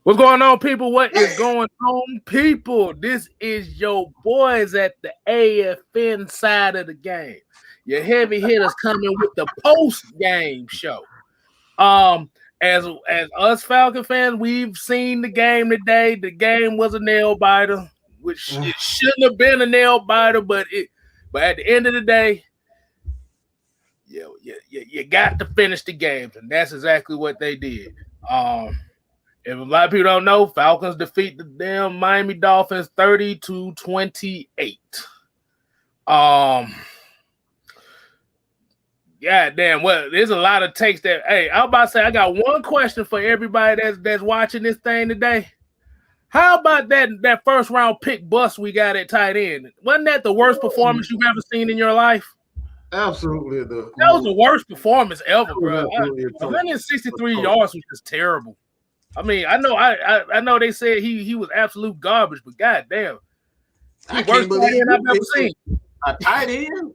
What's going on, people? What is going on, people? This is your boys at the AFN side of the game. Your heavy hitters coming with the post-game show. As us Falcon fans, we've seen the game today. The game was a nail biter, which it shouldn't have been a nail biter, but at the end of the day, you got to finish the games, and that's exactly what they did. If a lot of people don't know, Falcons defeat the damn Miami Dolphins 30-28. Yeah, damn. Well, there's a lot of takes that. Hey, I was about to say I got one question for everybody that's watching this thing today. How about that first round pick bust we got at tight end? Wasn't that the worst performance you've ever seen in your life? Absolutely. That was the worst performance ever, bro. 163 yards was just terrible. I mean, I know they said he was absolute garbage, but goddamn, I can't believe I've never seen a tight end.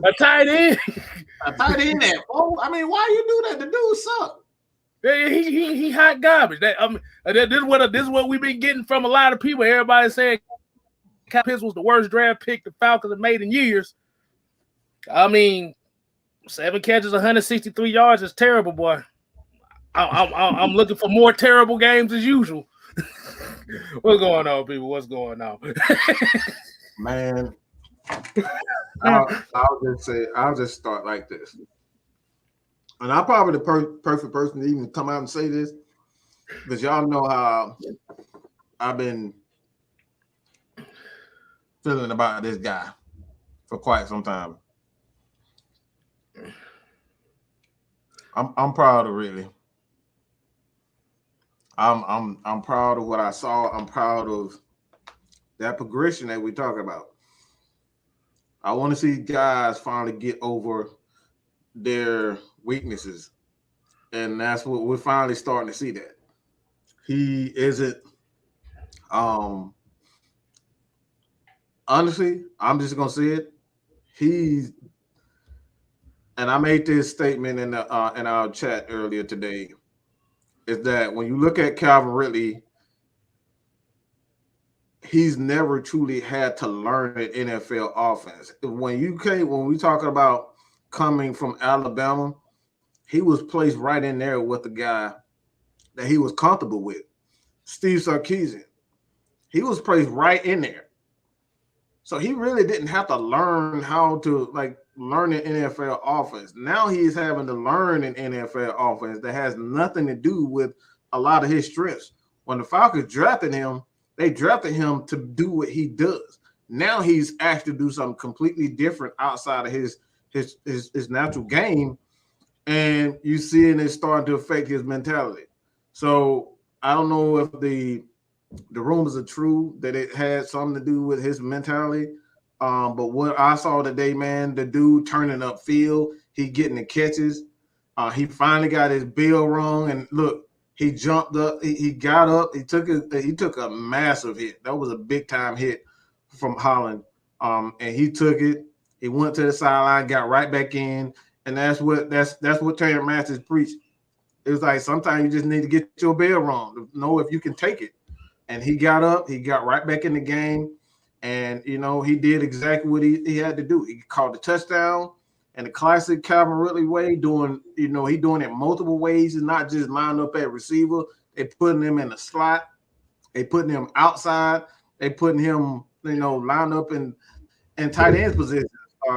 A tight end. A tight end that. Oh, I mean, why you do that? The dude suck. He hot garbage. This is what we've been getting from a lot of people. Everybody saying Kyle Pitts was the worst draft pick the Falcons have made in years. I mean, 7 catches, 163 yards is terrible, boy. I'm looking for more terrible games as usual. What's going on, people? What's going on? Man, I'll just start like this. And I'm probably the perfect person to even come out and say this, because y'all know how I've been feeling about this guy for quite some time. I'm proud of really. I'm proud of what I saw. I'm proud of that progression that we talk about. I want to see guys finally get over their weaknesses, and that's what we're finally starting to see. That he isn't. Honestly, I'm just gonna say it. He's, and I made this statement in our chat earlier today, is that when you look at Calvin Ridley, he's never truly had to learn an NFL offense. When we talking about coming from Alabama, he was placed right in there with the guy that he was comfortable with, Steve Sarkisian. He was placed right in there. So he really didn't have to learn how to learn an NFL offense. Now he's having to learn an NFL offense that has nothing to do with a lot of his strengths. When the Falcons drafted him, they drafted him to do what he does. Now he's asked to do something completely different outside of his natural game, and you see it starting to affect his mentality. So I don't know if the rumors are true that it had something to do with his mentality. But what I saw today, man, the dude turning upfield, he getting the catches. He finally got his bill wrong, and look, he jumped up, he got up, he took a massive hit. That was a big time hit from Holland. And he took it. He went to the sideline, got right back in, and that's what Terry Masters preached. It was like sometimes you just need to get your bill wrong to know if you can take it. And he got up, he got right back in the game, and he did exactly what he had to do. He caught the touchdown, and the classic Calvin Ridley way, he doing it multiple ways. He's not just lined up at receiver. They putting him in the slot, they putting him outside, they putting him lined up in tight end positions,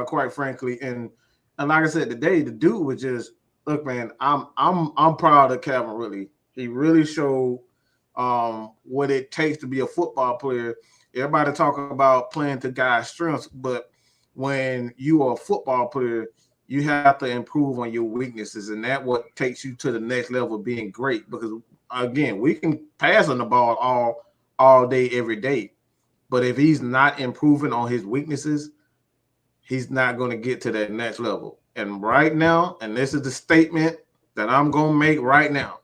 quite frankly. And like I said today, the dude was just, look, man, I'm proud of Calvin Ridley. He really showed what it takes to be a football player. Everybody talk about playing to guys' strengths, but when you are a football player, you have to improve on your weaknesses, and that what takes you to the next level of being great. Because again, we can pass on the ball all day, every day, but if he's not improving on his weaknesses, he's not going to get to that next level. And right now, and this is the statement that I'm going to make right now,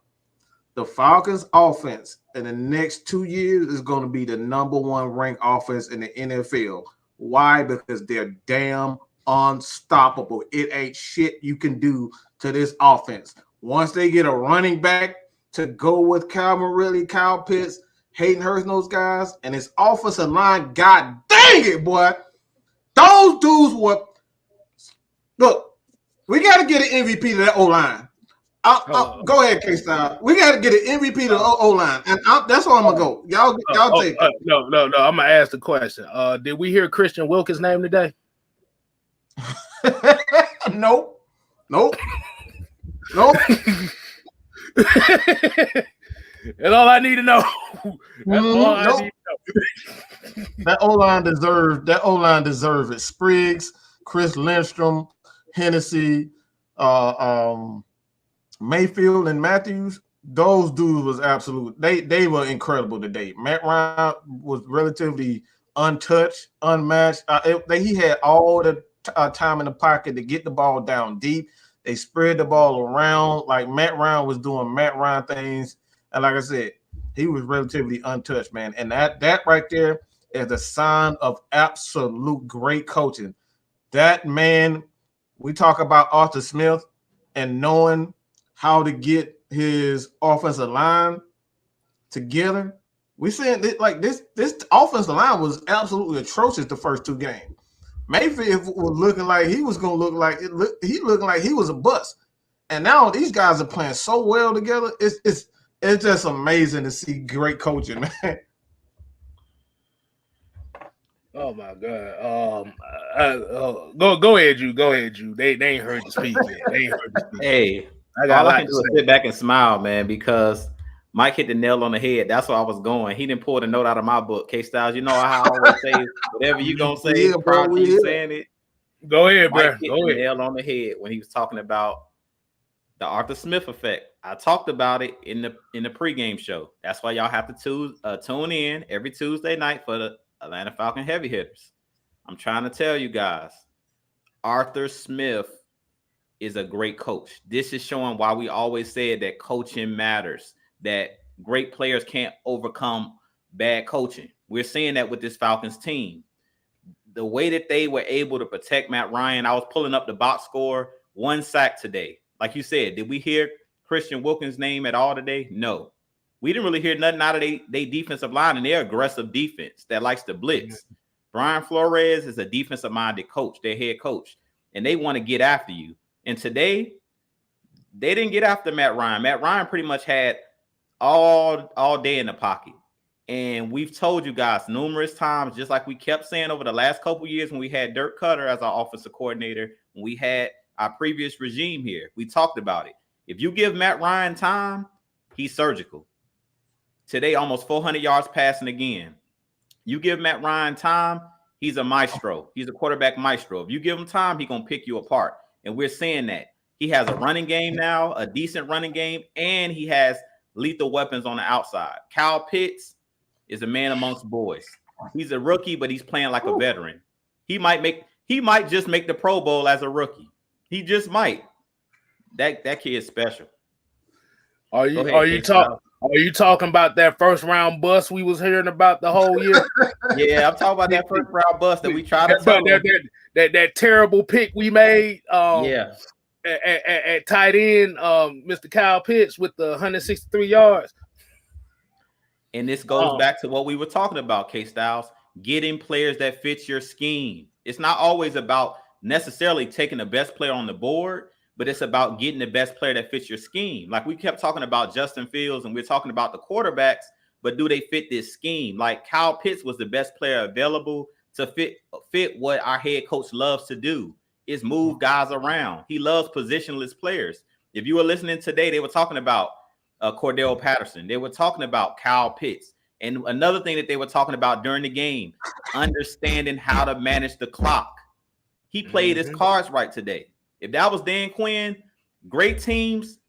the Falcons offense in the next 2 years is going to be the #1 ranked offense in the NFL. Why? Because they're damn unstoppable. It ain't shit you can do to this offense. Once they get a running back to go with Calvin Ridley, Kyle Pitts, Hayden Hurst, those guys, and his offensive line, god dang it, boy. Those dudes were look, we got to get an MVP to that O-line. Go ahead, K-Style. We got to get an MVP to the O-line, and that's where I'm gonna go. Y'all take it. No. I'm gonna ask the question. Did we hear Christian Wilkins' name today? Nope. That's all I need to know. That's all I need to know. That O-line deserves it. Spriggs, Chris Lindstrom, Hennessy, Mayfield, and Matthews. Those dudes was absolute. They were incredible today. Matt Ryan was relatively untouched, unmatched. He had all the time in the pocket to get the ball down deep. They spread the ball around like Matt Ryan was doing Matt Ryan things. And like I said, he was relatively untouched, man. And that right there is a sign of absolute great coaching. That man, we talk about Arthur Smith and knowing how to get his offensive line together. We saying that, like this offensive line was absolutely atrocious the first two games. Mayfield was looking like he was going to look like he looked like he was a bust. And now these guys are playing so well together. It's just amazing to see great coaching, man. Oh my God. Go ahead, you. Go ahead, you. They ain't heard you speak yet. Hey, all I can do is sit back and smile, man, because Mike hit the nail on the head. That's where I was going. He didn't pull the note out of my book. K-Styles, you know how I always say whatever you gonna say, yeah, bro, you saying it. Go ahead, Mike bro. hit the nail on the head when he was talking about the Arthur Smith effect. I talked about it in the pregame show. That's why y'all have to tune in every Tuesday night for the Atlanta Falcon heavy hitters. I'm trying to tell you guys, Arthur Smith is a great coach. This is showing why we always said that coaching matters, that great players can't overcome bad coaching. We're seeing that with this Falcons team. The way that they were able to protect Matt Ryan, I was pulling up the box score, 1 sack today. Like you said, did we hear Christian Wilkins' name at all today? No. We didn't really hear nothing out of they defensive line, and they're aggressive defense that likes to blitz. Brian Flores is a defensive-minded coach, their head coach, and they want to get after you. And today, they didn't get after Matt Ryan. Matt Ryan pretty much had all day in the pocket. And we've told you guys numerous times, just like we kept saying over the last couple of years when we had Dirk Cutter as our offensive coordinator, when we had our previous regime here, we talked about it. If you give Matt Ryan time, he's surgical. Today, almost 400 yards passing again. You give Matt Ryan time, he's a maestro. He's a quarterback maestro. If you give him time, he's going to pick you apart. And we're seeing that. He has a running game now, a decent running game, and he has lethal weapons on the outside. Kyle Pitts is a man amongst boys. He's a rookie, but he's playing like a veteran. He might just make the Pro Bowl as a rookie. He just might. That kid is special. Are you talking about that first round bust we was hearing about the whole year? Yeah, I'm talking about that first round bust that we tried to tell that terrible pick we made. Yeah. At tight end, Mr. Kyle Pitts with the 163 yards. And this goes back to what we were talking about, K-Styles, getting players that fit your scheme. It's not always about necessarily taking the best player on the board, but it's about getting the best player that fits your scheme. Like we kept talking about Justin Fields and we're talking about the quarterbacks, but do they fit this scheme? Like Kyle Pitts was the best player available to fit what our head coach loves to do, is move guys around. He loves positionless players. If you were listening today, they were talking about Cordell Patterson. They were talking about Kyle Pitts. And another thing that they were talking about during the game, understanding how to manage the clock. He played his cards right today. If that was Dan Quinn, great teams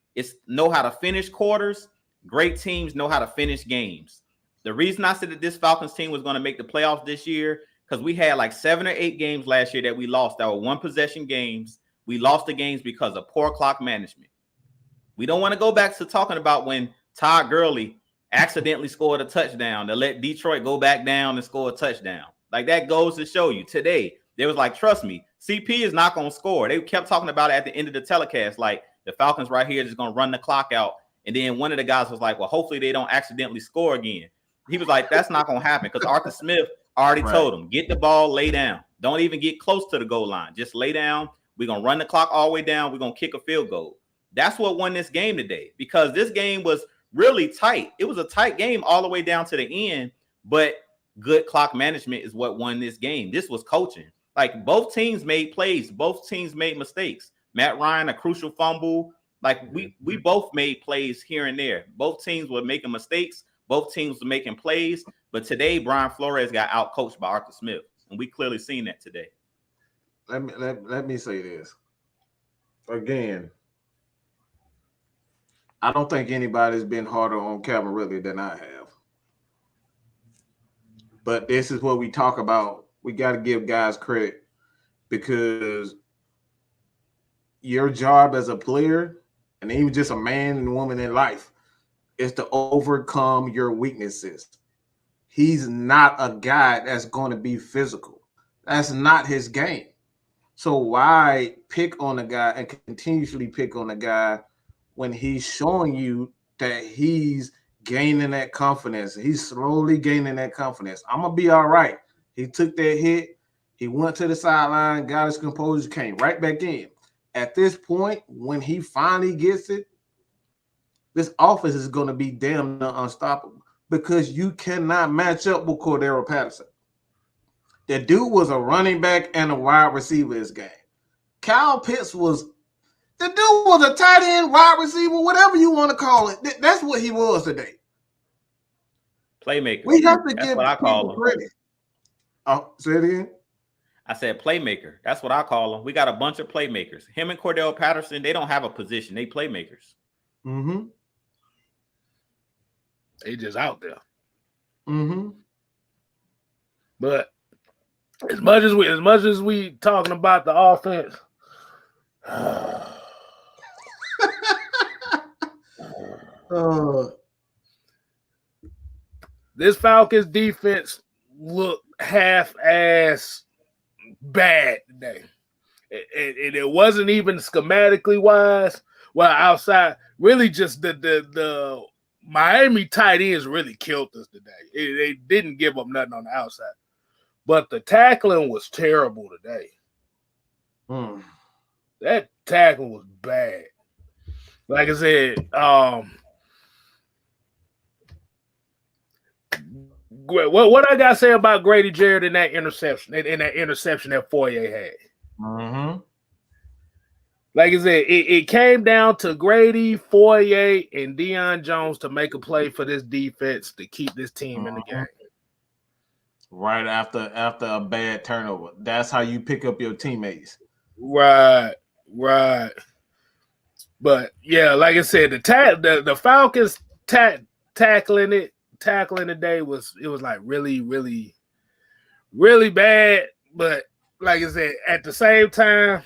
know how to finish quarters. Great teams know how to finish games. The reason I said that this Falcons team was going to make the playoffs this year, because we had like 7 or 8 games last year that we lost that were one-possession games. We lost the games because of poor clock management. We don't want to go back to talking about when Todd Gurley accidentally scored a touchdown to let Detroit go back down and score a touchdown. Like that goes to show you today. They was like, trust me, CP is not going to score. They kept talking about it at the end of the telecast, like the Falcons right here is just going to run the clock out And then one of the guys was like, well, hopefully they don't accidentally score again. He was like, that's not going to happen because Arthur Smith already told him, get the ball, lay down. Don't even get close to the goal line. Just lay down. We're going to run the clock all the way down. We're going to kick a field goal. That's what won this game today because this game was really tight. It was a tight game all the way down to the end, but good clock management is what won this game. This was coaching. Like both teams made plays. Both teams made mistakes. Matt Ryan, a crucial fumble. Like we both made plays here and there. Both teams were making mistakes. Both teams were making plays. But today, Brian Flores got outcoached by Arthur Smith. And we clearly seen that today. Let me say this. Again, I don't think anybody's been harder on Calvin Ridley than I have. But this is what we talk about. We got to give guys credit because your job as a player and even just a man and woman in life is to overcome your weaknesses. He's not a guy that's going to be physical. That's not his game. So why pick on a guy and continuously pick on a guy when he's showing you that he's gaining that confidence? He's slowly gaining that confidence. I'm going to be all right. He took that hit. He went to the sideline, got his composure, came right back in. At this point, when he finally gets it, this offense is going to be damn near unstoppable because you cannot match up with Cordero Patterson. The dude was a running back and a wide receiver this game. Kyle Pitts was – the dude was a tight end, wide receiver, whatever you want to call it. That's what he was today. Playmaker. We have to That's give what I call him. credit. Oh, say it again. I said playmaker. That's what I call him. We got a bunch of playmakers. Him and Cordell Patterson, they don't have a position. They playmakers. Mm-hmm. They just out there. Mm-hmm. But as much as we talking about the offense, this Falcons defense looked half-ass bad today. It wasn't even schematically wise. Well, outside, really just the Miami tight ends really killed us today. They didn't give up nothing on the outside. But the tackling was terrible today. That tackling was bad. Like I said, what I gotta say about Grady Jarrett in that interception, that Foye had. Mm-hmm. Like I said, it came down to Grady, Foye, and Deion Jones to make a play for this defense to keep this team in the game. Right after a bad turnover. That's how you pick up your teammates. Right. But yeah, like I said, the Falcons tackling today was like really, really, really bad. But like I said, at the same time,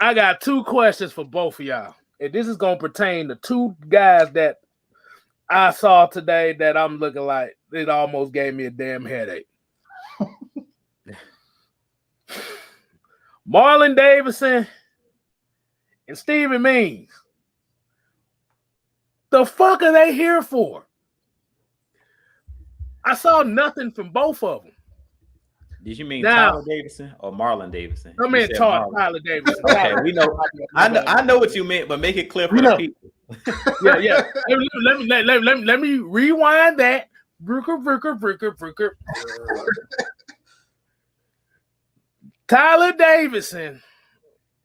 I got two questions for both of y'all. And this is gonna pertain to two guys that I saw today that I'm looking like it almost gave me a damn headache. Marlon Davidson and Steven Means. The fuck are they here for? I saw nothing from both of them. Did you mean Tyler Davidson or Marlon Davidson? I mean Tyler Davidson. Okay, we know. I know what you meant, but make it clear for the people. Yeah. Let me rewind that. Tyler Davidson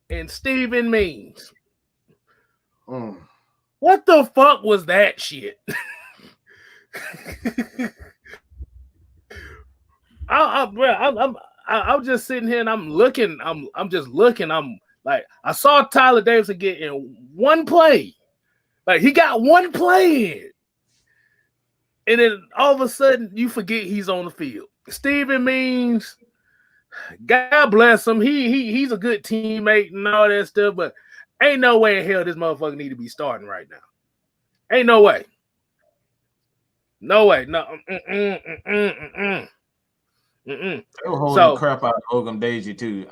and Steven Means. What the fuck was that shit? I'm just sitting here and I'm looking. I'm just looking. I'm like, I saw Tyler Davidson get in one play. Like he got one play in. And then all of a sudden you forget he's on the field. Steven Means, God bless him. He's a good teammate and all that stuff, but ain't no way in hell this motherfucker need to be starting right now. Ain't no way. No way. No. They were holding the crap out of Ogum Daisy too.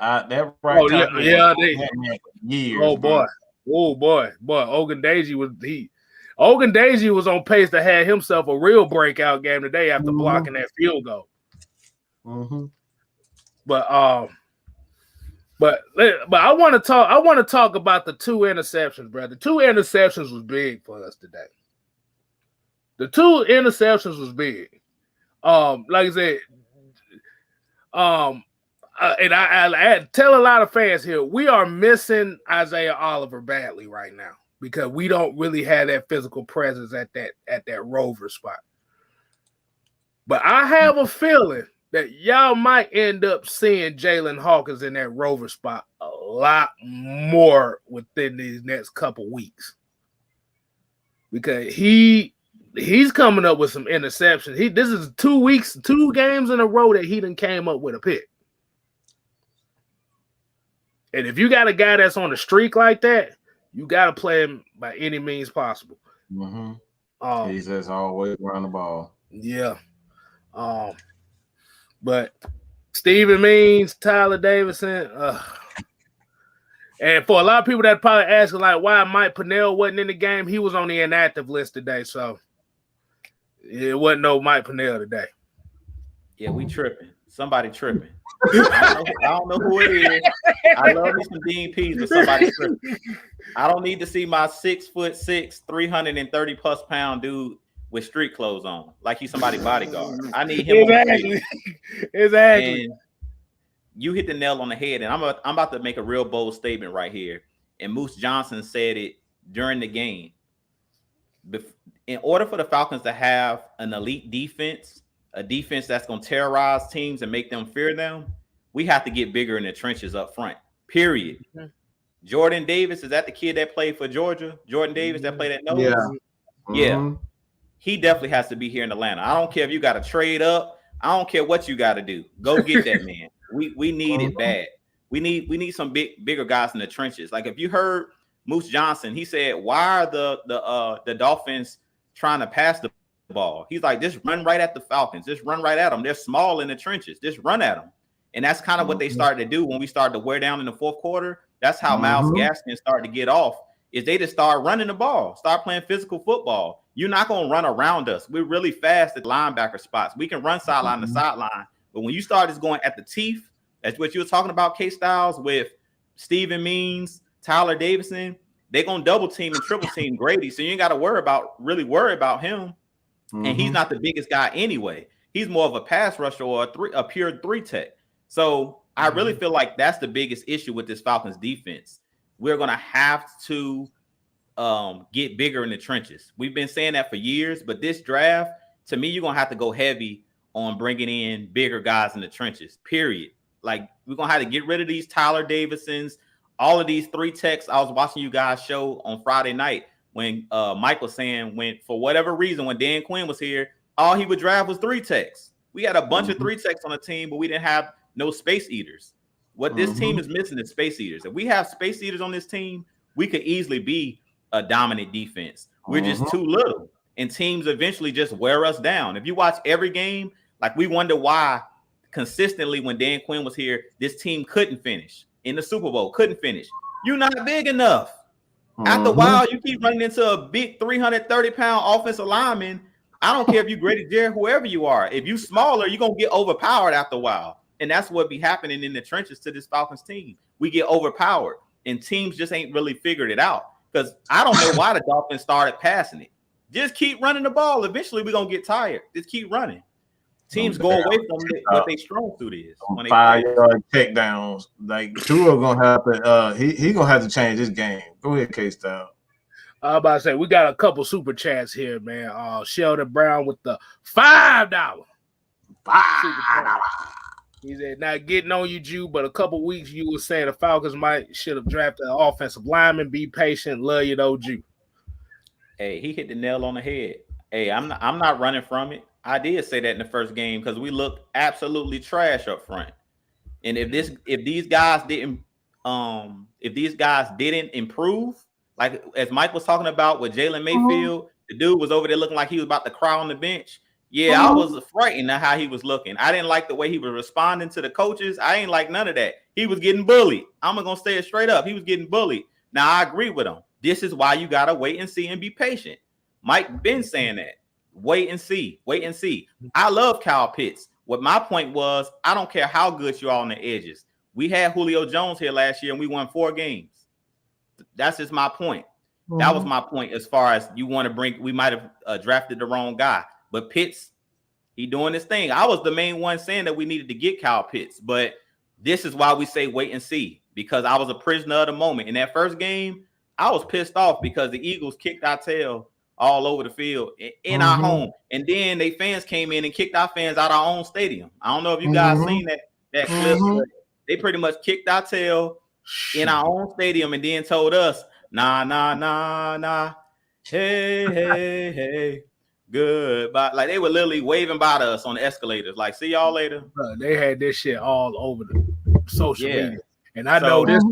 Years. Oh boy. Oh boy, Ogundeji was on pace to have himself a real breakout game today after blocking that field goal. But I want to talk. I want to talk about the 2 interceptions, brother. 2 interceptions was big for us today. The 2 interceptions was big. Like I said, and I tell a lot of fans here, we are missing Isaiah Oliver badly right now because we don't really have that physical presence at that rover spot. But I have a feeling that y'all might end up seeing Jalen Hawkins in that rover spot a lot more within these next couple weeks because he's coming up with some interceptions. This is 2 games in a row that he done came up with a pick. And if you got a guy that's on a streak like that, you got to play him by any means possible. He's just always around the ball. Yeah. But Steven Means, Tyler Davidson, and for a lot of people that probably asking like why Mike Pennell wasn't in the game, he was on the inactive list today, so it wasn't no Mike Pennell today. Yeah, we tripping. Somebody tripping. I don't know who it is. I love me some Dean Pease, but somebody tripping. I don't need to see my 6'6", 330+ pound dude with street clothes on, like he's somebody's bodyguard. I need him. Exactly. And you hit the nail on the head, and I'm about to make a real bold statement right here. And Moose Johnson said it during the game. In order for the Falcons to have an elite defense, a defense that's going to terrorize teams and make them fear them, we have to get bigger in the trenches up front, period. Jordan Davis, is that the kid that played for Georgia? Jordan Davis that played at nose? Yeah. He definitely has to be here in Atlanta. I don't care if you got to trade up. I don't care what you got to do. Go get that man. We need it bad. We need some bigger guys in the trenches. Like if you heard Moose Johnson, he said, why are the Dolphins trying to pass the ball? He's like, just run right at the Falcons. Just run right at them. They're small in the trenches. Just run at them. And that's kind of what they started to do when we started to wear down in the 4th quarter. That's how Myles Gaskin started to get off, is they just start running the ball, start playing physical football. You're not going to run around us. We're really fast at linebacker spots. We can run sideline to sideline. But when you start just going at the teeth, that's what you were talking about, K-Styles, with Steven Means, Tyler Davidson, they're going to double team and triple team Grady. So you ain't got to worry about him. And he's not the biggest guy anyway. He's more of a pass rusher or a pure 3 tech. So I really feel like that's the biggest issue with this Falcons defense. We're going to have to get bigger in the trenches. We've been saying that for years, but this draft, to me, you're going to have to go heavy on bringing in bigger guys in the trenches, period. Like, we're going to have to get rid of these Tyler Davidsons, all of these 3 techs. I was watching you guys show on Friday night when Mike was saying for whatever reason, when Dan Quinn was here, all he would draft was 3 techs. We had a bunch of 3 techs on the team, but we didn't have no space eaters. What this team is missing is space eaters. If we have space eaters on this team, we could easily be a dominant defense. We're just too little, and teams eventually just wear us down. If you watch every game, like, we wonder why consistently when Dan Quinn was here, this team couldn't finish in the Super Bowl, couldn't finish. You're not big enough. After a while, you keep running into a big 330-pound offensive lineman. I don't care if you Grady Jarrett, whoever you are. If you smaller, you're going to get overpowered after a while. And that's what be happening in the trenches to this Falcons team. We get overpowered, and teams just ain't really figured it out. Because I don't know why the Dolphins started passing it. Just keep running the ball. Eventually, we're going to get tired. Just keep running. Teams go away from what they strong suit is. 5-yard takedowns. Like, Tua gonna have to he gonna have to change his game. Go ahead, K-Style. I was about to say, we got a couple super chats here, man. Sheldon Brown with the $5. $5. He said, not getting on you, Jew, but a couple weeks you were saying the Falcons should have drafted an offensive lineman. Be patient. Love you, though, Jew. Hey, he hit the nail on the head. Hey, I'm not running from it. I did say that in the first game because we looked absolutely trash up front. And if these guys didn't improve, like as Mike was talking about with Jalen Mayfield, the dude was over there looking like he was about to cry on the bench. Yeah, I was frightened at how he was looking. I didn't like the way he was responding to the coaches. I ain't like none of that. He was getting bullied. I'm gonna say it straight up. He was getting bullied. Now, I agree with him. This is why you got to wait and see and be patient. Mike been saying that. Wait and see. Wait and see. I love Kyle Pitts. What my point was, I don't care how good you are on the edges. We had Julio Jones here last year, and we won 4 games. That's just my point. Mm-hmm. That was my point as far as you want to bring. We might have drafted the wrong guy. But Pitts, he doing this thing. I was the main one saying that we needed to get Kyle Pitts. But this is why we say wait and see. Because I was a prisoner of the moment. In that first game, I was pissed off because the Eagles kicked our tail all over the field in our home. And then they fans came in and kicked our fans out of our own stadium. I don't know if you guys seen that clip, but they pretty much kicked our tail in our own stadium and then told us, nah, hey, goodbye. Like they were literally waving by to us on the escalators, like, see y'all later. They had this shit all over the social media. And I know this.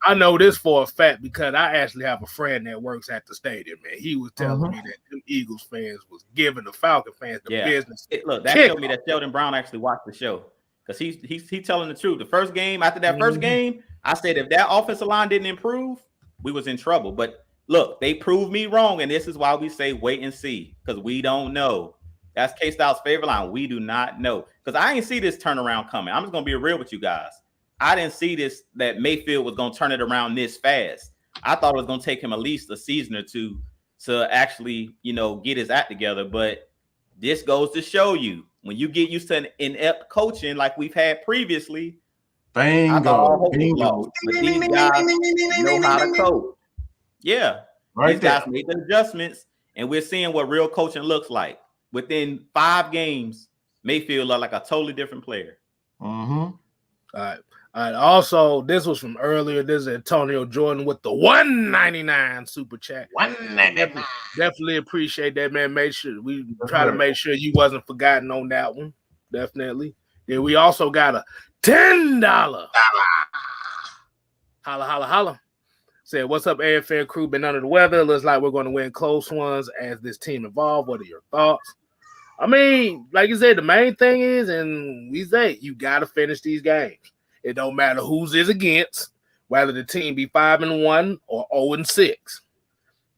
I know this for a fact because I actually have a friend that works at the stadium, man. He was telling me that them Eagles fans was giving the Falcon fans the business. Look, that showed me that Sheldon Brown actually watched the show because he's telling the truth. The first game, after that first game, I said if that offensive line didn't improve, we was in trouble. But look, they proved me wrong, and this is why we say wait and see because we don't know. That's K-Styles' favorite line. We do not know because I ain't see this turnaround coming. I'm just gonna be real with you guys. I didn't see this, that Mayfield was going to turn it around this fast. I thought it was going to take him at least a season or two to actually, get his act together. But this goes to show you, when you get used to an inept coaching like we've had previously, I thought all hope was lost. But these guys know how to coach. Yeah. These guys made the adjustments, and we're seeing what real coaching looks like. Within 5 games, Mayfield looked like a totally different player. All right. Also, this was from earlier. This is Antonio Jordan with the $1.99 super chat. $1.99. Definitely appreciate that, man. Make sure we try to make sure you wasn't forgotten on that one. Definitely. Then we also got a $10. Holla. Said, what's up, AFN crew? Been under the weather. Looks like we're going to win close ones as this team evolves. What are your thoughts? I mean, like you said, the main thing is, and we say, you got to finish these games. It don't matter who's is against, whether the team be 5-1 or 0-6.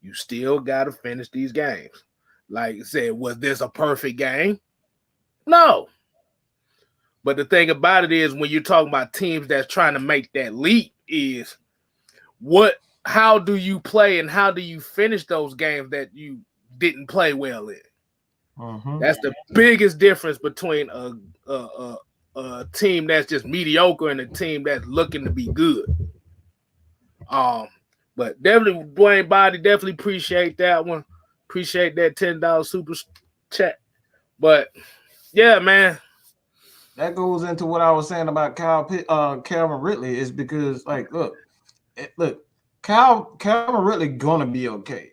You still got to finish these games. Like I said, was this a perfect game? No. But the thing about it is, when you're talking about teams that's trying to make that leap, is how do you play and how do you finish those games that you didn't play well in? That's the biggest difference between a team that's just mediocre and a team that's looking to be good. But definitely, Dwayne Body, definitely appreciate that one. Appreciate that $10 super chat. But yeah, man, that goes into what I was saying about Calvin Ridley is because, like, look, Calvin Ridley gonna be okay.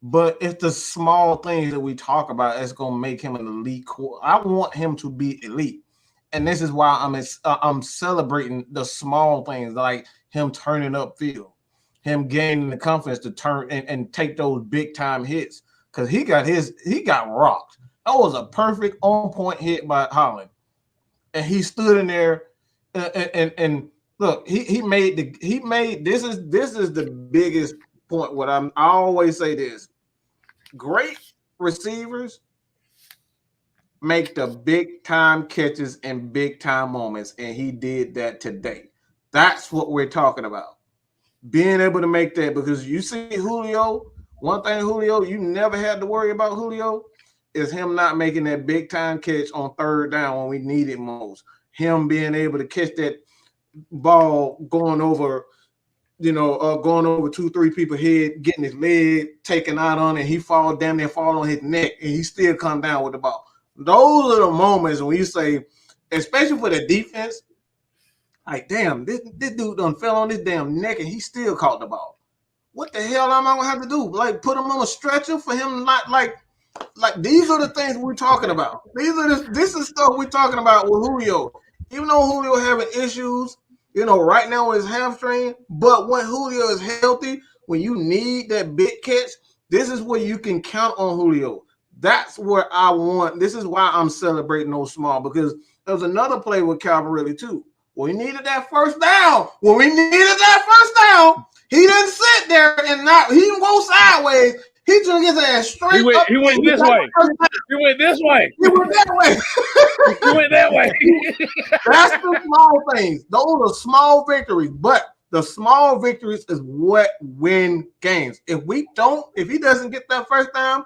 But it's the small things that we talk about that's gonna make him an elite core. I want him to be elite. And this is why I'm celebrating the small things, like him turning upfield, him gaining the confidence to turn and take those big time hits. Because he got rocked. That was a perfect on point hit by Holland, and he stood in there and look, he made this is the biggest point. I always say this: great receivers make the big time catches and big time moments, and he did that today. That's what we're talking about. Being able to make that, because you see Julio, one thing Julio, you never had to worry about Julio, is him not making that big time catch on 3rd down when we need it most. Him being able to catch that ball going over 2-3 people head, getting his leg taken out on it, he fall on his neck, and he still come down with the ball. Those are the moments when you say, especially for the defense, like, damn, this dude done fell on his damn neck and he still caught the ball. What the hell am I gonna have to do? Like, put him on a stretcher for him not like these are the things we're talking about. This is stuff we're talking about with Julio. Even though Julio having issues, right now with his hamstring, but when Julio is healthy, when you need that big catch, this is where you can count on Julio. That's where I want. This is why I'm celebrating those small, because there was another play with Calvin Ridley too. When we needed that first down, He didn't sit there and he didn't go sideways. He took his ass straight up. He went this way. He went this way. He went that way. He went that way. That's the small things. Those are small victories, but the small victories is what win games. If he doesn't get that first down,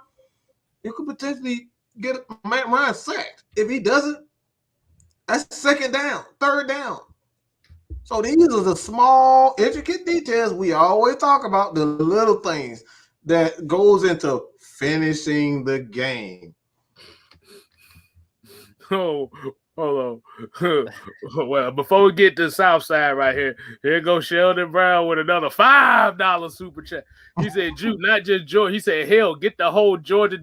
you could potentially get Ryan sacked. If he doesn't, that's second down, third down. So these are the small, intricate details we always talk about, the little things that goes into finishing the game. Oh, hold on. Well, before we get to the South Side right here goes Sheldon Brown with another $5 super chat. He said, Juke, not just Georgia. He said, hell, get the whole Georgia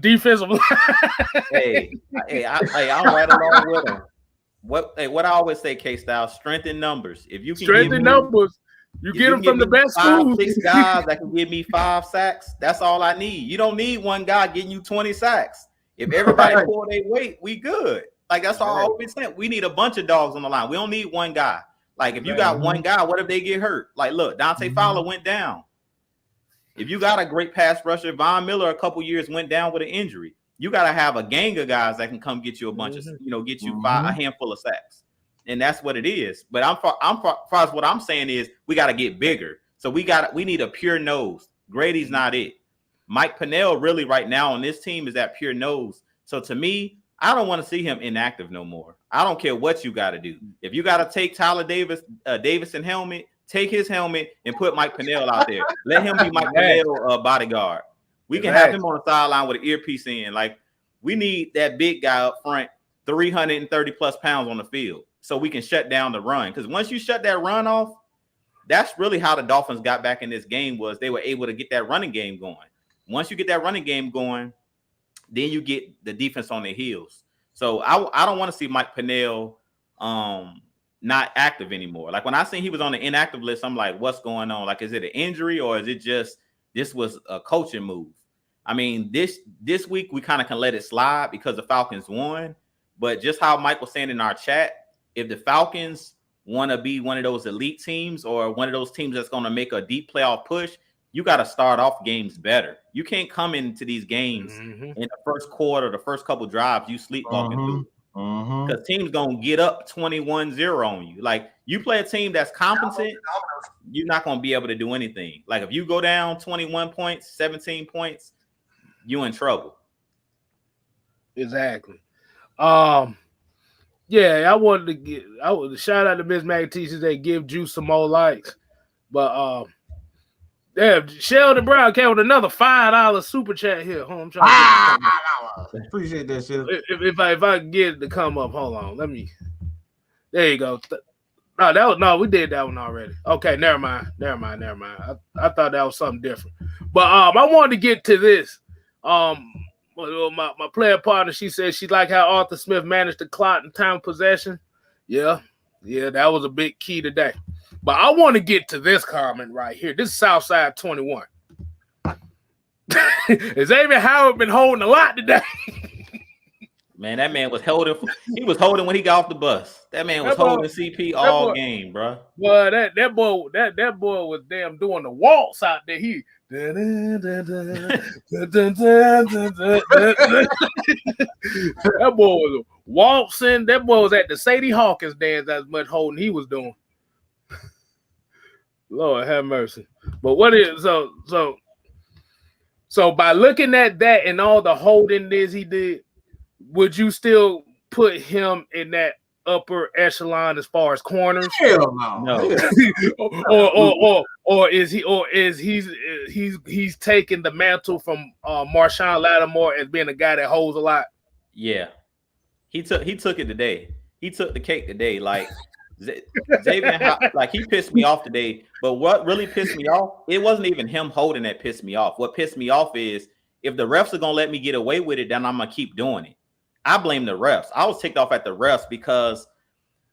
defensive line. hey, I'm right along with him. What I always say, K-Style, strength in numbers. If you can strength in numbers, you get them from the best schools. 6 guys that can give me 5 sacks, that's all I need. You don't need one guy getting you 20 sacks. If everybody pull their weight, we good. Like, that's all I always say. We need a bunch of dogs on the line. We don't need one guy. Like, if you got one guy, what if they get hurt? Like, look, Dante Fowler went down. If you got a great pass rusher, Von Miller a couple years went down with an injury. You got to have a gang of guys that can come get you a bunch of, get you a handful of sacks. And that's what it is. But far as what I'm saying is we got to get bigger. So we need a pure nose. Grady's not it. Mike Pennell really right now on this team is that pure nose. So to me, I don't want to see him inactive no more. I don't care what you got to do. If you got to take Tyler Davison helmet, take his helmet and put Mike Pennell out there. Let him be Mike Pennell bodyguard. We can have him on the sideline with an earpiece in. Like, we need that big guy up front, 330 plus pounds on the field, so we can shut down the run. Because once you shut that run off, that's really how the Dolphins got back in this game, was they were able to get that running game going. Once you get that running game going, then you get the defense on their heels. So I don't want to see Mike Pennell not active anymore. Like, when I seen he was on the inactive list, I'm like, what's going on? Like, is it an injury or is it just this was a coaching move? I mean, this week we kind of can let it slide because the Falcons won. But just how Mike was saying in our chat, if the Falcons want to be one of those elite teams or one of those teams that's going to make a deep playoff push, you got to start off games better. You can't come into these games in the first quarter, the first couple drives, you sleepwalking through. Because teams going to get up 21-0 on you. Like, you play a team that's competent, you're not going to be able to do anything. Like, if you go down 21 points, 17 points, you in trouble. Exactly. Yeah, I wanted to shout out to Miss Maggie. She said give Juice some more likes. But Sheldon Brown came with another $5 super chat here. Hold on, I'm trying to appreciate that shit. If I can get it to come up, hold on. Let me. There you go. We did that one already. Okay, never mind. I thought that was something different. But I wanted to get to this. My player partner, she said she liked how Arthur Smith managed the clock and time of possession. Yeah, that was a big key today. But I want to get to this comment right here. This is Southside 21. Xavier Howard been holding a lot today. Man, that man was holding. He was holding when he got off the bus. That man was holding CP all game, bro. Well, that boy was damn doing the waltz out there. That boy was waltzing. That boy was at the Sadie Hawkins dance as much holding he was doing. Lord have mercy. But what is so by looking at that and all the holding this he did, would you still put him in that upper echelon as far as corners? Hell no. or is he's taking the mantle from Marshawn Lattimore as being a guy that holds a lot? Yeah, he took it today. He took the cake today. Like Xavier, like he pissed me off today. But what really pissed me off, it wasn't even him holding that pissed me off. What pissed me off is if the refs are gonna let me get away with it, then I'm gonna keep doing it. I blame the refs. I was ticked off at the refs because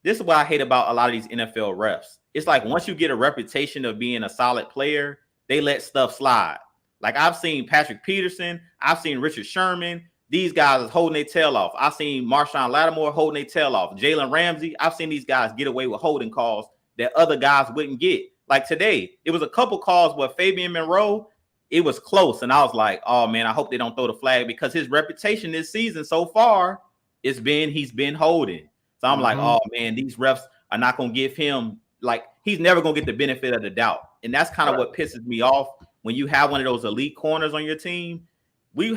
this is what I hate about a lot of these NFL refs. It's like once you get a reputation of being a solid player, they let stuff slide. Like I've seen Patrick Peterson, I've seen Richard Sherman. These guys is holding their tail off. I've seen Marshawn Lattimore holding their tail off. Jalen Ramsey, I've seen these guys get away with holding calls that other guys wouldn't get. Like today, it was a couple calls where Fabian Monroe, it was close. And I was like, oh man, I hope they don't throw the flag, because his reputation this season so far he's been holding. So I'm like, oh man, these refs are not going to give him, like, he's never going to get the benefit of the doubt. And that's kind of what pisses me off when you have one of those elite corners on your team.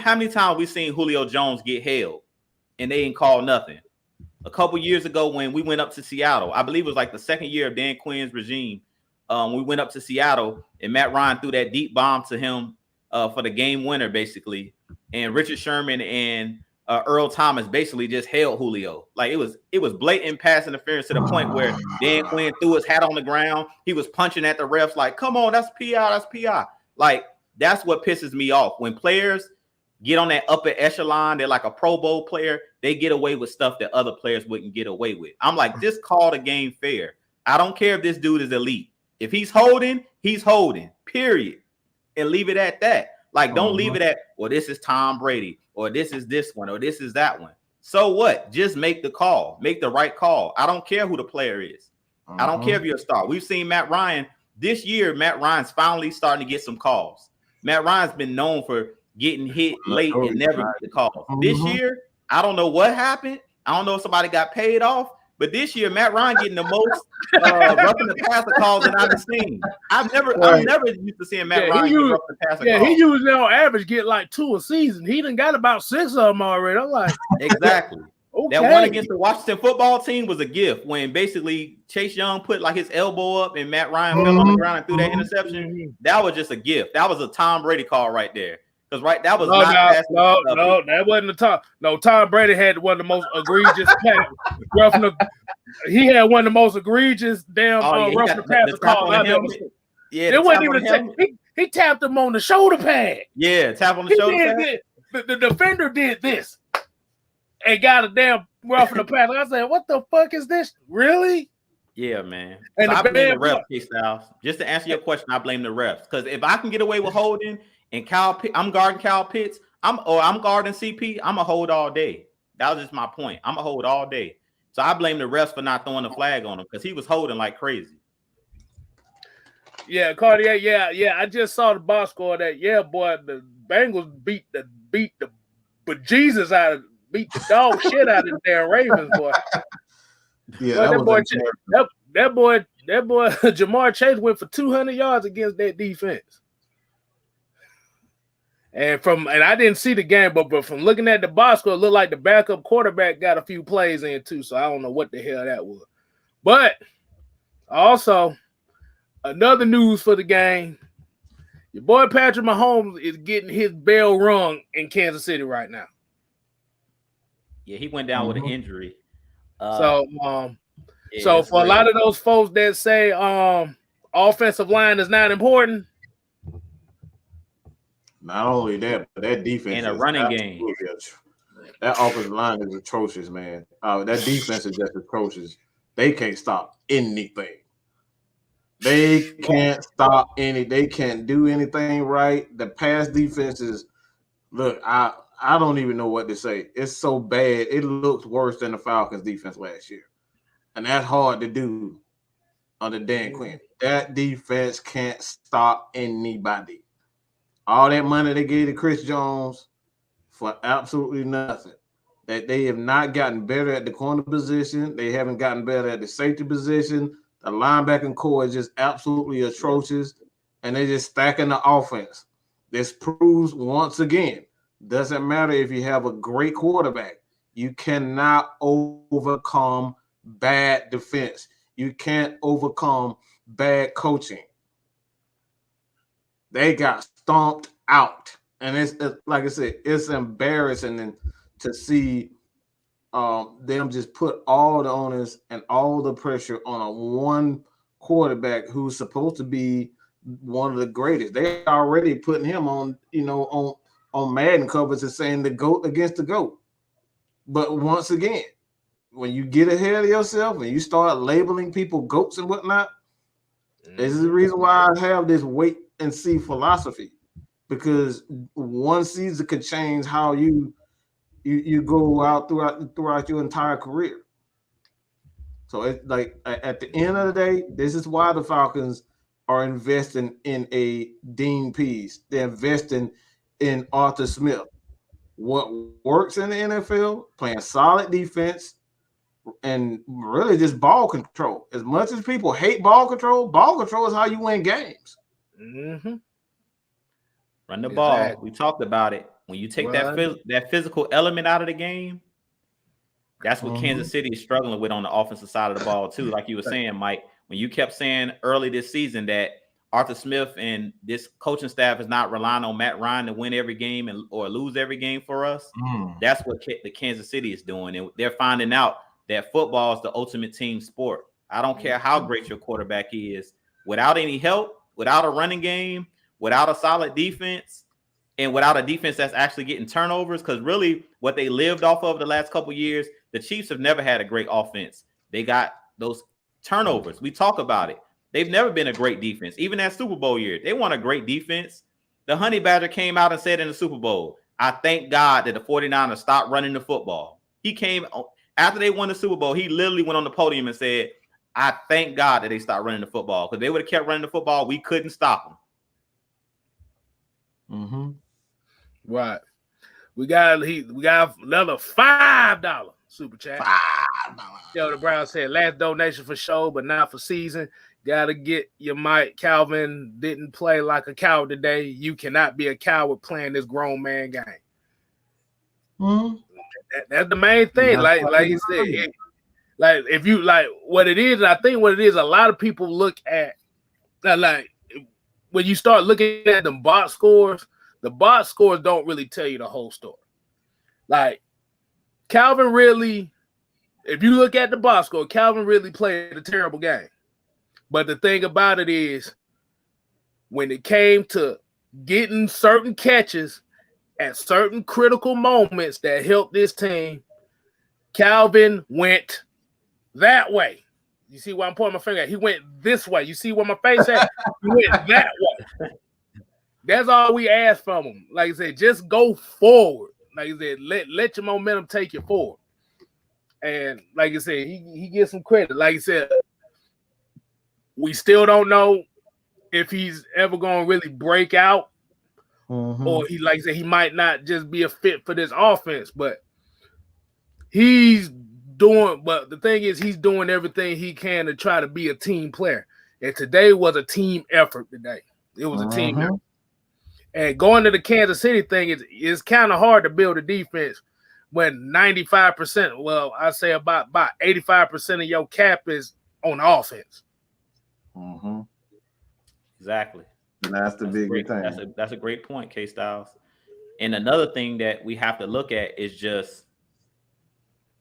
How many times we've seen Julio Jones get held and they ain't called nothing? A couple years ago when we went up to Seattle, I believe it was like the second year of Dan Quinn's regime, we went up to Seattle and Matt Ryan threw that deep bomb to him for the game winner, basically. And Richard Sherman and Earl Thomas basically just held Julio. Like it was blatant pass interference to the point where Dan Quinn threw his hat on the ground. He was punching at the refs like, come on, that's PI, that's PI. Like, that's what pisses me off. When players get on that upper echelon, they're like a Pro Bowl player, they get away with stuff that other players wouldn't get away with. I'm like, just call the game fair. I don't care if this dude is elite. If he's holding, period. And leave it at that. Like, don't leave it at, well, this is Tom Brady, or this is this one, or this is that one. So what? Just make the call. Make the right call. I don't care who the player is. I don't care if you're a star. We've seen Matt Ryan. This year, Matt Ryan's finally starting to get some calls. Matt Ryan's been known for getting hit late and never get the call. This year, I don't know what happened. I don't know if somebody got paid off. But this year, Matt Ryan getting the most roughing the passer calls that I've seen. I'm never used to seeing Matt Ryan get roughing the passer calls. Yeah, he usually on average get like 2 a season. He done got about 6 of them already. I'm like, exactly. Okay. That one against the Washington football team was a gift when basically Chase Young put like his elbow up and Matt Ryan fell on the ground and threw that interception. That was just a gift. That was a Tom Brady call right there. Because that was no, that wasn't the Tom. No, Tom Brady had one of the most egregious he had one of the most egregious damn roughing the passer calls I've ever seen. Yeah, it wasn't even he tapped him on the shoulder pad. Yeah, tap on the shoulder pad. The defender did this and got a damn roughing the passer. I said, what the fuck is this? Really? Yeah, man. And so I blame the refs, K-Styles. Just to answer your question, I blame the refs. Because if I can get away with holding and I'm guarding Kyle Pitts, I'm guarding CP, I'm a hold all day. That was just my point. I'm a hold all day. So I blame the refs for not throwing the flag on him because he was holding like crazy. Yeah, Cartier. Yeah. I just saw the box score that. Yeah, boy, the Bengals beat the bejesus out of beat the dog shit out of the damn Ravens, boy. Yeah, that boy Jamar Chase went for 200 yards against that defense. And I didn't see the game, but from looking at the box score, it looked like the backup quarterback got a few plays in too. So I don't know what the hell that was. But also, another news for the game: your boy Patrick Mahomes is getting his bell rung in Kansas City right now. Yeah, he went down with an injury. So for a lot of those folks that say offensive line is not important. Not only that, but that defense in a running game. That offensive line is atrocious, man. That defense is just atrocious. They can't stop anything. They can't stop they can't do anything right. The pass defense is I don't even know what to say. It's so bad. It looks worse than the Falcons defense last year. And that's hard to do under Dan Quinn. That defense can't stop anybody. All that money they gave to Chris Jones for absolutely nothing. That they have not gotten better at the corner position. They haven't gotten better at the safety position. The linebacking core is just absolutely atrocious. And they're just stacking the offense. This proves once again, doesn't matter if you have a great quarterback. You cannot overcome bad defense. You can't overcome bad coaching. They got stomped out. And it's like I said, it's embarrassing to see them just put all the onus and all the pressure on a one quarterback who's supposed to be one of the greatest. They already putting him on Madden covers and saying the GOAT against the GOAT. But once again, when you get ahead of yourself and you start labeling people GOATs and whatnot, this is the reason why I have this wait and see philosophy, because one season could change how you go out throughout your entire career. So it's like at the end of the day, this is why the Falcons are investing in a Dean Pease. They're investing in Arthur Smith. What works in the NFL, playing solid defense and really just ball control. As much as people hate ball control is how you win games. Mm-hmm. Run the ball. We talked about it. When you take that physical element out of the game, that's what Kansas City is struggling with on the offensive side of the ball too. Like you were saying, Mike, when you kept saying early this season that Arthur Smith and this coaching staff is not relying on Matt Ryan to win every game or lose every game for us, that's what the Kansas City is doing. And they're finding out that football is the ultimate team sport. I don't care how great your quarterback is. Without any help, without a running game, without a solid defense, and without a defense that's actually getting turnovers, because really what they lived off of the last couple of years, the Chiefs have never had a great offense. They got those turnovers. We talk about it. They've never been a great defense. Even that Super Bowl year, they won a great defense. The Honey Badger came out and said in the Super Bowl, I thank God that the 49ers stopped running the football. He came after they won the Super Bowl. He literally went on the podium and said, I thank God that they stopped running the football, because they would have kept running the football. We couldn't stop them. Right. We got another $5 super chat. Yo, the Brown said last donation for show, but not for season. Gotta get your mic. Calvin didn't play like a coward today. You cannot be a coward playing this grown man game. That's the main thing. Like you said, like if you like what it is, and I think what it is, a lot of people look at like when you start looking at the box scores, the box scores don't really tell you the whole story. Like Calvin really, if you look at the box score, Calvin really played a terrible game. But the thing about it is, when it came to getting certain catches at certain critical moments that helped this team, Calvin went that way. You see where I'm pointing my finger at? He went this way. You see where my face at? He went that way. That's all we ask from him. Like I said, just go forward. Like I said, let your momentum take you forward. And like I said, he gets some credit. Like I said, we still don't know if he's ever going to really break out, or he, like I said, he might not just be a fit for this offense. But he's doing. But the thing is, he's doing everything he can to try to be a team player. And today was a team effort. Today it was a team effort. And going to the Kansas City thing is kind of hard to build a defense when 95%, well, I say about 85% of your cap is on offense. Exactly. And that's the big thing. That's a great point, K-Styles. And another thing that we have to look at is just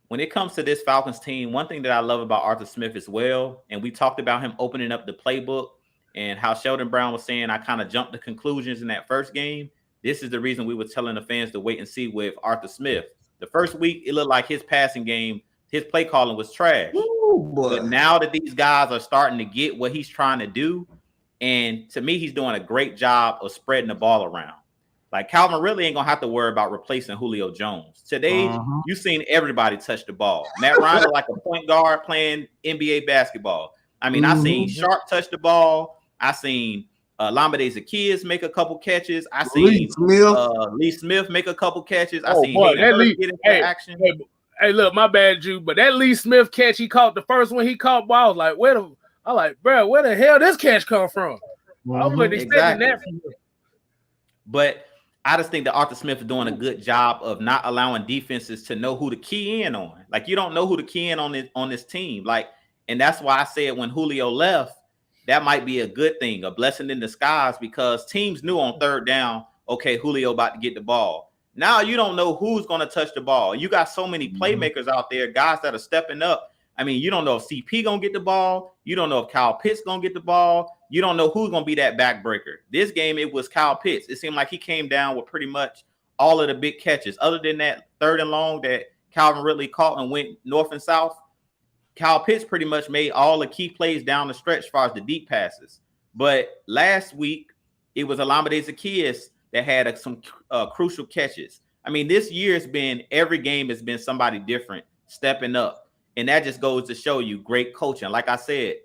when it comes to this Falcons team, one thing that I love about Arthur Smith as well, and we talked about him opening up the playbook and how Sheldon Brown was saying I kind of jumped to conclusions in that first game. This is the reason we were telling the fans to wait and see with Arthur Smith. The first week, it looked like his passing game, his play calling was trash. But now that these guys are starting to get what he's trying to do, and to me, he's doing a great job of spreading the ball around. Like Calvin really ain't gonna have to worry about replacing Julio Jones. Today, you've seen everybody touch the ball. Matt Ryan is like a point guard playing NBA basketball. I mean, I seen Sharp touch the ball. I seen Lamade Zaccheaus make a couple catches. I seen Lee Smith make a couple catches. I seen get into action. Hey, look, my bad, Jude, but that Lee Smith catch he caught, the first one he caught, I was like, where the hell this catch come from? I wasn't expecting that from him. But I just think that Arthur Smith is doing a good job of not allowing defenses to know who to key in on. Like, you don't know who to key in on this team. Like, and that's why I said when Julio left, that might be a good thing, a blessing in disguise, because teams knew on third down, okay, Julio about to get the ball. Now you don't know who's going to touch the ball. You got so many playmakers out there, guys that are stepping up. I mean, you don't know if CP going to get the ball. You don't know if Kyle Pitts going to get the ball. You don't know who's going to be that backbreaker. This game, it was Kyle Pitts. It seemed like he came down with pretty much all of the big catches. Other than that third and long that Calvin Ridley caught and went north and south, Kyle Pitts pretty much made all the key plays down the stretch as far as the deep passes. But last week, it was Lamade Zaccheaus that had some crucial catches. I mean, this year's been, every game has been somebody different stepping up. And that just goes to show you great coaching. Like I said,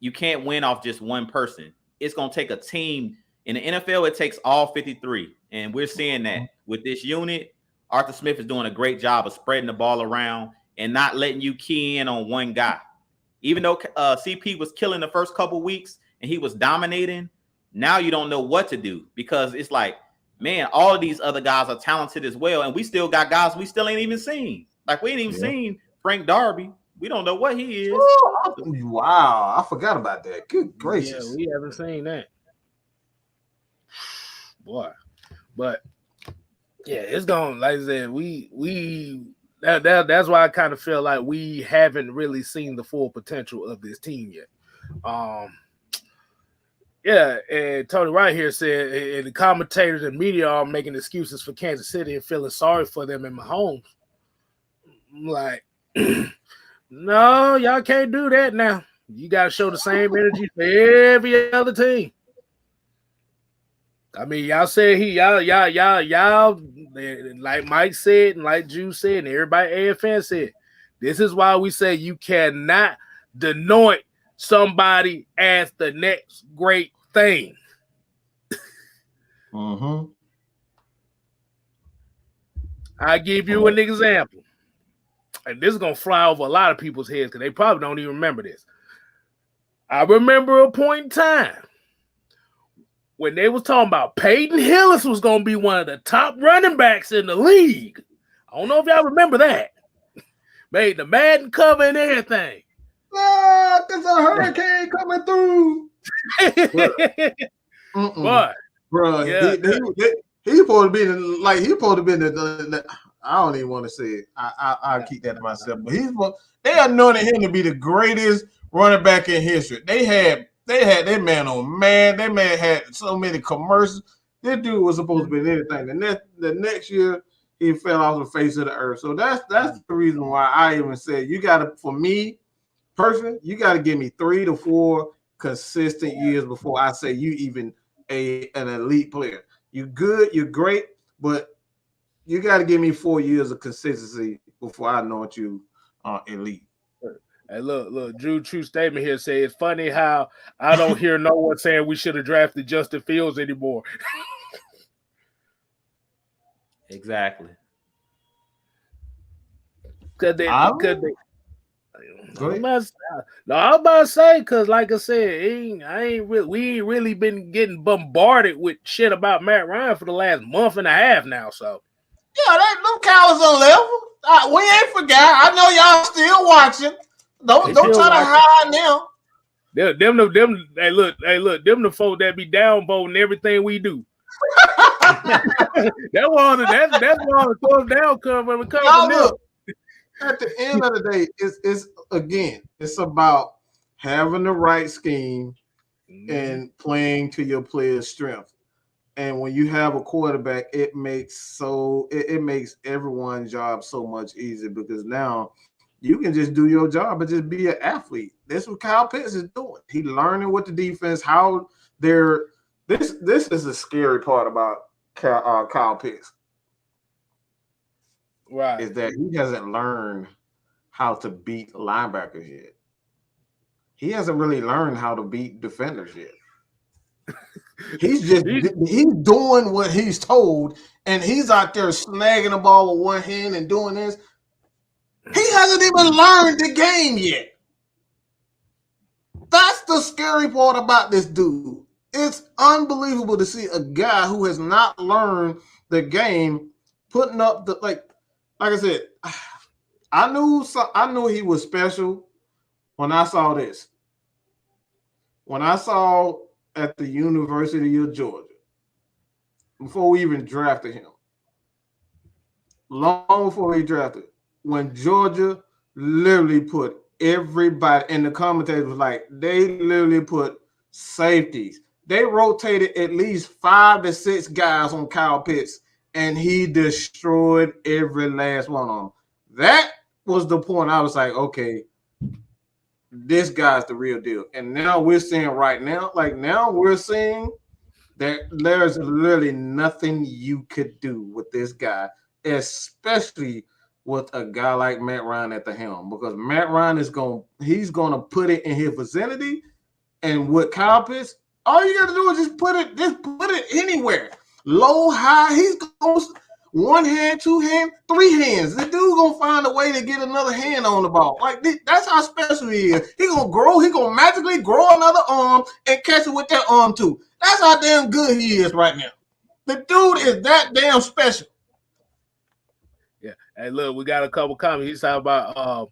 you can't win off just one person. It's going to take a team. In the NFL, it takes all 53. And we're seeing that with this unit. Arthur Smith is doing a great job of spreading the ball around and not letting you key in on one guy. Even though CP was killing the first couple weeks and he was dominating, now you don't know what to do because it's like, man, all of these other guys are talented as well. And we still got guys we still ain't even seen. Like, we ain't even seen Frank Darby. We don't know what he is. Oh, wow. I forgot about that. Good gracious. Yeah, we haven't seen that. Boy. But, yeah, it's going, like I said, that's why I kind of feel like we haven't really seen the full potential of this team yet. Yeah, and Tony Wright here said, and the commentators and media are making excuses for Kansas City and feeling sorry for them and Mahomes. I'm like, no, y'all can't do that now. You got to show the same energy for every other team. I mean, y'all said y'all, like Mike said, and like Juice said, and everybody AFN said, this is why we say you cannot denote somebody as the next great thing. Mm-hmm. I give you an example. And this is going to fly over a lot of people's heads because they probably don't even remember this. I remember a point in time when they was talking about Peyton Hillis was going to be one of the top running backs in the league. I don't know if y'all remember that. Made the Madden cover and everything. Ah, there's a hurricane coming through. But, bro, yeah. He's supposed to be the I don't even want to say it. I'll keep that to myself. But they anointed him to be the greatest running back in history. They had that man on man. That man had so many commercials. This dude was supposed to be anything. The next year he fell off the face of the earth. So that's the reason why I even said you gotta, for me personally, you gotta give me 3 to 4 consistent years before I say you even an elite player. You're good, you're great, but you got to give me 4 years of consistency before I know what you are elite. Hey, look, Drew, true statement here. Say it's funny how I don't hear no one saying we should have drafted Justin Fields anymore. Exactly. Could they? I'm about to say, because like I said, we ain't really been getting bombarded with shit about Matt Ryan for the last month and a half now. So yeah, them cowards on level. We ain't forgot. I know y'all still watching. Don't try to hide now. Them, hey look, them the folk that be downvoting everything we do. That's one of the thumbs down come when it comes to them. At the end of the day, it's about having the right scheme and playing to your player's strength. And when you have a quarterback, it makes everyone's job so much easier because now you can just do your job and just be an athlete. That's what Kyle Pitts is doing. He's learning what the defense, how they're. This is the scary part about Kyle Pitts. Right. Is that he hasn't learned how to beat linebackers yet. He hasn't really learned how to beat defenders yet. He's doing what he's told, and he's out there snagging the ball with one hand and doing this. He hasn't even learned the game yet. That's the scary part about this dude. It's unbelievable to see a guy who has not learned the game putting up the like I said. I knew he was special when I saw this. When I saw at the University of Georgia, before we even drafted him, long before we drafted, when Georgia literally put everybody, and the commentators was like, they literally put safeties. They rotated at least 5 to 6 guys on Kyle Pitts, and he destroyed every last one of them. That was the point. I was like, okay, this guy's the real deal. And now we're seeing we're seeing that there's literally nothing you could do with this guy, especially with a guy like Matt Ryan at the helm, because Matt Ryan he's going to put it in his vicinity And with Kyle Pitts, all you got to do is just put it anywhere. Low, high. He's going one hand, two hand, three hands. The dude gonna find a way to get another hand on the ball. Like that's how special he is. He gonna grow. He gonna magically grow another arm and catch it with that arm too. That's how damn good he is right now. The dude is that damn special. Yeah. Hey, look, we got a couple comments. He's talking about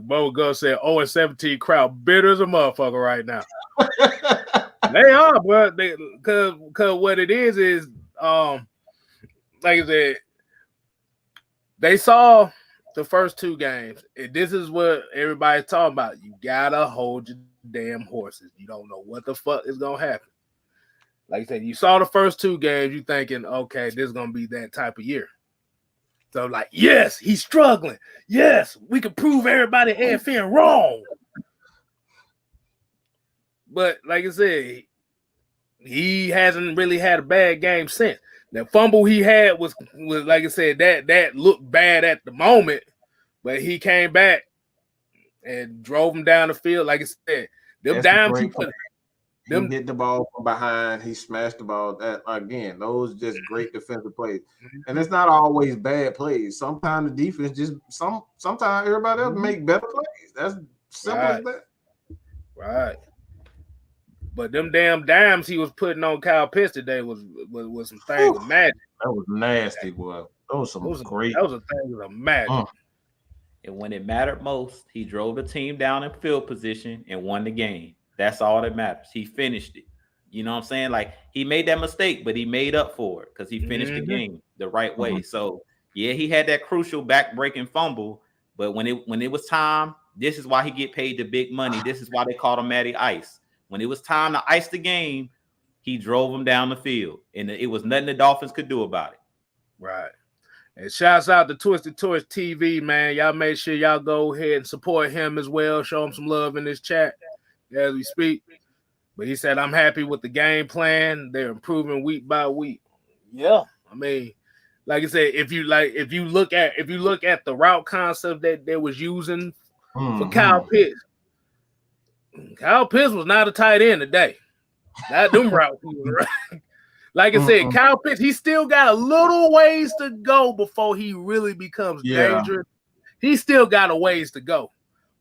Bo Gus said 0-17 crowd bitter as a motherfucker right now. They are, but because what it is like I said, they saw the first two games. And this is what everybody's talking about. You gotta hold your damn horses. You don't know what the fuck is gonna happen. Like I said, you saw the first two games, you thinking, okay, this is gonna be that type of year. So, like, yes, he's struggling. Yes, we can prove everybody AFN wrong. But like I said, he hasn't really had a bad game since. The fumble he had was like I said, that looked bad at the moment, but he came back and drove him down the field. Like I said, them dimes he put. He hit the ball from behind. He smashed the ball. That again, those just great defensive plays. And it's not always bad plays. Sometimes the defense just sometimes everybody else make better plays. That's simple as that. Right. But them damn dimes he was putting on Kyle Pitts today was some things of magic. That was nasty, boy. That was great. That was a thing of magic. And when it mattered most, he drove the team down in field position and won the game. That's all that matters. He finished it. You know what I'm saying? Like, he made that mistake, but he made up for it because he finished the game the right way. So, yeah, he had that crucial back-breaking fumble, but when it was time, this is why he get paid the big money. This is why they called him Matty Ice. When it was time to ice the game, he drove him down the field, and it was nothing the Dolphins could do about it. Right. And shouts out to Twisted Torch TV, man. Y'all make sure y'all go ahead and support him as well. Show him some love in this chat as we speak. But he said, I'm happy with the game plan. They're improving week by week. Yeah. I mean, like I said, if you look at the route concept that they was using for Kyle Pitts was not a tight end today. Not them routes. Right? Like I said, Kyle Pitts, he still got a little ways to go before he really becomes dangerous. He still got a ways to go.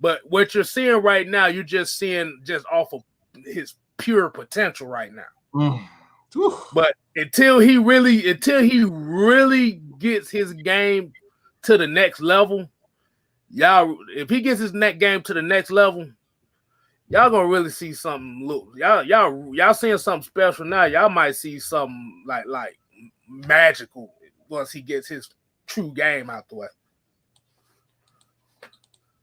But what you're seeing right now, you're just seeing just off of his pure potential right now. But until he really gets his game to the next level, if he gets his game to the next level, y'all gonna really see something. Look, y'all seeing something special now. Y'all might see something like magical once he gets his true game out the way.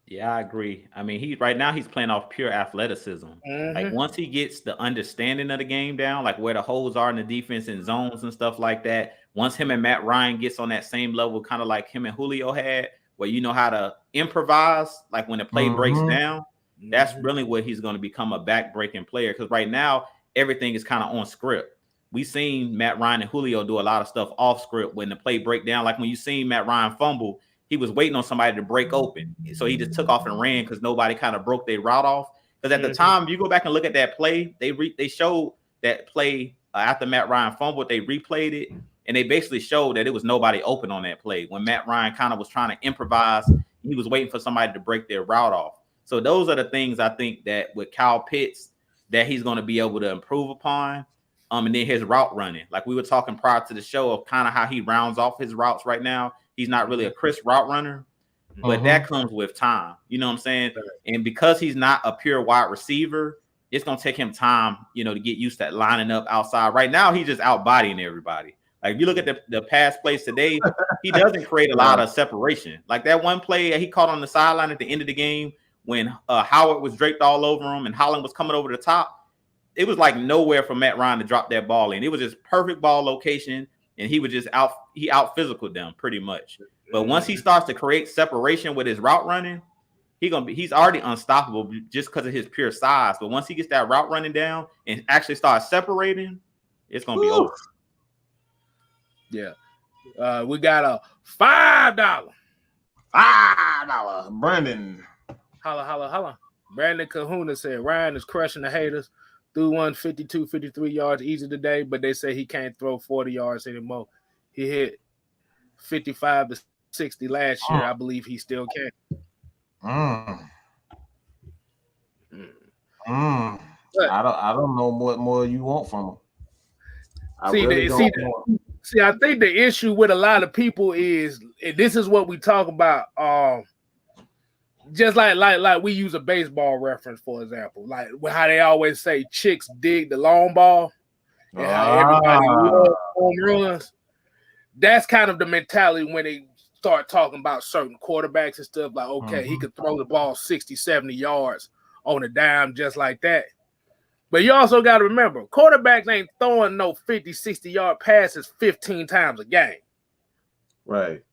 Yeah, I agree. I mean, right now he's playing off pure athleticism. Like, once he gets the understanding of the game down, like where the holes are in the defense and zones and stuff like that, once him and Matt Ryan gets on that same level, kind of like him and Julio had, where you know how to improvise, like when the play breaks down, that's really what he's going to become, a back-breaking player. Because right now, everything is kind of on script. We've seen Matt Ryan and Julio do a lot of stuff off script when the play break down. Like when you seen Matt Ryan fumble, he was waiting on somebody to break open. So he just took off and ran because nobody kind of broke their route off. Because at the time, you go back and look at that play, they showed that play after Matt Ryan fumbled, they replayed it, and they basically showed that it was nobody open on that play. When Matt Ryan kind of was trying to improvise, he was waiting for somebody to break their route off. So those are the things I think that with Kyle Pitts that he's going to be able to improve upon. And then his route running. Like we were talking prior to the show of kind of how he rounds off his routes right now. He's not really a crisp route runner, but that comes with time. You know what I'm saying? And because he's not a pure wide receiver, it's going to take him time, to get used to lining up outside. Right now, he's just out-bodying everybody. Like if you look at the pass plays today, he doesn't create a lot of separation. Like that one play that he caught on the sideline at the end of the game when Howard was draped all over him and Holland was coming over the top, it was like nowhere for Matt Ryan to drop that ball in. It was just perfect ball location. And he would just out physical them pretty much. But once he starts to create separation with his route running, he's already unstoppable just because of his pure size. But once he gets that route running down and actually starts separating, it's gonna be over. Yeah. We got a $5. $5. Brandon. Holla. Brandon Kahuna said Ryan is crushing the haters. Threw one 52, 53 yards easy today, but they say he can't throw 40 yards anymore. He hit 55 to 60 last year. I believe he still can. I don't know what more you want from him. I think the issue with a lot of people is, and this is what we talk about. Just like we use a baseball reference, for example, like how they always say chicks dig the long ball, and how everybody loves home runs. That's kind of the mentality when they start talking about certain quarterbacks and stuff. Like, okay, he could throw the ball 60, 70 yards on a dime just like that. But you also got to remember, quarterbacks ain't throwing no 50, 60-yard passes 15 times a game. Right.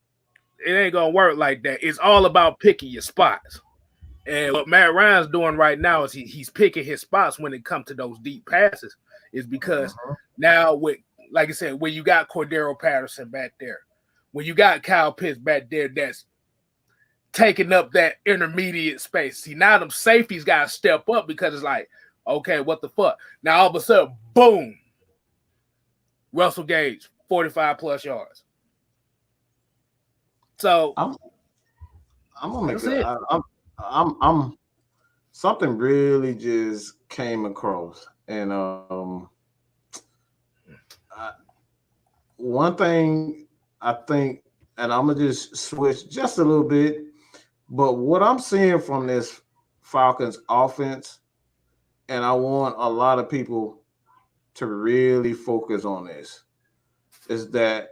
It ain't going to work like that. It's all about picking your spots. And what Matt Ryan's doing right now is he's picking his spots when it comes to those deep passes. Is because now, with, like I said, when you got Cordero Patterson back there, when you got Kyle Pitts back there that's taking up that intermediate space. See, now them safeties got to step up because it's like, okay, what the fuck? Now all of a sudden, boom, Russell Gage, 45+ yards. So I'm gonna make it. I'm something really just came across, and one thing I think, and I'm gonna just switch just a little bit, but what I'm seeing from this Falcons offense, and I want a lot of people to really focus on this, is that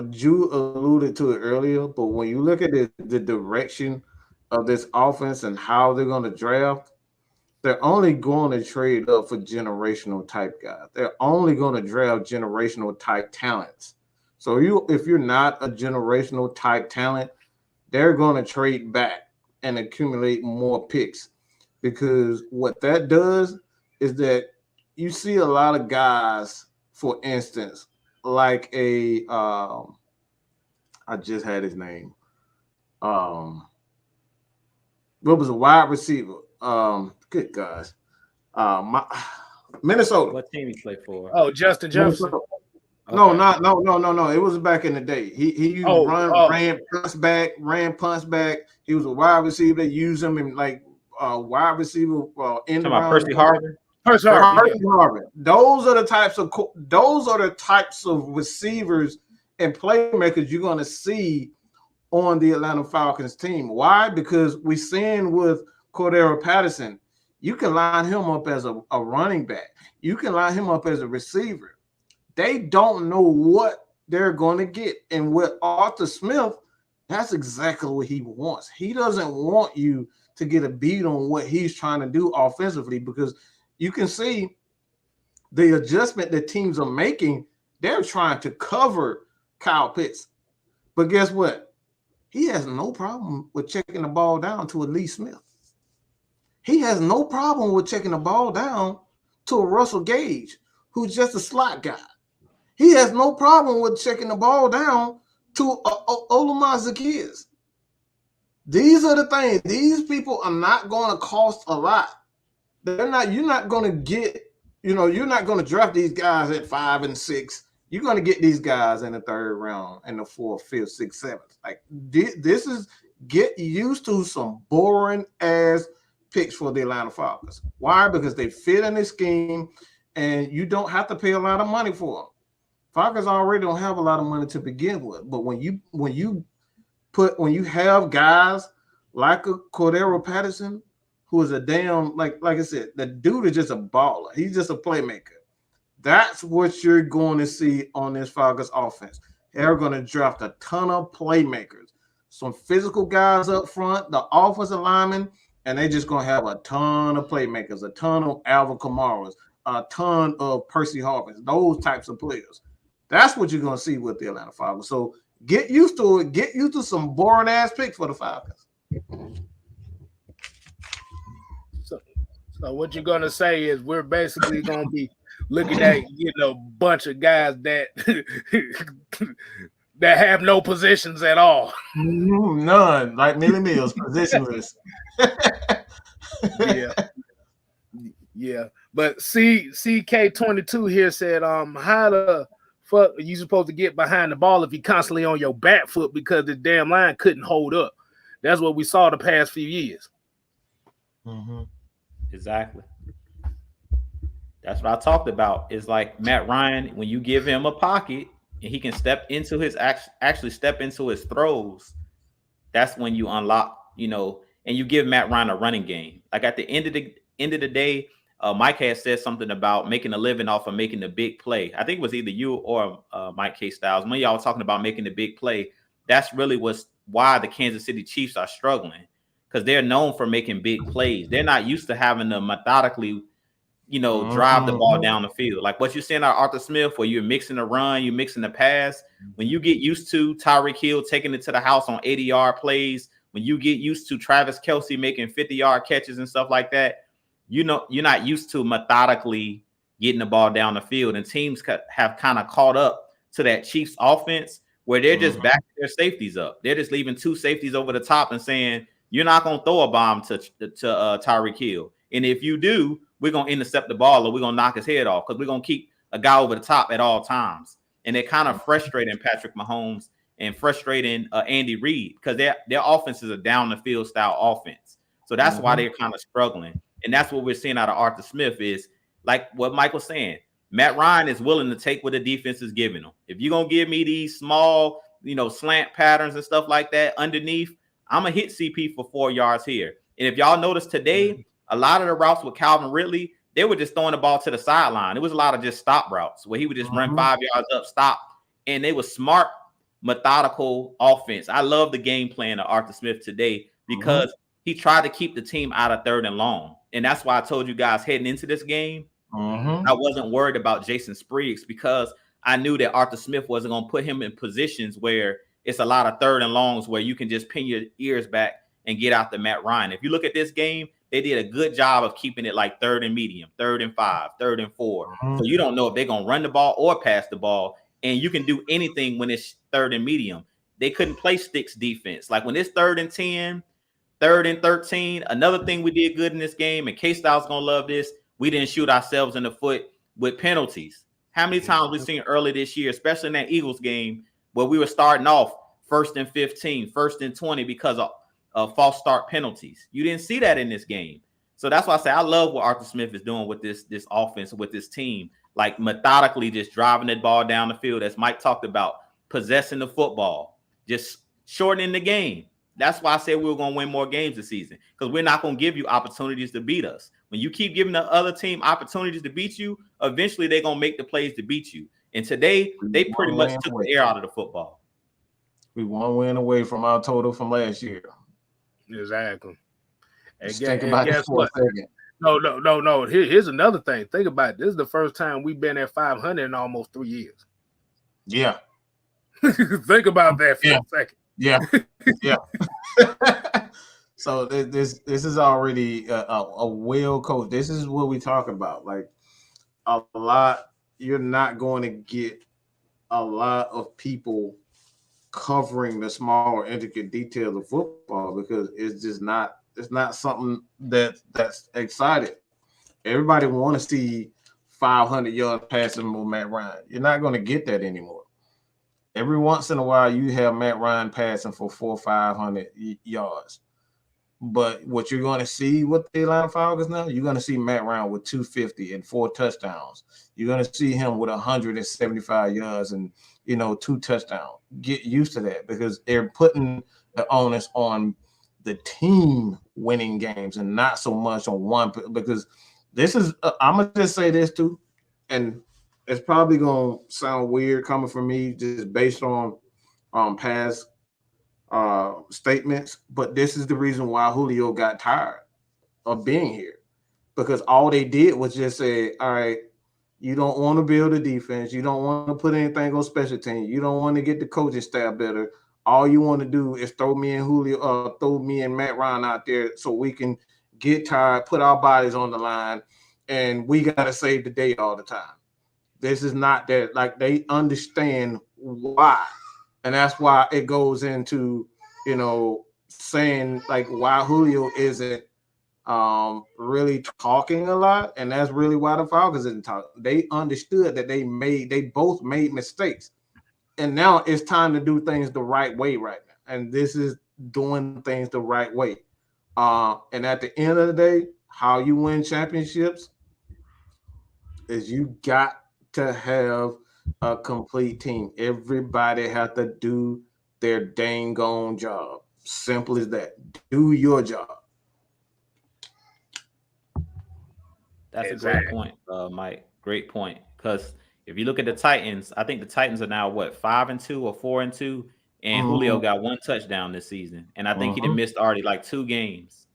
you alluded to it earlier, but when you look at the direction of this offense and how they're going to draft, they're only going to trade up for generational type guys. They're only going to draft generational type talents. So if you're not a generational type talent, they're going to trade back and accumulate more picks, because what that does is that you see a lot of guys, for instance, like I just had his name. What was a wide receiver? Good guys. Minnesota. What team he played for? Oh, Justin Jefferson. Okay. No. It was back in the day. He ran punts back. He was a wide receiver. They used him in like wide receiver in the Percy Harvin. Percy Harvin. Those are the types of receivers and playmakers you're going to see on the Atlanta Falcons team. Why? Because we're seeing with Cordero Patterson, you can line him up as a running back. You can line him up as a receiver. They don't know what they're going to get. And with Arthur Smith, that's exactly what he wants. He doesn't want you to get a beat on what he's trying to do offensively, because you can see the adjustment that teams are making. They're trying to cover Kyle Pitts. But guess what? He has no problem with checking the ball down to a Lee Smith. He has no problem with checking the ball down to a Russell Gage, who's just a slot guy. He has no problem with checking the ball down to Olamide Zaccheaus. These are the things. These people are not going to cost a lot. You're not going to get, you're not going to draft these guys at 5 and 6. You're going to get these guys in the 3rd round, in the 4th, 5th, 6th, 7th. Like, this is, get used to some boring ass picks for the Atlanta Falcons. Why? Because they fit in this scheme, and you don't have to pay a lot of money for them. Falcons already don't have a lot of money to begin with, but when you have guys like a Cordero Patterson, who is a damn, like I said, the dude is just a baller. He's just a playmaker. That's what you're going to see on this Falcons offense. They're going to draft a ton of playmakers, some physical guys up front, the offensive linemen, and they're just going to have a ton of playmakers, a ton of Alvin Kamaras, a ton of Percy Harvins, those types of players. That's what you're going to see with the Atlanta Falcons. So get used to it. Get used to some boring ass picks for the Falcons. So what you're going to say is we're basically going to be looking at a bunch of guys that that have no positions at all. None, like Millie Mills, positionless. Yeah. Yeah. But CK22 here said, how the fuck are you supposed to get behind the ball if you're constantly on your back foot because the damn line couldn't hold up? That's what we saw the past few years. Mm-hmm. Exactly. That's what I talked about. It's like Matt Ryan, when you give him a pocket and he can step into his actually step into his throws, that's when you unlock, and you give Matt Ryan a running game. Like at the end of the day, Mike had said something about making a living off of making the big play. I think it was either you or Mike K. Styles. When y'all were talking about making the big play, that's really why the Kansas City Chiefs are struggling, because they're known for making big plays. They're not used to having to methodically, drive the ball down the field. Like what you're seeing out Arthur Smith, where you're mixing the run, you're mixing the pass. When you get used to Tyreek Hill taking it to the house on 80-yard plays, when you get used to Travis Kelce making 50-yard catches and stuff like that, you're not used to methodically getting the ball down the field. And teams have kind of caught up to that Chiefs offense where they're just backing their safeties up. They're just leaving two safeties over the top and saying, you're not going to throw a bomb to Tyreek Hill. And if you do, we're going to intercept the ball or we're going to knock his head off because we're going to keep a guy over the top at all times. And they're kind of frustrating Patrick Mahomes and frustrating Andy Reid because their offense is a down the field style offense. So that's why they're kind of struggling. And that's what we're seeing out of Arthur Smith is like what Mike was saying. Matt Ryan is willing to take what the defense is giving him. If you're going to give me these small, slant patterns and stuff like that underneath, I'm going to hit CP for 4 yards here. And if y'all notice today, a lot of the routes with Calvin Ridley, they were just throwing the ball to the sideline. It was a lot of just stop routes where he would just run 5 yards up, stop. And they were smart, methodical offense. I love the game plan of Arthur Smith today because he tried to keep the team out of 3rd and long. And that's why I told you guys heading into this game, I wasn't worried about Jason Spriggs because I knew that Arthur Smith wasn't going to put him in positions where it's a lot of 3rd and longs where you can just pin your ears back and get out the Matt Ryan. If you look at this game, they did a good job of keeping it like 3rd and medium, 3rd and 5, 3rd and 4. So you don't know if they're going to run the ball or pass the ball. And you can do anything when it's 3rd and medium. They couldn't play sticks defense. Like when it's 3rd and 10, 3rd and 13, another thing we did good in this game, and K-Style's going to love this, we didn't shoot ourselves in the foot with penalties. How many times we've seen early this year, especially in that Eagles game, where we were starting off 1st and 15, 1st and 20 because of false start penalties. You didn't see that in this game. So that's why I say I love what Arthur Smith is doing with this offense, with this team, like methodically just driving the ball down the field, as Mike talked about, possessing the football, just shortening the game. That's why I said we were going to win more games this season, because we're not going to give you opportunities to beat us. When you keep giving the other team opportunities to beat you, eventually they're going to make the plays to beat you. And today, they pretty much took the air out of the football. We 1 win away from our total from last year. Exactly. And think about it for a second. No. Here's another thing. Think about it. This is the first time we've been at 500 in almost 3 years. Yeah. Think about that for a second. Yeah. Yeah. So this is already a well coached. This is what we talk about. Like a lot, you're not going to get a lot of people covering the small or intricate details of football because it's not something that's exciting. Everybody want to see 500 yards passing with Matt Ryan. You're not going to get that anymore. Every once in a while, you have Matt Ryan passing for 400 or 500 yards. But what you're going to see with the Atlanta Falcons now, you're going to see Matt Ryan with 250 and 4 touchdowns. You're going to see him with 175 yards and 2 touchdowns. Get used to that because they're putting the onus on the team winning games and not so much on one. Because this is, I'm going to just say this too, and it's probably going to sound weird coming from me just based on past statements, but this is the reason why Julio got tired of being here, because all they did was just say, all right, you don't want to build a defense, you don't want to put anything on special team, you don't want to get the coaching staff better, all you want to do is throw me and Matt Ryan out there so we can get tired, put our bodies on the line, and we got to save the day all the time. This is not that. Like, they understand why. And that's why it goes into, saying like why Julio isn't really talking a lot, and that's really why the Falcons didn't talk. They understood that they both made mistakes, and now it's time to do things the right way right now. And this is doing things the right way. And at the end of the day, how you win championships is you got to have a complete team. Everybody has to do their dang on job. Simple as that. Do your job. That's a great point, Mike. Great point. Because if you look at the Titans, I think the Titans are now 5-2 or 4-2, and Julio got 1 touchdown this season, and I think he done missed already like 2 games,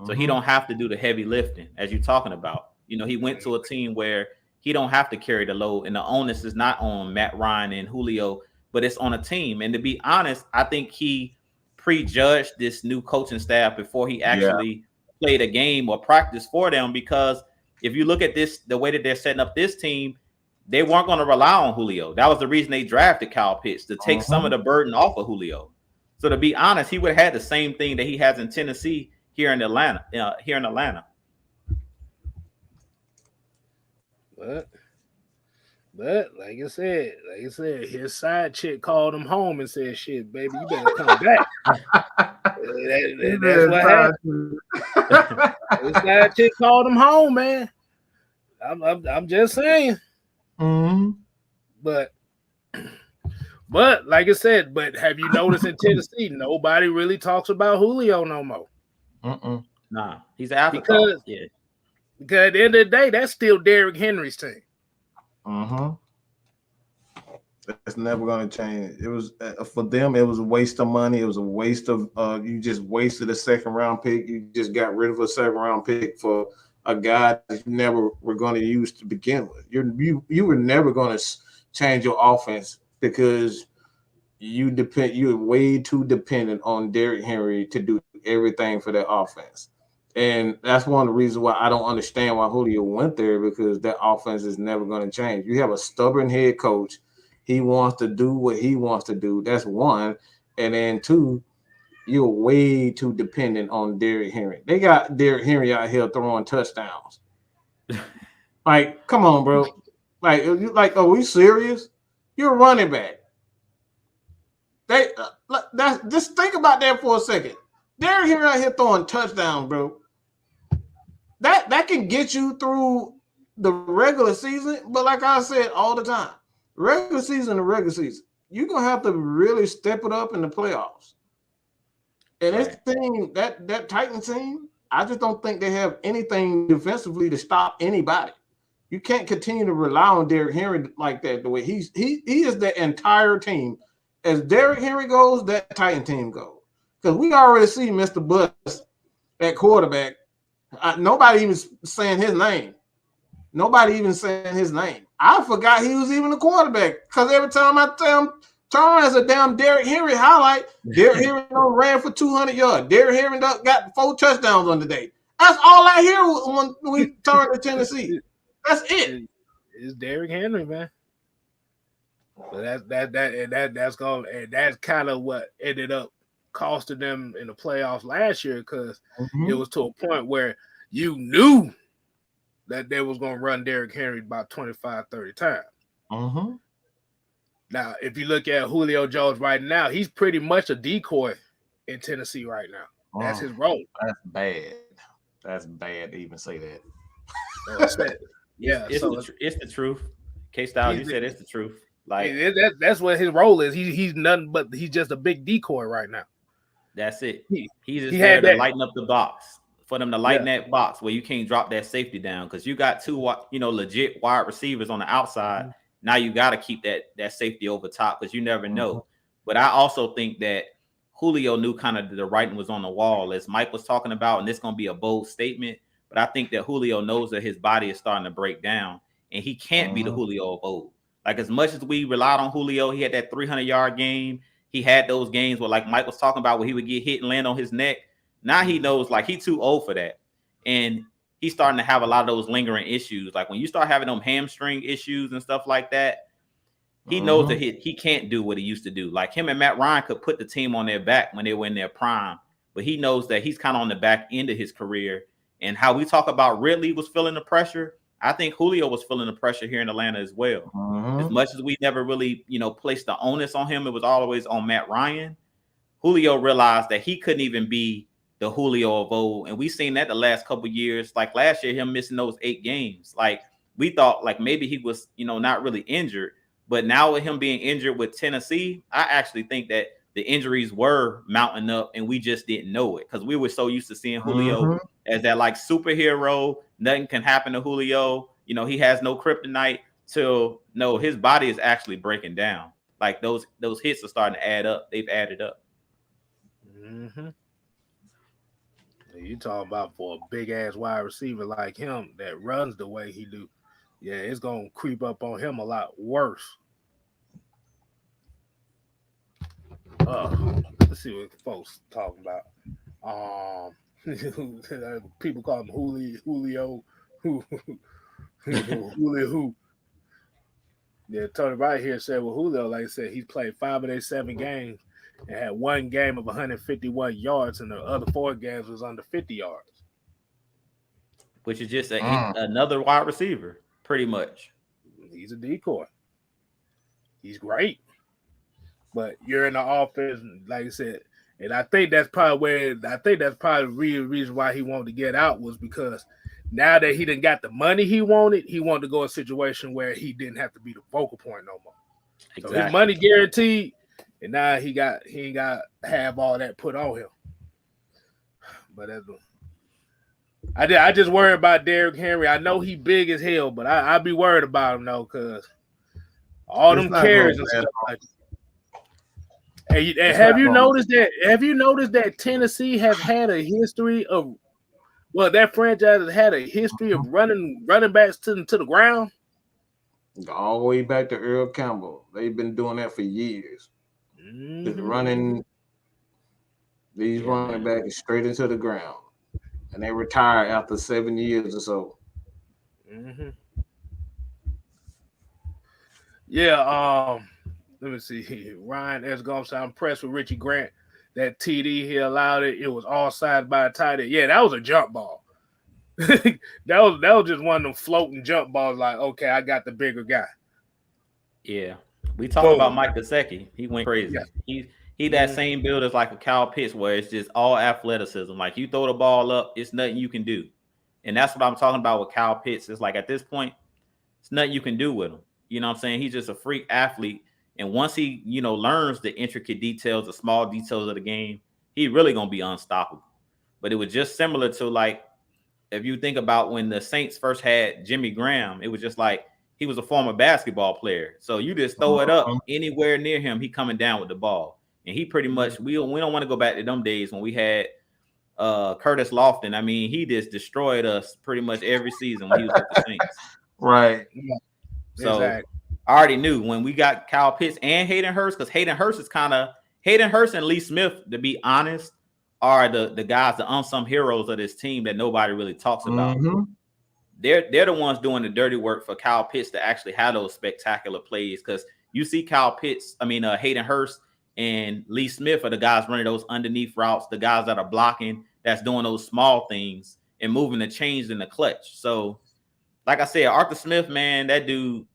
so he don't have to do the heavy lifting as you're talking about. You know, he went to a team where he don't have to carry the load, and the onus is not on Matt Ryan and Julio, but it's on a team. And to be honest, I think he prejudged this new coaching staff before he actually played a game or practice for them, because if you look at this, the way that they're setting up this team, they weren't going to rely on Julio. That was the reason they drafted Kyle Pitts, to take some of the burden off of Julio. So to be honest, he would have had the same thing that he has in Tennessee here in Atlanta. But like I said, his side chick called him home and said, "Shit, baby, you better come back." That's what happened. His side chick called him home, man. I'm just saying. But like I said, but have you noticed in Tennessee, nobody really talks about Julio no more? Nah, he's an afterthought. Because at the end of the day, that's still Derrick Henry's team. It's never going to change. It was for them. It was a waste of money. It was a waste of. You just wasted a 2nd round pick. You just got rid of a 2nd round pick for a guy that you never were going to use to begin with. You were never going to change your offense because you're way too dependent on Derrick Henry to do everything for that offense. And that's one of the reasons why I don't understand why Julio went there, because that offense is never going to change. You have a stubborn head coach. He wants to do what he wants to do. That's one. And then 2, you're way too dependent on Derrick Henry. They got Derrick Henry out here throwing touchdowns. Like, come on, bro. Like, are we serious? You're a running back. Just think about that for a second. Derrick Henry out here throwing touchdowns, bro. That can get you through the regular season, but like I said all the time, regular season, you're gonna have to really step it up in the playoffs. And this thing, that Titan team, I just don't think they have anything defensively to stop anybody. You can't continue to rely on Derrick Henry like that. The way he is the entire team. As Derrick Henry goes, that Titan team goes. Because we already see Mr. Bus at quarterback. Nobody even saying his name. I forgot he was even a quarterback, because every time I tell him, turn as a damn Derrick Henry highlight, Derrick Henry ran for 200 yards. Derrick Henry got 4 touchdowns on the day. That's all I hear when we turn to Tennessee. That's it. It's Derrick Henry, man. But that's kind of what ended up costing them in the playoffs last year, because it was to a point where you knew that they was going to run Derrick Henry about 25, 30 times. Now, if you look at Julio Jones right now, he's pretty much a decoy in Tennessee right now. That's his role. That's bad. That's bad to even say that. It's the truth. K-Style, you said it's the truth. Like that's what his role is. He's nothing but he's just a big decoy right now. That's it. He's just there to lighten up the box, for them to lighten that box where you can't drop that safety down, because you got 2 legit wide receivers on the outside. Now you got to keep that safety over top, because you never know. But I also think that Julio knew kind of the writing was on the wall, as Mike was talking about, and this is going to be a bold statement, but I think that Julio knows that his body is starting to break down, and he can't be the Julio of old. Like, as much as we relied on Julio, he had that 300-yard game. He had those games where, like Mike was talking about, where he would get hit and land on his neck. Now he knows, like, he's too old for that. And he's starting to have a lot of those lingering issues. Like, when you start having them hamstring issues and stuff like that, he knows that he can't do what he used to do. Like, him and Matt Ryan could put the team on their back when they were in their prime, but he knows that he's kind of on the back end of his career, And how we talk about Ridley was feeling the pressure, I think Julio was feeling the pressure here in Atlanta as well. As much as we never really, placed the onus on him, it was always on Matt Ryan. Julio realized that he couldn't even be the Julio of old. And we've seen that the last couple of years. Like last year, him missing those 8 games. Like we thought like maybe he was, not really injured. But now with him being injured with Tennessee, I actually think that the injuries were mounting up and we just didn't know it because we were so used to seeing Julio as that like superhero. Nothing can happen to Julio. He has no kryptonite till no, his body is actually breaking down. Like those hits are starting to add up. They've added up. You talking about for a big ass wide receiver like him that runs the way he do. Yeah, it's gonna creep up on him a lot worse. Let's see what folks talking about. People call him Julio. Julio. Yeah, Tony right here said, well, Julio, like I said, he's played 5 of their 7 games and had 1 game of 151 yards, and the other 4 games was under 50 yards. Which is just another wide receiver, pretty much. He's a decoy. He's great. But you're in the offense, like I said, and I think that's probably the real reason why he wanted to get out was because now that he didn't got the money he wanted to go in a situation where he didn't have to be the focal point no more. Exactly. So his money guaranteed, and now he ain't got to have all that put on him. But I just worry about Derrick Henry. I know he big as hell, but I be worried about him though, because all them carries and stuff like that. And have you noticed that Tennessee has had a history of that franchise has had a history of running backs to the ground? All the way back to Earl Campbell. They've been doing that for years. Just running these running backs straight into the ground. And they retire after 7 years or so. Yeah, let me see. Ryan S. Gomes, I'm impressed with Richie Grant. That TD, he allowed it. It was all sides by a tight end. Yeah, that was a jump ball. that was just one of them floating jump balls. Like, okay, I got the bigger guy. Yeah, we talked about Mike Gesicki. He went crazy. Yeah. He that same build as like a Kyle Pitts, where it's just all athleticism. Like you throw the ball up, it's nothing you can do. And that's what I'm talking about with Kyle Pitts. It's like at this point, it's nothing you can do with him. You know what I'm saying? He's just a freak athlete. And once he, learns the intricate details, the small details of the game, he really going to be unstoppable. But it was just similar to like, if you think about when the Saints first had Jimmy Graham, it was just like he was a former basketball player. So you just throw it up anywhere near him, he coming down with the ball. And he pretty much, we don't want to go back to them days when we had Curtis Lofton. I mean, he just destroyed us pretty much every season when he was with the Saints. Right. So exactly. I already knew when we got Kyle Pitts and Hayden Hurst, because Hayden Hurst and Lee Smith, to be honest, are the guys, the unsung heroes of this team that nobody really talks about. They're the ones doing the dirty work for Kyle Pitts to actually have those spectacular plays. Because you see Hayden Hurst and Lee Smith are the guys running those underneath routes, the guys that are blocking, that's doing those small things and moving the chains in the clutch. So, like I said, Arthur Smith, man, that dude,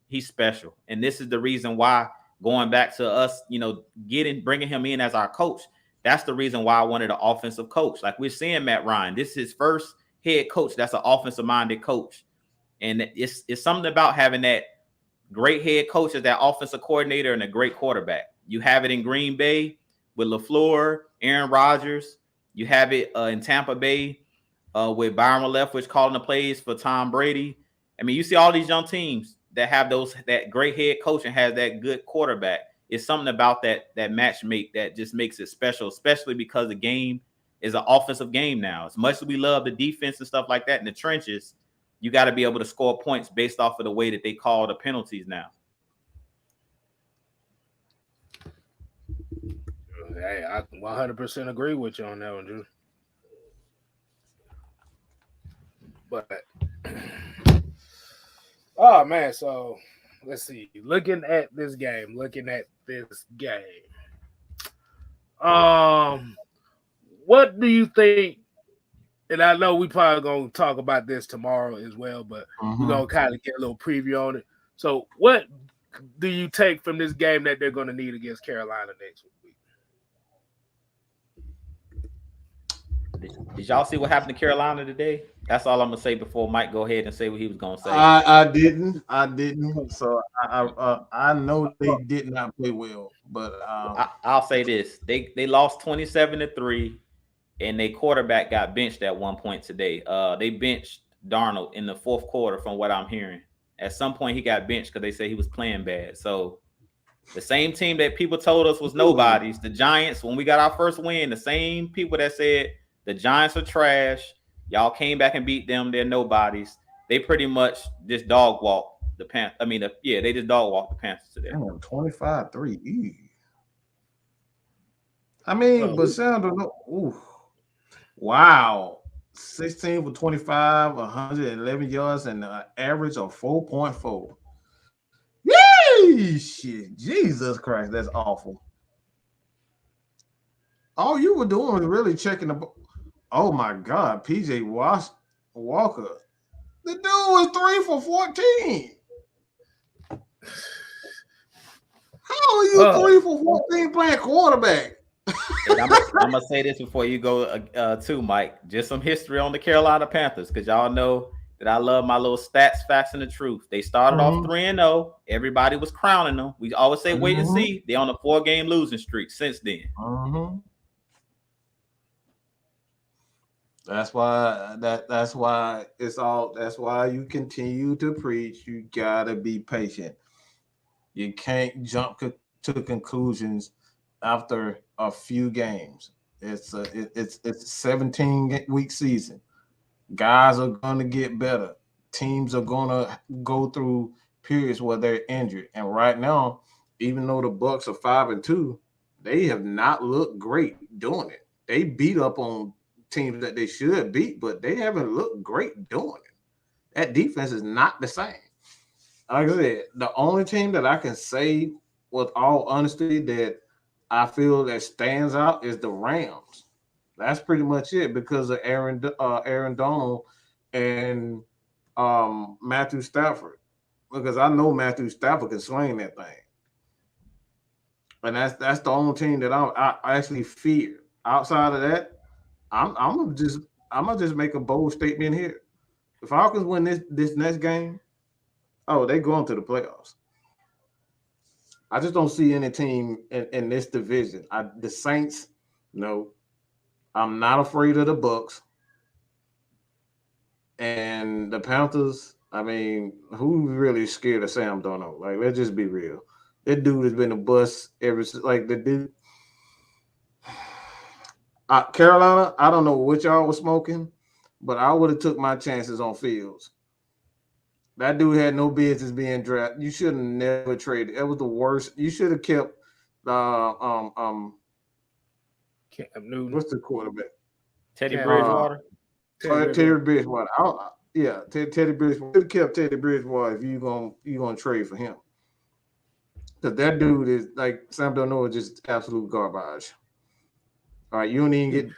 he's special. And this is the reason why, going back to us, bringing him in as our coach, that's the reason why I wanted an offensive coach. Like we're seeing Matt Ryan, this is his first head coach that's an offensive-minded coach. And it's something about having that great head coach as that offensive coordinator and a great quarterback. You have it in Green Bay with LaFleur, Aaron Rodgers. You have it in Tampa Bay with Byron Leftwich calling the plays for Tom Brady. I mean, you see all these young teams that have that great head coach and has that good quarterback. It's something about that matchmate that just makes it special, especially because the game is an offensive game now. As much as we love the defense and stuff like that in the trenches, you got to be able to score points based off of the way that they call the penalties now. Hey, I 100% agree with you on that one, Drew. But, oh, man, so let's see. Looking at this game. What do you think and I know we probably gonna talk about this tomorrow as well, but we're gonna kind of get a little preview on it. So, what do you take from this game that they're gonna need against Carolina next week? Did y'all see what happened to Carolina today? That's all I'm gonna say before Mike go ahead and say what he was gonna say. I didn't. So I know they did not play well, but I'll say this: they lost 27-3, and their quarterback got benched at one point today. They benched Darnold in the fourth quarter, from what I'm hearing. At some point, he got benched because they said he was playing bad. So the same team that people told us was nobodies, the Giants, when we got our first win, the same people that said the Giants are trash, y'all came back and beat them, they're nobodies. They pretty much just dog walked the Panthers. I mean, they just dog walked the Panthers today. 25-3. I mean, but Sandra, wow. 16 for 25, 111 yards, and an average of 4.4. Yee! Shit, Jesus Christ, that's awful. All you were doing was really checking the. Oh my God, PJ Walker. The dude was 3 for 14. How are you 3 for 14 playing quarterback? I'm gonna say this before you go too, Mike. Just some history on the Carolina Panthers, because y'all know that I love my little stats, facts, and the truth. They started off 3-0. Everybody was crowning them. We always say wait and see. They're on a 4-game losing streak since then. That's why that's why you continue to preach. You gotta be patient. You can't jump to conclusions after a few games. It's a 17-week season. Guys are gonna get better. Teams are gonna go through periods where they're injured. And right now, even though the Bucs are 5-2, they have not looked great doing it. They beat up on teams that they should beat, but they haven't looked great doing it. That defense is not the same. Like I said, the only team that I can say with all honesty that I feel that stands out is the Rams. That's pretty much it because of Aaron Donald and Matthew Stafford. Because I know Matthew Stafford can sling that thing, and that's the only team that I actually fear. Outside of that, I'm gonna just make a bold statement here. The Falcons win this next game, they going to the playoffs. I just don't see any team in this division. The Saints, no. I'm not afraid of the Bucs. And the Panthers, I mean, who really scared of Sam Darnold? Like, let's just be real. That dude has been a bust ever since. Like, the dude. Carolina, I don't know what y'all was smoking, but I would have took my chances on Fields. That dude had no business being drafted. You should have never traded. That was the worst. You should have kept Cam Newton. What's the quarterback? Teddy Bridgewater. Teddy Bridgewater. Teddy Bridgewater. Should have kept Teddy Bridgewater if you gonna trade for him. Because that dude is like Sam Darnold, just absolute garbage. All right, you don't even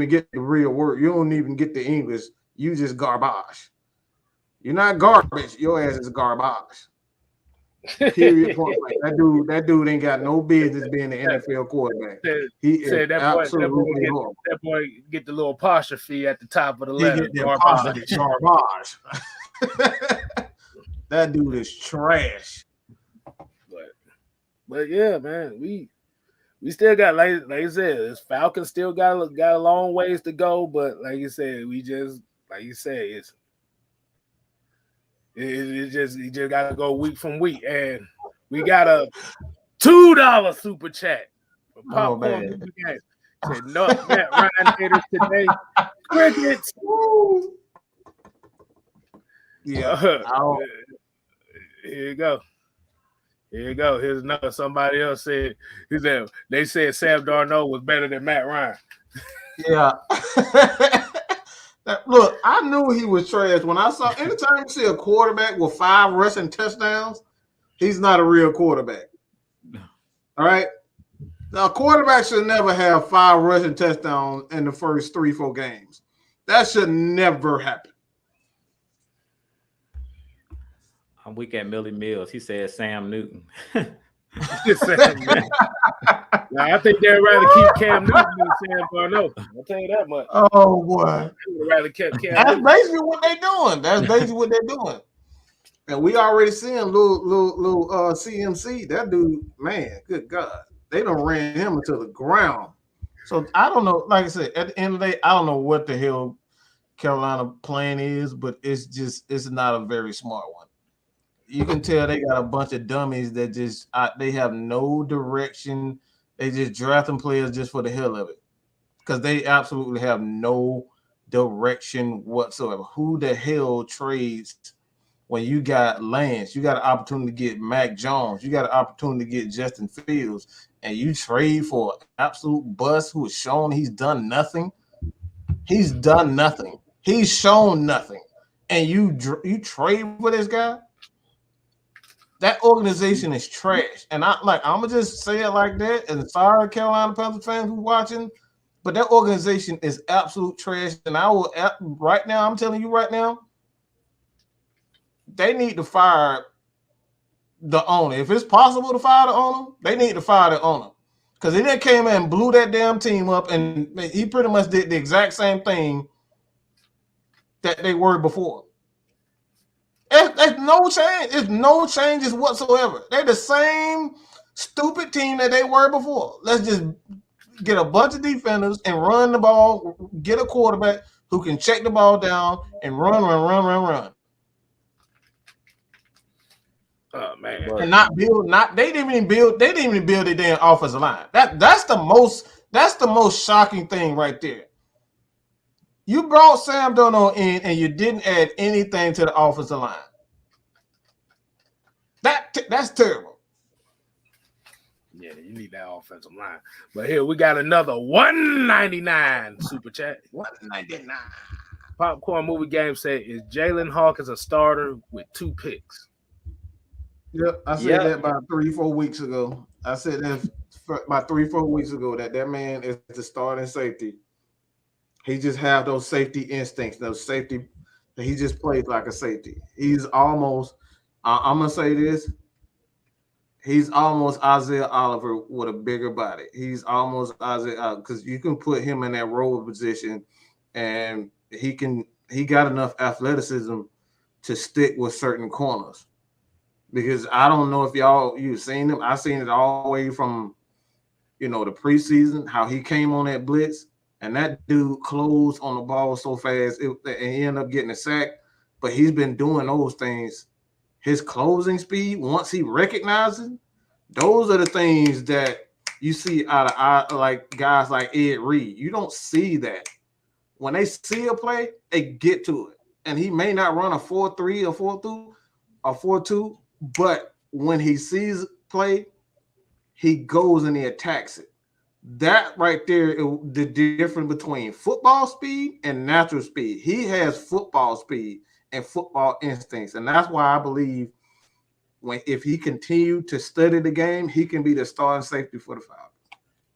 get the real word. You don't even get the English. You just garbage. You're not garbage. Your ass is garbage. Period. Point blank. That dude ain't got no business being an NFL quarterback. He is absolutely horrible. That boy get the little apostrophe at the top of the letter. Garbage. That dude is trash. But yeah, man, we still got like I said, this Falcons still got a long ways to go. But like you said, you just got to go week from week, and we got a $2 super chat for Popcorn. Said no, Matt Ryan haters today. Crickets. Yeah. Here you go. Here's another. Somebody else said they said Sam Darnold was better than Matt Ryan. Yeah. Look, I knew he was trash when I saw. Anytime you see a quarterback with 5 rushing touchdowns, he's not a real quarterback. All right. Now, quarterback should never have 5 rushing touchdowns in the first 3-4 games. That should never happen. I'm weak at Millie Mills. He said Sam Newton. Now, I think they'd rather keep Cam Newton than Sam Darnold. I'll tell you that much. Oh boy, I would rather kept Cam. that's Newton. basically what they're doing. That's basically what they're doing. And we already seeing little CMC. That dude, man, good God, they done ran him into the ground. So I don't know. Like I said, at the end of the day, I don't know what the hell Carolina plan is, but it's not a very smart one. You can tell they got a bunch of dummies that just they have no direction. They just drafting players just for the hell of it, because they absolutely have no direction whatsoever. Who the hell trades when you got Lance? You got an opportunity to get Mac Jones. You got an opportunity to get Justin Fields, and you trade for an absolute bust who has shown he's done nothing. He's done nothing. He's shown nothing, and you trade for this guy. That organization is trash, and I'm gonna just say it like that. And sorry, Carolina Panthers fans who watching, but that organization is absolute trash. And I will right now. I'm telling you right now, they need to fire the owner. If it's possible to fire the owner, they need to fire the owner, because he then came in and blew that damn team up, and he pretty much did the exact same thing that they were before. There's no change. There's no changes whatsoever. They're the same stupid team that they were before. Let's just get a bunch of defenders and run the ball, get a quarterback who can check the ball down and run. Oh man. And they didn't even build their damn offensive line. That's the most shocking thing right there. You brought Sam Darnold in and you didn't add anything to the offensive line. That's terrible. Yeah, you need that offensive line. But here we got another $1.99 super chat. $1.99. Popcorn Movie Game said, is Jalen Hawkins a starter with 2 picks? Yep, I said that about 3-4 weeks ago. I said that about 3-4 weeks ago that man is the starting safety. He just have those safety instincts, he just plays like a safety. He's almost, I'm going to say this, he's almost Isaiah Oliver with a bigger body. He's almost Isaiah, because you can put him in that role position, and he got enough athleticism to stick with certain corners. Because I don't know if you've seen him. I've seen it all the way from, the preseason, how he came on that blitz. And that dude closed on the ball so fast, and he ended up getting a sack. But he's been doing those things. His closing speed, once he recognizes, those are the things that you see out of like guys like Ed Reed. You don't see that. When they see a play, they get to it. And he may not run a 4-3 or 4-2, but when he sees play, he goes and he attacks it. That right there, the difference between football speed and natural speed. He has football speed and football instincts, and that's why I believe if he continued to study the game, he can be the starting safety for the Falcons.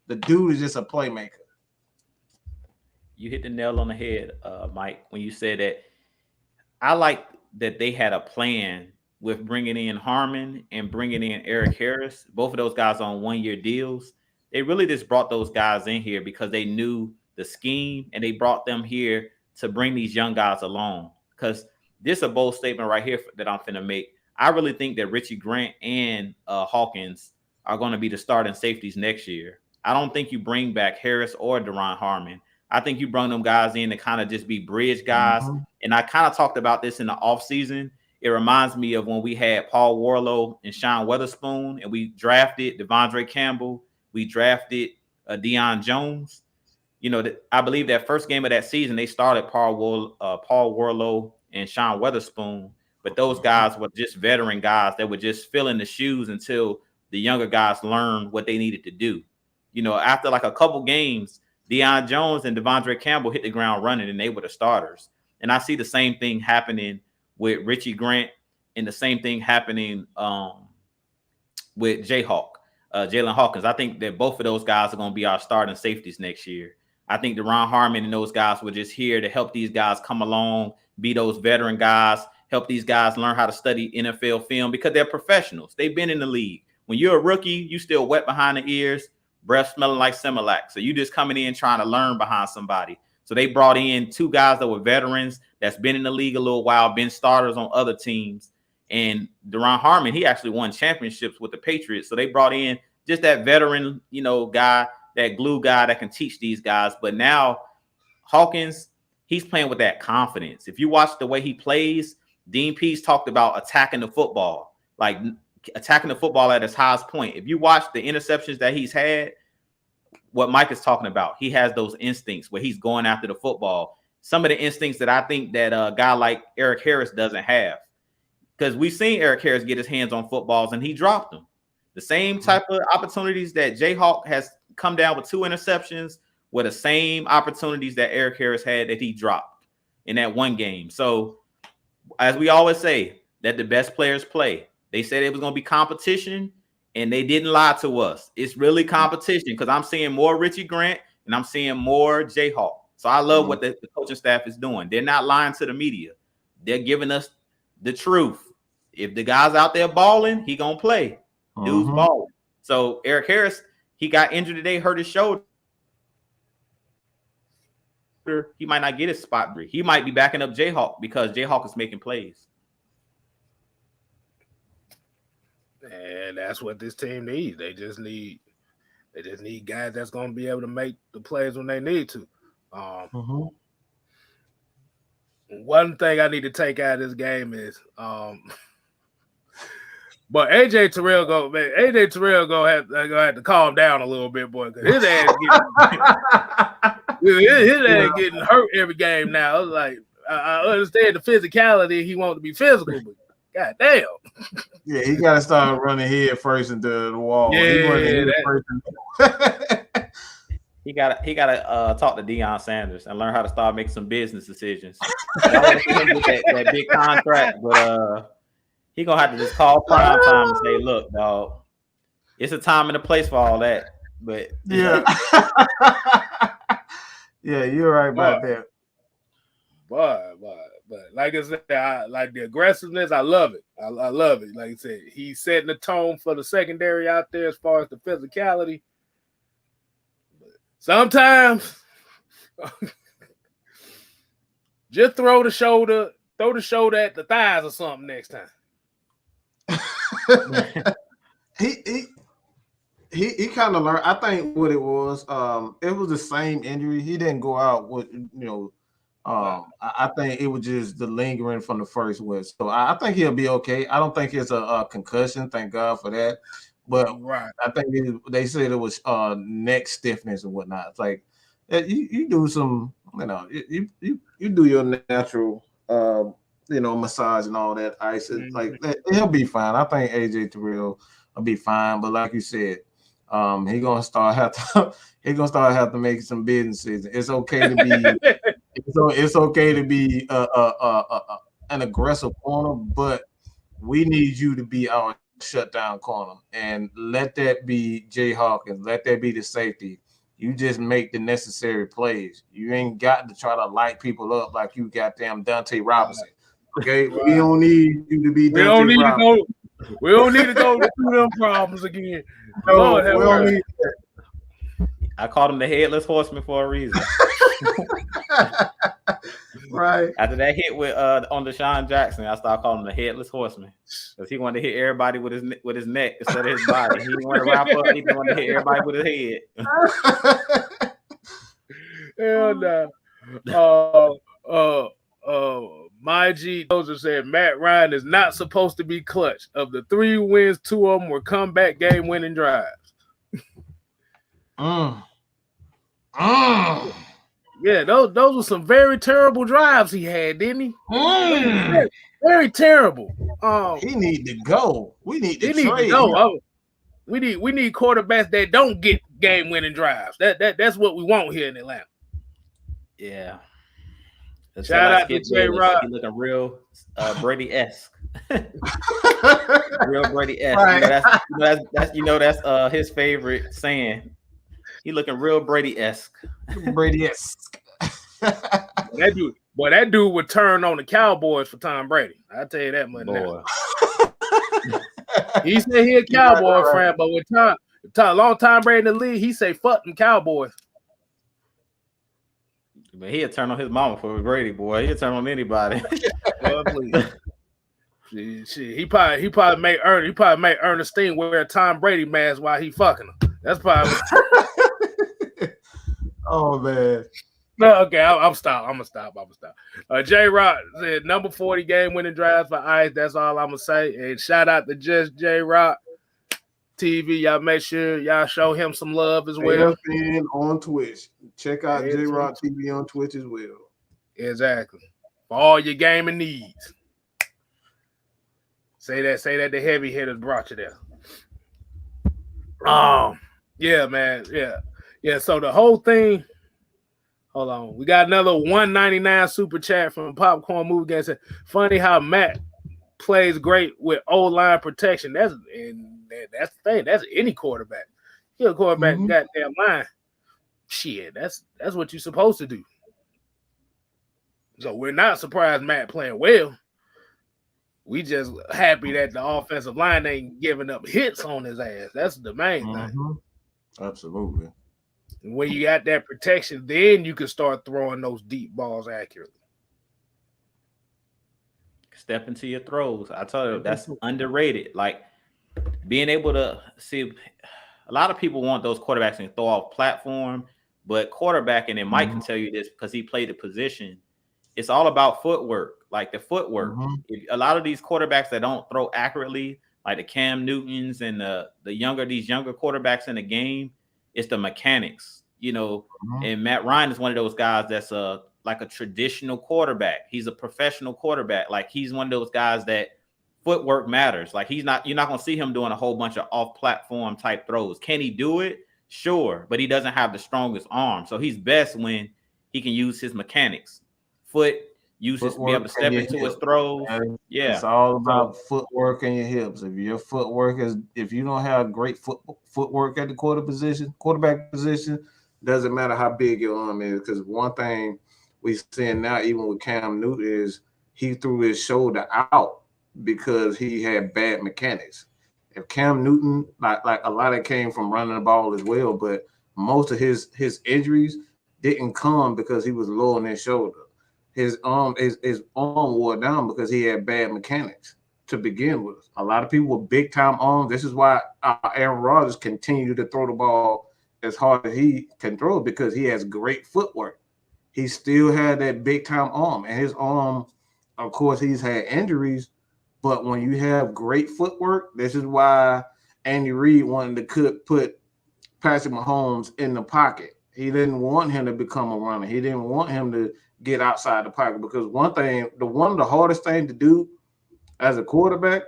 The dude is just a playmaker. You hit the nail on the head, Mike, when you said that. I like that they had a plan with bringing in Harmon and bringing in Eric Harris. Both of those guys on 1-year deals. They really just brought those guys in here because they knew the scheme, and they brought them here to bring these young guys along. Because this is a bold statement right here that I'm finna make. I really think that Richie Grant and Hawkins are going to be the starting safeties next year. I don't think you bring back Harris or Deron Harmon. I think you bring them guys in to kind of just be bridge guys. Mm-hmm. And I kind of talked about this in the offseason. It reminds me of when we had Paul Warlow and Sean Weatherspoon, and we drafted Devondre Campbell. We drafted Deion Jones. I believe that first game of that season, they started Paul Warlow and Sean Weatherspoon. But those guys were just veteran guys that were just filling the shoes until the younger guys learned what they needed to do. After like a couple games, Deion Jones and Devondre Campbell hit the ground running, and they were the starters. And I see the same thing happening with Richie Grant, and the same thing happening with Jayhawk. Jalen Hawkins. I think that both of those guys are going to be our starting safeties next year. I think Deron Harmon and those guys were just here to help these guys come along, be those veteran guys, help these guys learn how to study NFL film because they're professionals. They've been in the league. When you're a rookie, you still wet behind the ears, breath smelling like Similac. So you just coming in trying to learn behind somebody. So they brought in 2 guys that were veterans that's been in the league a little while, been starters on other teams. And Deron Harmon, he actually won championships with the Patriots. So they brought in just that veteran, guy, that glue guy that can teach these guys. But now Hawkins, he's playing with that confidence. If you watch the way he plays, Dean Pease talked about attacking the football, like attacking the football at its highest point. If you watch the interceptions that he's had, what Mike is talking about, he has those instincts where he's going after the football. Some of the instincts that I think that a guy like Eric Harris doesn't have. Because we've seen Eric Harris get his hands on footballs and he dropped them. The same type of opportunities that Jayhawk has come down with 2 interceptions were the same opportunities that Eric Harris had that he dropped in that one game. So, as we always say, that the best players play. They said it was going to be competition, and they didn't lie to us. It's really competition because I'm seeing more Richie Grant and I'm seeing more Jayhawk. So I love what the coaching staff is doing. They're not lying to the media. They're giving us the truth. If the guy's out there balling, he gonna play. Dude's balling. So Eric Harris, he got injured today, hurt his shoulder. He might not get his spot break. He might be backing up Jayhawk because Jayhawk is making plays. And that's what this team needs. They just need guys that's going to be able to make the plays when they need to. One thing I need to take out of this game is, but AJ Terrell gonna have to calm down a little bit, boy, because his ass getting hurt every game now. It's like I understand the physicality; he wants to be physical, but god damn. Yeah, he got to start running head first into the wall. He got to talk to Deion Sanders and learn how to start making some business decisions. I want to see him get that big contract, but he gonna have to just call prime time and say, "Look, dog, it's a time and a place for all that." But yeah, yeah, you're right about that. But like I said, I like the aggressiveness. I love it. I love it. Like I said, he's setting the tone for the secondary out there as far as the physicality. Sometimes just throw the shoulder at the thighs or something next time. He kind of learned. I think what it was the same injury. He didn't go out with I think it was just the lingering from the first one. So I think he'll be okay. I don't think it's a concussion. Thank God for that. But right. I think they said it was neck stiffness and whatnot. It's like you do some, you do your natural, massage and all that ice. It's like he'll be fine. I think AJ Terrell will be fine. But like you said, he's gonna start have to make some business decisions. It's okay to be it's okay to be an aggressive corner, but we need you to be our shutdown corner, and let that be Jayhawk and let that be the safety. You just make the necessary plays. You ain't got to try to light people up like you goddamn Dante Robinson. Okay, we don't need you to be. We don't need to go through them problems again. No, we don't need that. I called him the headless horseman for a reason. Right. After that hit with on Deshaun Jackson, I started calling him the headless horseman because he wanted to hit everybody with his neck instead of his body. He didn't want to wrap up. He didn't want to hit everybody with his head. And my G Dozer said Matt Ryan is not supposed to be clutch. Of the 3 wins, 2 of them were comeback game-winning drives. Yeah, those were some very terrible drives he had, didn't he? Very, very terrible. He need to go. We need to trade. We need quarterbacks that don't get game-winning drives. That's what we want here in Atlanta. Yeah. Shout out to J-Rod. He looking real Brady-esque. Real Brady-esque. Right. That's his favorite saying. He looking real Brady-esque. Brady-esque. That dude would turn on the Cowboys for Tom Brady. I tell you that much now. He said he a Cowboy fan, but with long time Brady in the league, he say fuck them Cowboys. But he'll turn on his mama for Brady, boy. He'll turn on anybody. Well, please. He probably made Ernestine wear a Tom Brady mask while he fucking her. That's probably. Oh man. No, okay, I'm gonna stop. J Rock said number 40 game winning drives for Ice. That's all I'm gonna say. And shout out to just J Rock TV. Y'all make sure y'all show him some love as well. AFN on Twitch. Check out J Rock TV on Twitch as well. Exactly. For all your gaming needs. Say that the heavy hitters brought you there. Yeah, man. Yeah. So the whole thing. Hold on. We got another $1.99 super chat from Popcorn Movie Game. Said, funny how Matt plays great with O-line protection. That's the thing. That's any quarterback. You're a quarterback, goddamn line. Shit, that's what you're supposed to do. So we're not surprised Matt playing well. We just happy that the offensive line ain't giving up hits on his ass. That's the main thing. Absolutely. When you got that protection, then you can start throwing those deep balls accurately. Step into your throws. I tell you, that's underrated. Like being able to see, a lot of people want those quarterbacks and throw off platform, but quarterbacking, and Mike can tell you this because he played the position, it's all about footwork, like the footwork. A lot of these quarterbacks that don't throw accurately, like the Cam Newtons and these younger quarterbacks in the game, it's the mechanics, and Matt Ryan is one of those guys that's like a traditional quarterback. He's a professional quarterback. Like he's one of those guys that footwork matters. Like you're not going to see him doing a whole bunch of off-platform type throws. Can he do it? Sure, but he doesn't have the strongest arm. So he's best when he can use his mechanics. Be able to step into his throws. Yeah, it's all about footwork and your hips. If your footwork if you don't have great footwork at the quarterback position, doesn't matter how big your arm is. Because one thing we're seeing now, even with Cam Newton, is he threw his shoulder out because he had bad mechanics. If Cam Newton, like a lot of it came from running the ball as well, but most of his injuries didn't come because he was low on his shoulder. His arm wore down because he had bad mechanics to begin with. A lot of people with big time arms. This is why Aaron Rodgers continued to throw the ball as hard as he can throw it, because he has great footwork. He still had that big time arm, and his arm, of course, he's had injuries. But when you have great footwork, this is why Andy Reid wanted to put Patrick Mahomes in the pocket. He didn't want him to become a runner. He didn't want him to get outside the pocket, because one of the hardest thing to do as a quarterback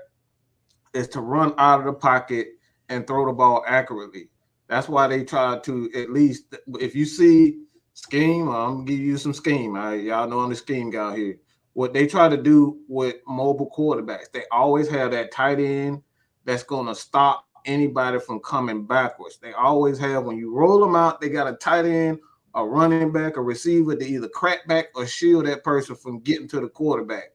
is to run out of the pocket and throw the ball accurately. That's why they try to, at least if you see scheme, I'm gonna give you some scheme. Y'all know I'm the scheme guy here. What they try to do with mobile quarterbacks, they always have that tight end that's gonna stop anybody from coming backwards. They always have, when you roll them out, they got a tight end, a running back, a receiver to either crack back or shield that person from getting to the quarterback.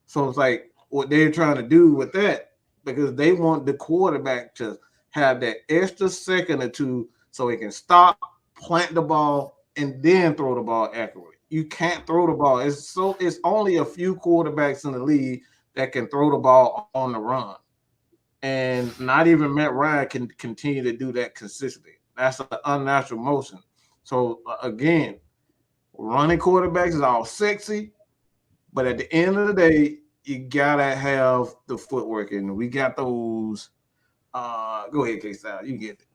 So it's like what they're trying to do with that, because they want the quarterback to have that extra second or two so he can stop, plant the ball, and then throw the ball accurately. You can't throw the ball. It's only a few quarterbacks in the league that can throw the ball on the run. And not even Matt Ryan can continue to do that consistently. That's an unnatural motion. So again, running quarterbacks is all sexy, but at the end of the day, you gotta have the footwork, and we got those. Go ahead, K-Style. You get it.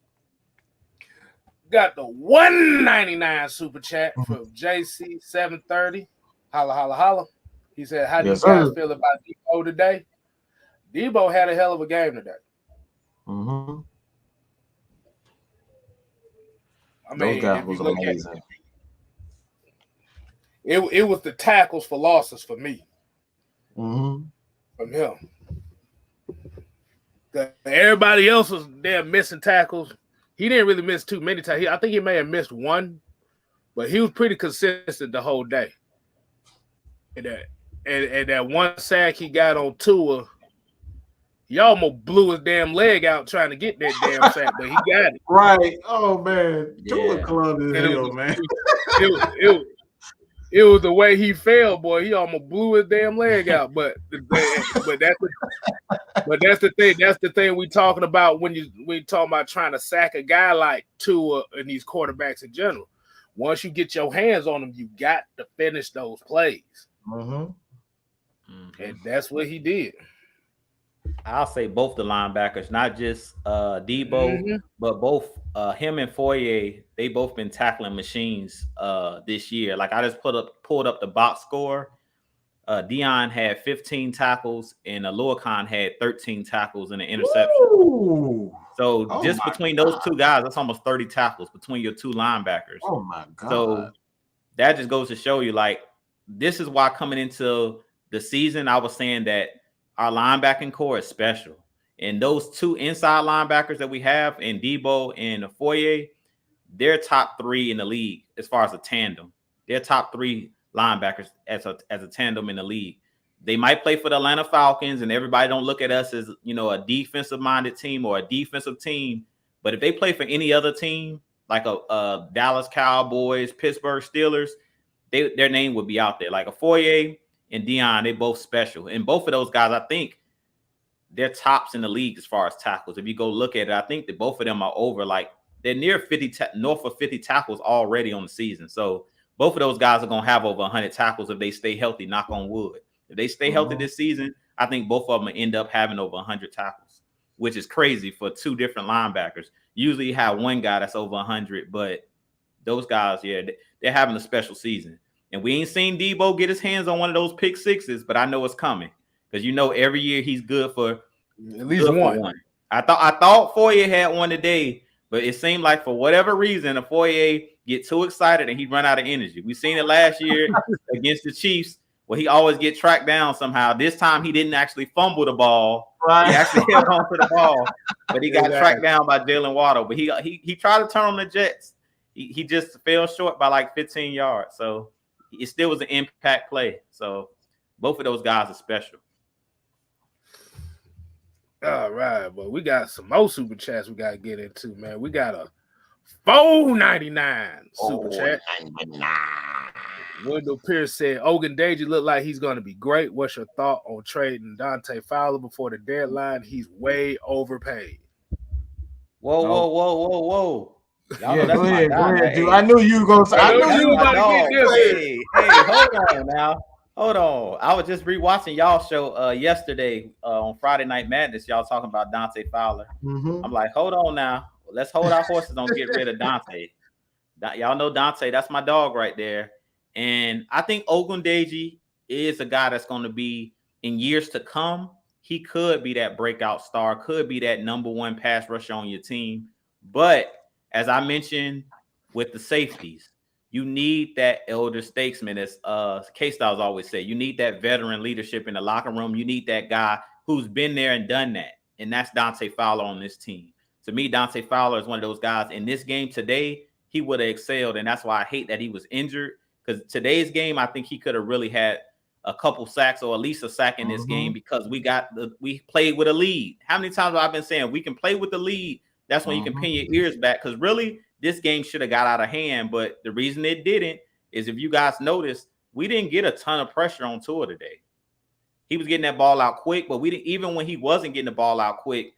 Got the $1.99 super chat from JC730. Holla, holla, holla. He said, how do you guys feel about Debo today? Debo had a hell of a game today. I mean, those guys was amazing. It was the tackles for losses for me. from him. Everybody else was there missing tackles. He didn't really miss too many times. I think he may have missed one, but he was pretty consistent the whole day. And that one sack he got on Tua, he almost blew his damn leg out trying to get that damn sack, but he got it. Right. Oh, man. Tua club is hell, man. It was the way he fell, boy. He almost blew his damn leg out. But that's the thing. That's the thing we talking about when talking about trying to sack a guy like Tua and these quarterbacks in general. Once you get your hands on them, you got to finish those plays. Mm-hmm. And that's what he did. I'll say both the linebackers, not just Debo, but both him and Foye. They both been tackling machines this year. Like I just pulled up the box score. Dion had 15 tackles and Aluakon had 13 tackles and an interception. Ooh. So just between those two guys, that's almost 30 tackles between your two linebackers. Oh my God. So that just goes to show you, like, this is why coming into the season, I was saying that our linebacking core is special. And those two inside linebackers that we have in Debo and Foye, they're top 3 in the league as far as a tandem. They're top 3 linebackers as a tandem in the league. They might play for the Atlanta Falcons, and everybody don't look at us as, a defensive-minded team or a defensive team. But if they play for any other team, like a Dallas Cowboys, Pittsburgh Steelers, their name would be out there. Like a Foye and Dion, they both special. And both of those guys, I think, they're tops in the league as far as tackles. If you go look at it, I think that both of them are over, like, they're near 50, north of 50 tackles already on the season. So both of those guys are going to have over 100 tackles if they stay healthy, knock on wood. If they stay healthy this season, I think both of them will end up having over 100 tackles, which is crazy for two different linebackers. Usually you have one guy that's over 100, but those guys, they're having a special season. And we ain't seen Debo get his hands on one of those pick sixes, but I know it's coming because every year he's good for at least one. I thought Foye had one today, but it seemed like for whatever reason, Foye get too excited and he run out of energy. We seen it last year against the Chiefs, where he always get tracked down somehow. This time he didn't actually fumble the ball. Right. He actually held on to the ball, but he got tracked down by Jalen Waddle. But he tried to turn on the Jets. He just fell short by like 15 yards. So it still was an impact play. So both of those guys are special. All right, but we got some more super chats we got to get into, man. We got a $4.99 super chat. Wendell Pierce said, Ogundeji looked like he's going to be great. What's your thought on trading Dante Fowler before the deadline? He's way overpaid. Whoa. Yeah, go ahead, dude. I knew you were going to say. I knew you were going to get this. Hey, hold on now. Hold on. I was just rewatching y'all show yesterday on Friday Night Madness. Y'all talking about Dante Fowler. I'm like, hold on now. Let's hold our horses. Don't get rid of Dante. Y'all know Dante. That's my dog right there. And I think Ogundeji is a guy that's going to be, in years to come, he could be that breakout star, could be that number one pass rusher on your team. But as I mentioned with the safeties, you need that elder statesman, as K-Styles always say. You need that veteran leadership in the locker room. You need that guy who's been there and done that. And that's Dante Fowler on this team. To me, Dante Fowler is one of those guys. In this game today, he would have excelled. And that's why I hate that he was injured. Because today's game, I think he could have really had a couple sacks or at least a sack in this game because we played with a lead. How many times have I been saying we can play with the lead? That's when you can pin your ears back. Because really, this game should have got out of hand. But the reason it didn't is, if you guys noticed, we didn't get a ton of pressure on Tua today. He was getting that ball out quick, but we didn't. Even when he wasn't getting the ball out quick,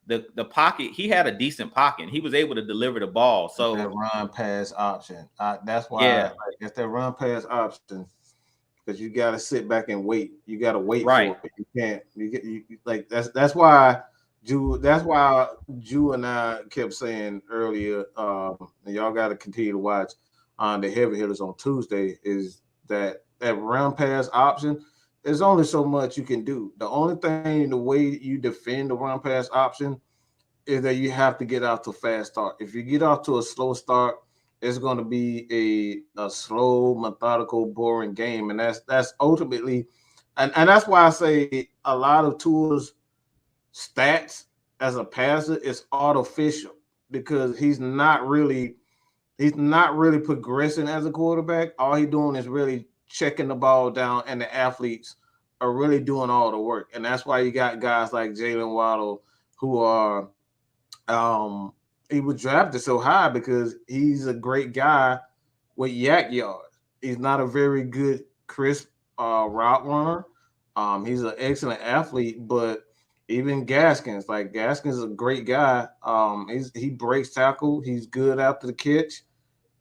the pocket, he had a decent pocket. He was able to deliver the ball. So that run pass option. That's why it's that run pass option, because you got to sit back and wait. You got to wait for it. You can't. You like that's why Jew. That's why Jew and I kept saying earlier. And y'all got to continue to watch on the heavy hitters on Tuesday. Is that run pass option? There's only so much you can do. The only thing, the way you defend the run pass option is that you have to get out to a fast start. If you get off to a slow start, it's going to be a slow, methodical, boring game. And that's ultimately and that's why I say a lot of Tua's stats as a passer is artificial because he's not really progressing as a quarterback. All he's doing is really checking the ball down, and the athletes are really doing all the work. And that's why you got guys like Jalen Waddle who are he was drafted so high because he's a great guy with yak yards. He's not a very good crisp route runner. He's an excellent athlete, but even Gaskins is a great guy. He breaks tackle. He's good after the catch,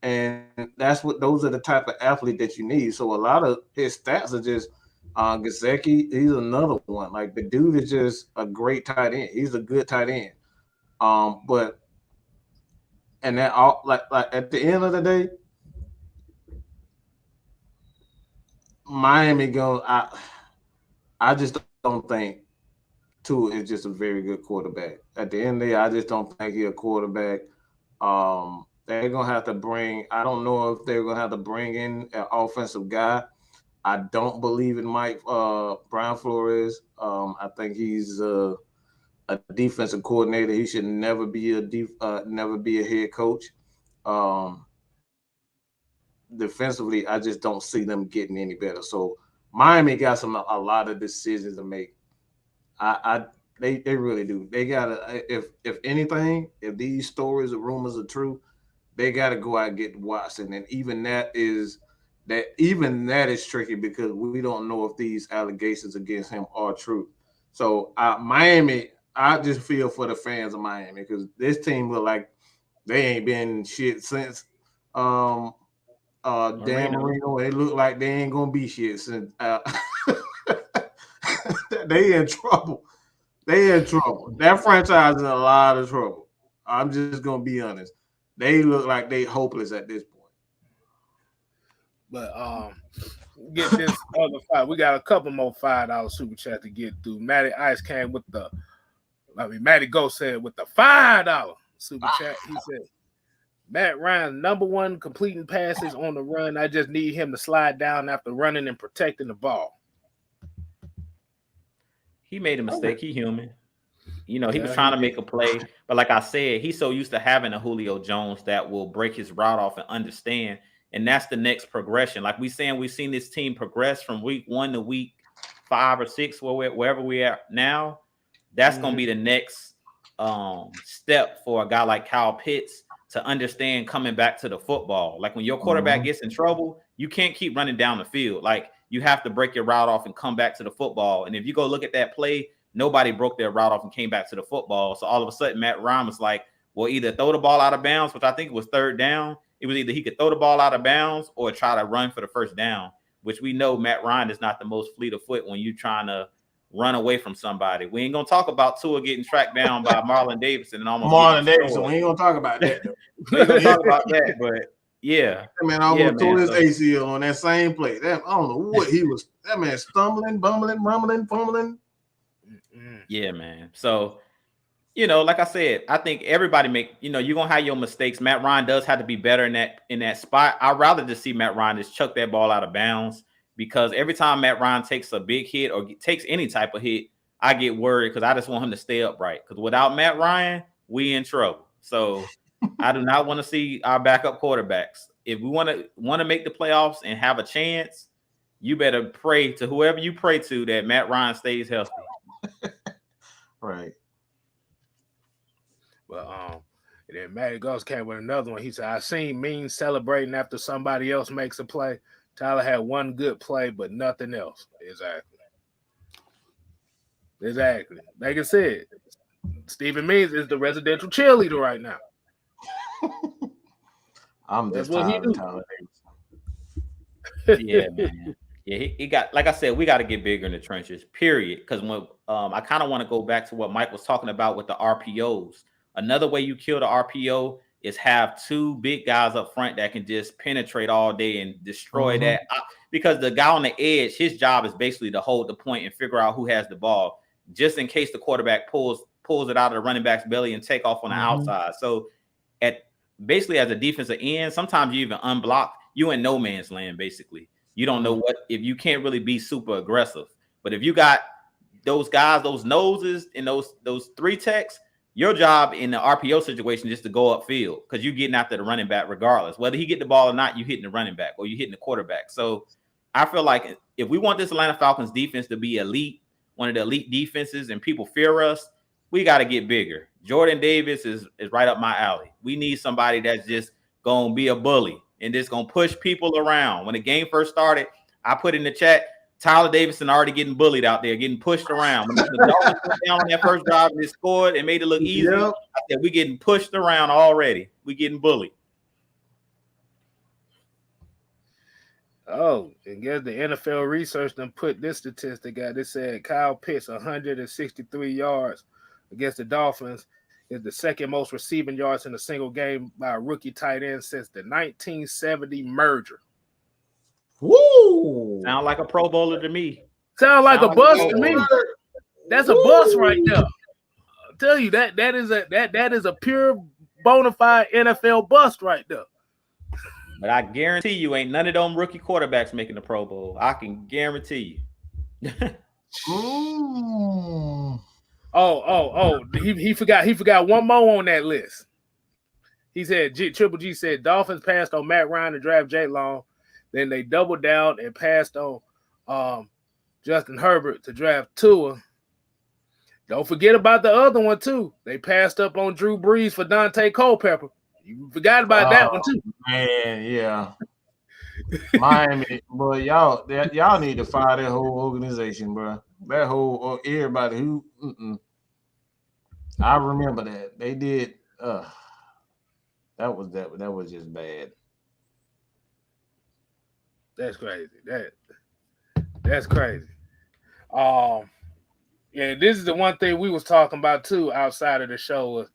and those are the type of athlete that you need. So a lot of his stats are just Gesicki. He's another one. Like the dude is just a great tight end. He's a good tight end. But and that all like at the end of the day, Miami goes. I just don't think Tua is just a very good quarterback. At the end of the day, I just don't think he's a quarterback. They're gonna have to bring. I don't know if they're gonna have to bring in an offensive guy. I don't believe in Mike Brian Flores. I think he's a defensive coordinator. He should never be a head coach. Defensively, I just don't see them getting any better. So Miami got a lot of decisions to make. They really do. They gotta if anything, if these stories or rumors are true, they gotta go out and get Watson. And even that is tricky because we don't know if these allegations against him are true. So Miami, I just feel for the fans of Miami because this team look like they ain't been shit since Dan Marino. They look like they ain't gonna be shit since they in trouble. They in trouble. That franchise is in a lot of trouble. I'm just gonna be honest. They look like they hopeless at this point. But get this other five. We got a couple more $5 super chat to get through. Matty Ice came with Matty Go said with the $5 super chat. He said Matt Ryan, #1 completing passes on the run. I just need him to slide down after running and protecting the ball. He made a mistake. He human. He was trying to make a play. But like I said, he's so used to having a Julio Jones that will break his route off and understand. And that's the next progression. Like we've seen this team progress from week 1 to week 5 or 6, wherever we are now. That's going to be the next step for a guy like Kyle Pitts to understand coming back to the football. Like when your quarterback gets in trouble, you can't keep running down the field. Like you have to break your route off and come back to the football. And if you go look at that play, nobody broke their route off and came back to the football. So all of a sudden, Matt Ryan was like, well, either throw the ball out of bounds, which I think was 3rd down. It was either he could throw the ball out of bounds or try to run for the 1st down, which we know Matt Ryan is not the most fleet of foot when you're trying to run away from somebody. We ain't going to talk about Tua getting tracked down by Marlon Davidson and almost Marlon Davidson. We ain't going to talk about that. We ain't going to talk about that, but yeah. That man almost tore his ACL on that same play. I don't know what he was. That man stumbling, bumbling, rumbling, fumbling. Yeah, man. So, like I said, I think everybody you're going to have your mistakes. Matt Ryan does have to be better in that spot. I'd rather just see Matt Ryan just chuck that ball out of bounds because every time Matt Ryan takes a big hit or takes any type of hit, I get worried because I just want him to stay upright. Because without Matt Ryan, we in trouble. So I do not want to see our backup quarterbacks. If we want to make the playoffs and have a chance, you better pray to whoever you pray to that Matt Ryan stays healthy. Right. But and then Matty Goss came with another one. He said, I seen Mean celebrating after somebody else makes a play. Tyler had one good play, but nothing else. Exactly. Like I said, Stephen Means is the residential cheerleader right now. I'm just tired of Tyler Davidson. Yeah, man. Yeah, he got, like I said, we got to get bigger in the trenches, period. Because when I kind of want to go back to what Mike was talking about with the RPOs. Another way you kill the RPO is have 2 big guys up front that can just penetrate all day and destroy that. Because the guy on the edge, his job is basically to hold the point and figure out who has the ball, just in case the quarterback pulls it out of the running back's belly and take off on the outside. So basically as a defensive end, sometimes you even unblock, you in no man's land, basically. You don't know if you can't really be super aggressive. But if you got those guys, those noses, and those 3 techs, your job in the RPO situation is just to go upfield because you're getting after the running back regardless. Whether he get the ball or not, you hitting the running back or you hitting the quarterback. So I feel like if we want this Atlanta Falcons defense to be elite, one of the elite defenses, and people fear us, we got to get bigger. Jordan Davis is right up my alley. We need somebody that's just going to be a bully and just going to push people around. When the game first started, I put in the chat, Tyler Davidson already getting bullied out there, getting pushed around. When the Dolphins went down on that first drive and they scored and made it look easy, I said, we getting pushed around already. We getting bullied. Oh, and guess the NFL research done put this statistic out. It said Kyle Pitts, 163 yards against the Dolphins, is the second most receiving yards in a single game by a rookie tight end since the 1970 merger. Woo! Sound like a Pro Bowler to me. Sound like a bust to me. That's a bust right there. I'll tell you that is a pure bona fide NFL bust right there. But I guarantee you ain't none of them rookie quarterbacks making the Pro Bowl. I can guarantee you. He forgot one more on that list. He said Triple G said Dolphins passed on Matt Ryan to draft Jay Long. Then they doubled down and passed on Justin Herbert to draft Tua. Don't forget about the other one, too. They passed up on Drew Brees for Dante Culpepper. You forgot about that one, too. Man, yeah. Miami, boy, y'all need to fire that whole organization, bro. That whole everybody who I remember that. They did that was just bad. That's crazy. That's crazy. Yeah, this is the one thing we was talking about too outside of the show was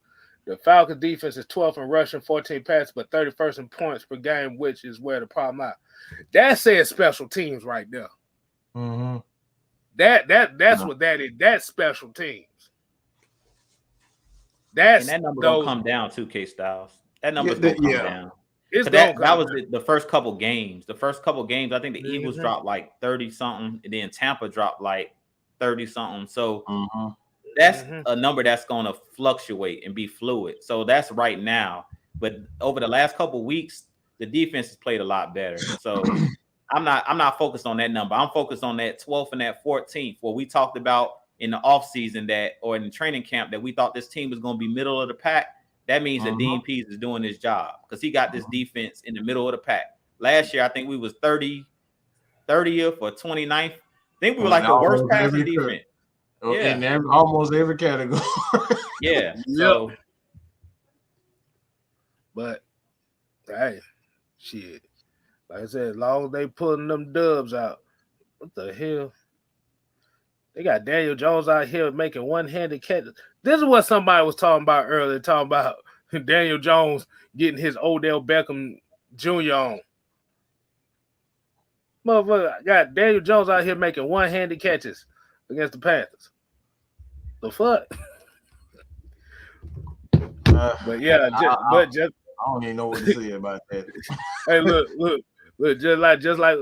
the Falcons defense is 12th in rushing, 14 passes, but 31st in points per game, which is where the problem lies. That says special teams right there. Mm-hmm. That's what that is. That's special teams. And that number gonna come down too, K Styles. That number's gonna come down. That was the first couple games. The first couple games, I think the Eagles dropped like 30-something, and then Tampa dropped like 30-something. So that's a number that's going to fluctuate and be fluid. So that's right now. But over the last couple of weeks, the defense has played a lot better. So I'm not focused on that number. I'm focused on that 12th and that 14th, where we talked about in the offseason or in the training camp that we thought this team was going to be middle of the pack. That means that Dean Pease is doing his job because he got this defense in the middle of the pack. Last year, I think we was 30th or 29th. I think we were like the worst passing defense. Yeah, in almost every category. Yeah. So, but hey, shit. Like I said, as long as they pulling them dubs out, what the hell? They got Daniel Jones out here making one-handed catches. This is what somebody was talking about earlier, talking about Daniel Jones getting his Odell Beckham Jr. on. Motherfucker, got Daniel Jones out here making one-handed catches against the Panthers. The fuck? But yeah, I don't even know what to say about that. Hey, look, just like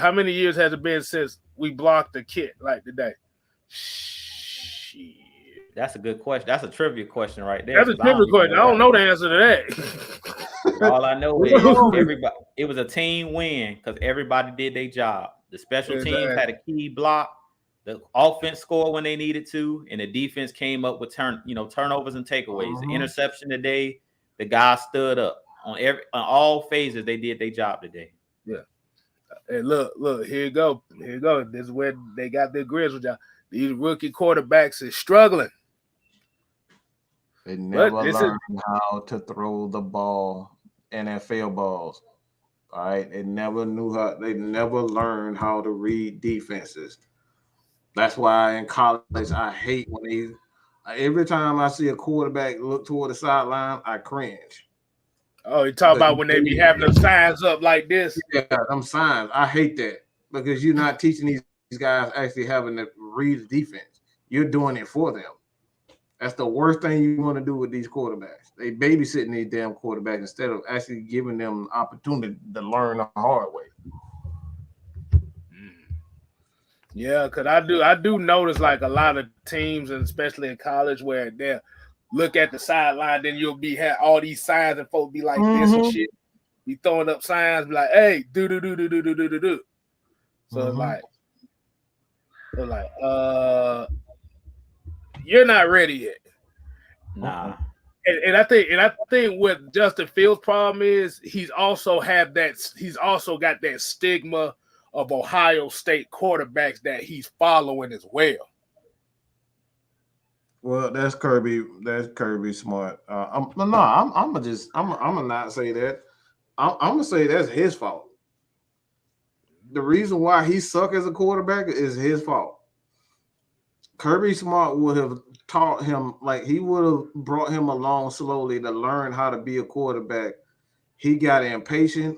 how many years has it been since we blocked the kid like today? Shit. That's a good question. That's a trivia question right there. That's a trivia question. I don't know the answer to that. All I know is it was a team win because everybody did their job. The special teams had a key block. The offense scored when they needed to, and the defense came up with turnovers and takeaways. The interception today, the guys stood up on all phases. They did their job today. Yeah. Hey, look, here you go. This is where they got their grizzle job. These rookie quarterbacks is struggling. They never learned how to throw the ball, NFL balls. All right. They never learned how to read defenses. That's why in college I hate when every time I see a quarterback look toward the sideline, I cringe. Oh, you talk about when they be having them signs up like this? Yeah, them signs. I hate that because you're not teaching these guys actually having to read the defense. You're doing it for them. That's the worst thing you want to do with these quarterbacks. They babysitting these damn quarterbacks instead of actually giving them an opportunity to learn the hard way. Yeah, because I do notice like a lot of teams, and especially in college, where they look at the sideline, then you'll be have all these signs, and folks be like this and shit, be throwing up signs, be like, "Hey, do." So it's like, you're not ready yet. Nah. And I think what Justin Fields' problem is, he's also got that stigma of Ohio State quarterbacks that he's following as well. Well, that's Kirby. That's Kirby Smart. I'm gonna not say that. I'm gonna say that's his fault. The reason why he suck as a quarterback is his fault. Kirby Smart would have taught him, like he would have brought him along slowly to learn how to be a quarterback. He got impatient.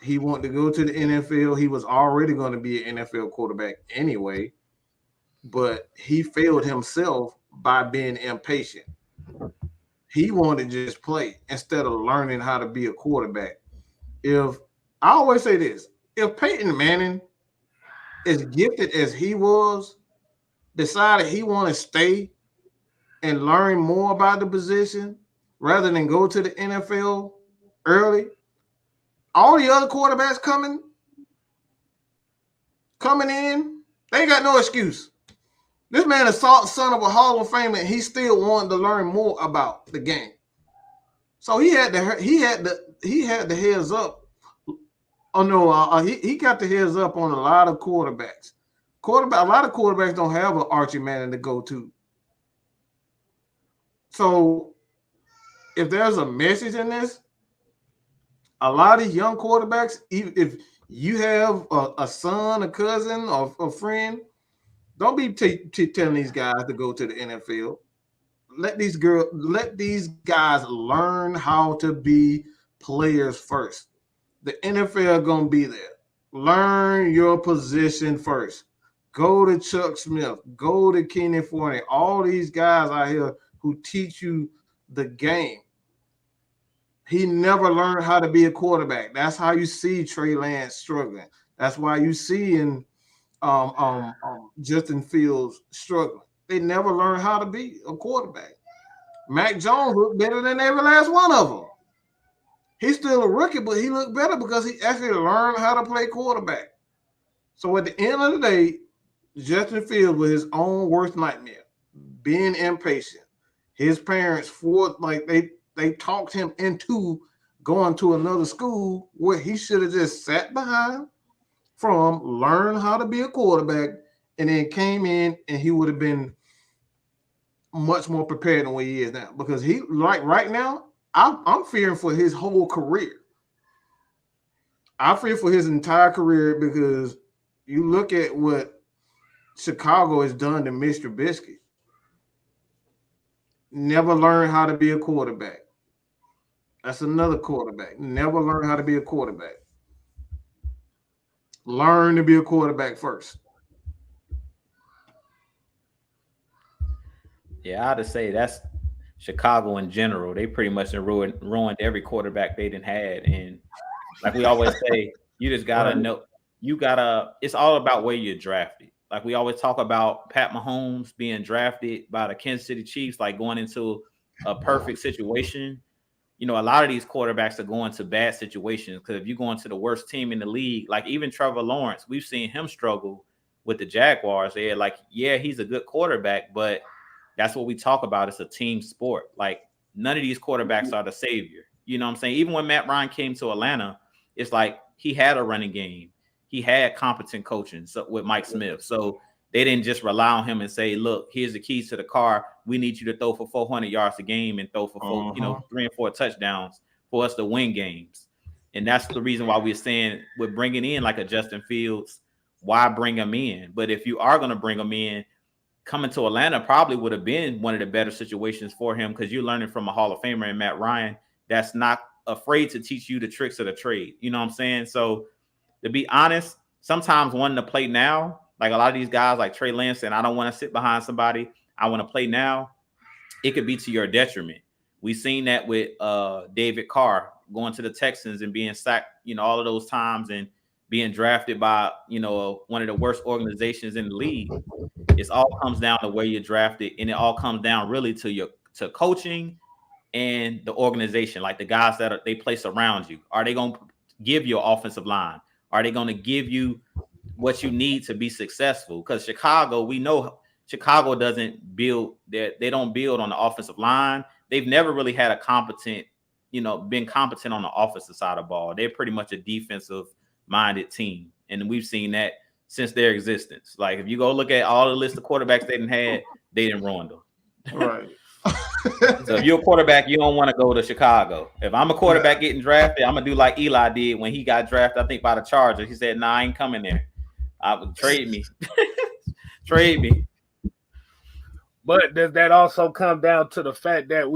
He wanted to go to the NFL. He was already going to be an NFL quarterback anyway, but he failed himself by being impatient. He wanted to just play instead of learning how to be a quarterback. If I always say this, if Peyton Manning, as gifted as he was, decided he want to stay and learn more about the position rather than go to the NFL early, all the other quarterbacks coming in, they ain't got no excuse. This man is son of a Hall of Famer, and he still wanted to learn more about the game. So he had the heads up. Oh no, he got the heads up on a lot of quarterbacks. A lot of quarterbacks don't have an Archie Manning to go to. So if there's a message in this, a lot of young quarterbacks, even if you have a son, a cousin, or a friend, don't be telling these guys to go to the NFL. Let these guys learn how to be players first. The NFL gonna be there. Learn your position first. Go to Chuck Smith. Go to Kenny Fournette. All these guys out here who teach you the game. He never learned how to be a quarterback. That's how you see Trey Lance struggling. That's why you see in Justin Fields struggling. They never learned how to be a quarterback. Mac Jones looked better than every last one of them. He's still a rookie, but he looked better because he actually learned how to play quarterback. So at the end of the day, Justin Fields was his own worst nightmare, being impatient. His parents they talked him into going to another school where he should have just sat behind from, learn how to be a quarterback, and then came in and he would have been much more prepared than what he is now. Because he, like right now, I'm fearing for his whole career. I fear for his entire career because you look at what Chicago has done to Mr. Trubisky. Never learned how to be a quarterback. That's another quarterback. Never learned how to be a quarterback. Learn to be a quarterback first. Yeah, I had to say that's Chicago in general. They pretty much ruined every quarterback they didn't had. And like we always say, you just gotta know. It's all about where you're drafted. Like we always talk about Pat Mahomes being drafted by the Kansas City Chiefs, like going into a perfect situation. You know, a lot of these quarterbacks are going to bad situations because if you go into the worst team in the league, like even Trevor Lawrence, we've seen him struggle with the Jaguars. They're like, yeah, he's a good quarterback, but that's what we talk about. It's a team sport. Like none of these quarterbacks are the savior. You know what I'm saying? Even when Matt Ryan came to Atlanta, it's like he had a running game. He had competent coaching with Mike Smith. So they didn't just rely on him and say, look, here's the keys to the car. We need you to throw for 400 yards a game and throw for 3 and 4 touchdowns for us to win games. And that's the reason why we're saying we're bringing in like a Justin Fields. Why bring him in? But if you are going to bring him in, coming to Atlanta probably would have been one of the better situations for him because you're learning from a Hall of Famer in Matt Ryan that's not afraid to teach you the tricks of the trade. You know what I'm saying? So to be honest, sometimes wanting to play now, like a lot of these guys like Trey Lance and I don't want to sit behind somebody. I want to play now. It could be to your detriment. We've seen that with David Carr going to the Texans and being sacked, all of those times and being drafted by, one of the worst organizations in the league. It all comes down to where you're drafted, and it all comes down really to coaching and the organization, like the guys that they place around you. Are they going to give you an offensive line? Are they going to give you what you need to be successful? Because Chicago, we know Chicago doesn't build, they don't build on the offensive line. They've never really had a competent, been competent on the offensive side of the ball. They're pretty much a defensive minded team. And we've seen that since their existence. Like if you go look at all the list of quarterbacks they didn't ruin them. Right. So if you're a quarterback, you don't want to go to Chicago. If I'm a quarterback getting drafted, I'm gonna do like Eli did when he got drafted, I think by the Chargers. He said, "Nah, I ain't coming there. I would trade me." Trade me. But does that also come down to the fact that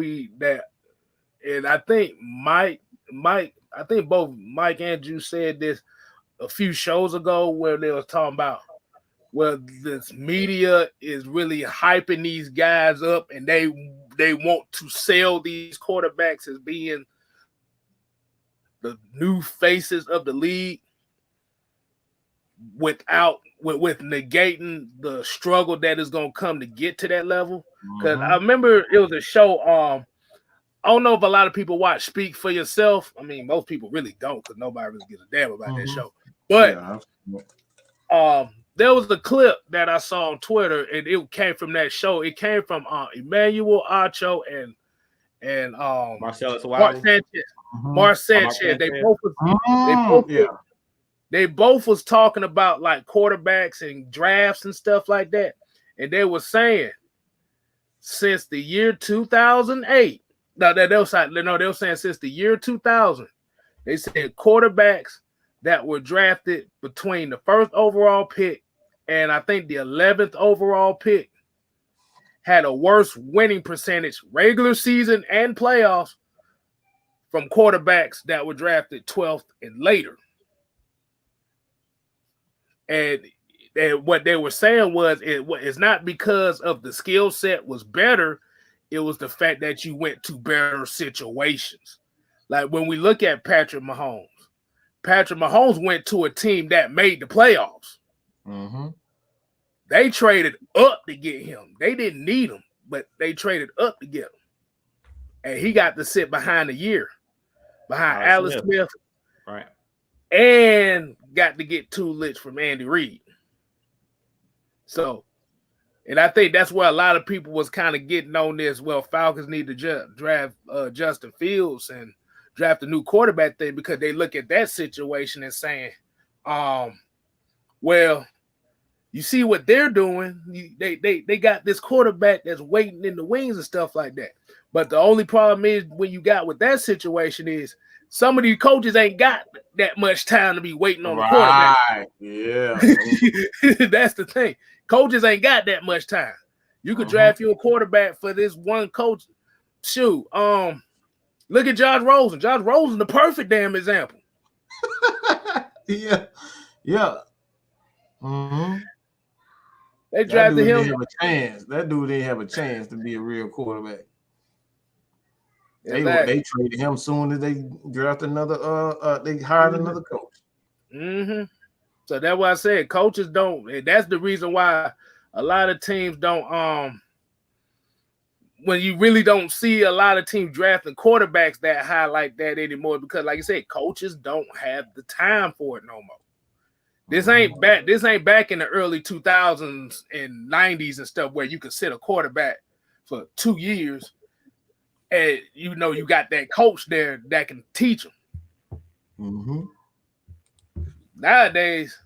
and I think Mike, I think both Mike and Drew said this a few shows ago where they was talking about, well, this media is really hyping these guys up, and they want to sell these quarterbacks as being the new faces of the league with negating the struggle that is going to come to get to that level. Because I remember it was a show. I don't know if a lot of people watch Speak for Yourself. I mean, most people really don't, because nobody really gives a damn about that show. But there was a clip that I saw on Twitter, and it came from that show. It came from Emmanuel Acho and Marcellus Mark Sanchez. Mark Sanchez. They both was talking about like quarterbacks and drafts and stuff like that. And they were saying since the year 2008, they were saying since the year 2000, they said quarterbacks that were drafted between the first overall pick and I think the 11th overall pick had a worse winning percentage, regular season and playoffs, from quarterbacks that were drafted 12th and later. And what they were saying was it's not because of the skill set was better. It was the fact that you went to better situations. Like when we look at Patrick Mahomes went to a team that made the playoffs. Mm-hmm. They traded up to get him. They didn't need him, but they traded up to get him. And he got to sit behind Alex Smith. Right. And got to get 2 licks from Andy Reid. So, and I think that's where a lot of people was kind of getting on this. Well, Falcons need to draft Justin Fields and draft a new quarterback thing, because they look at that situation and saying, well, you see what they're doing. They got this quarterback that's waiting in the wings and stuff like that. But the only problem is when you got with that situation is some of these coaches ain't got that much time to be waiting on the quarterback. Yeah. That's the thing. Coaches ain't got that much time. You could draft you a quarterback for this one coach. Shoot. Look at Josh Rosen. Josh Rosen, the perfect damn example. Yeah. Mm-hmm. They drafted him. That dude didn't have a chance to be a real quarterback. Exactly. They traded him soon as they drafted another. They hired another coach. Mm-hmm. So that's why I said coaches don't. And that's the reason why a lot of teams don't. When you really don't see a lot of teams drafting quarterbacks that high like that anymore, because like I said, coaches don't have the time for it no more. This ain't back in the early 2000s and 90s and stuff where you could sit a quarterback for 2 years and you got that coach there that can teach them. Mm-hmm. Nowadays,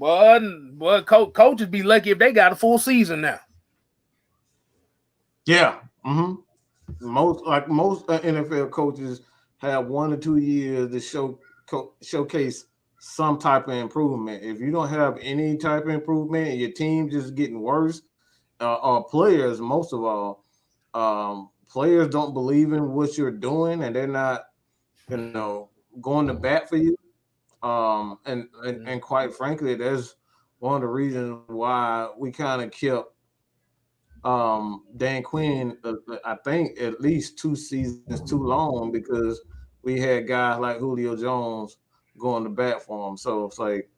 coaches be lucky if they got a full season now. Yeah. Mm-hmm. Most NFL coaches have 1 or 2 years to showcase some type of improvement. If you don't have any type of improvement and your team just getting worse, or players, most of all, players don't believe in what you're doing and they're not, going to bat for you. And quite frankly, that's one of the reasons why we kind of kept Dan Quinn, I think at least 2 seasons too long, because we had guys like Julio Jones going to bat for him. So it's like,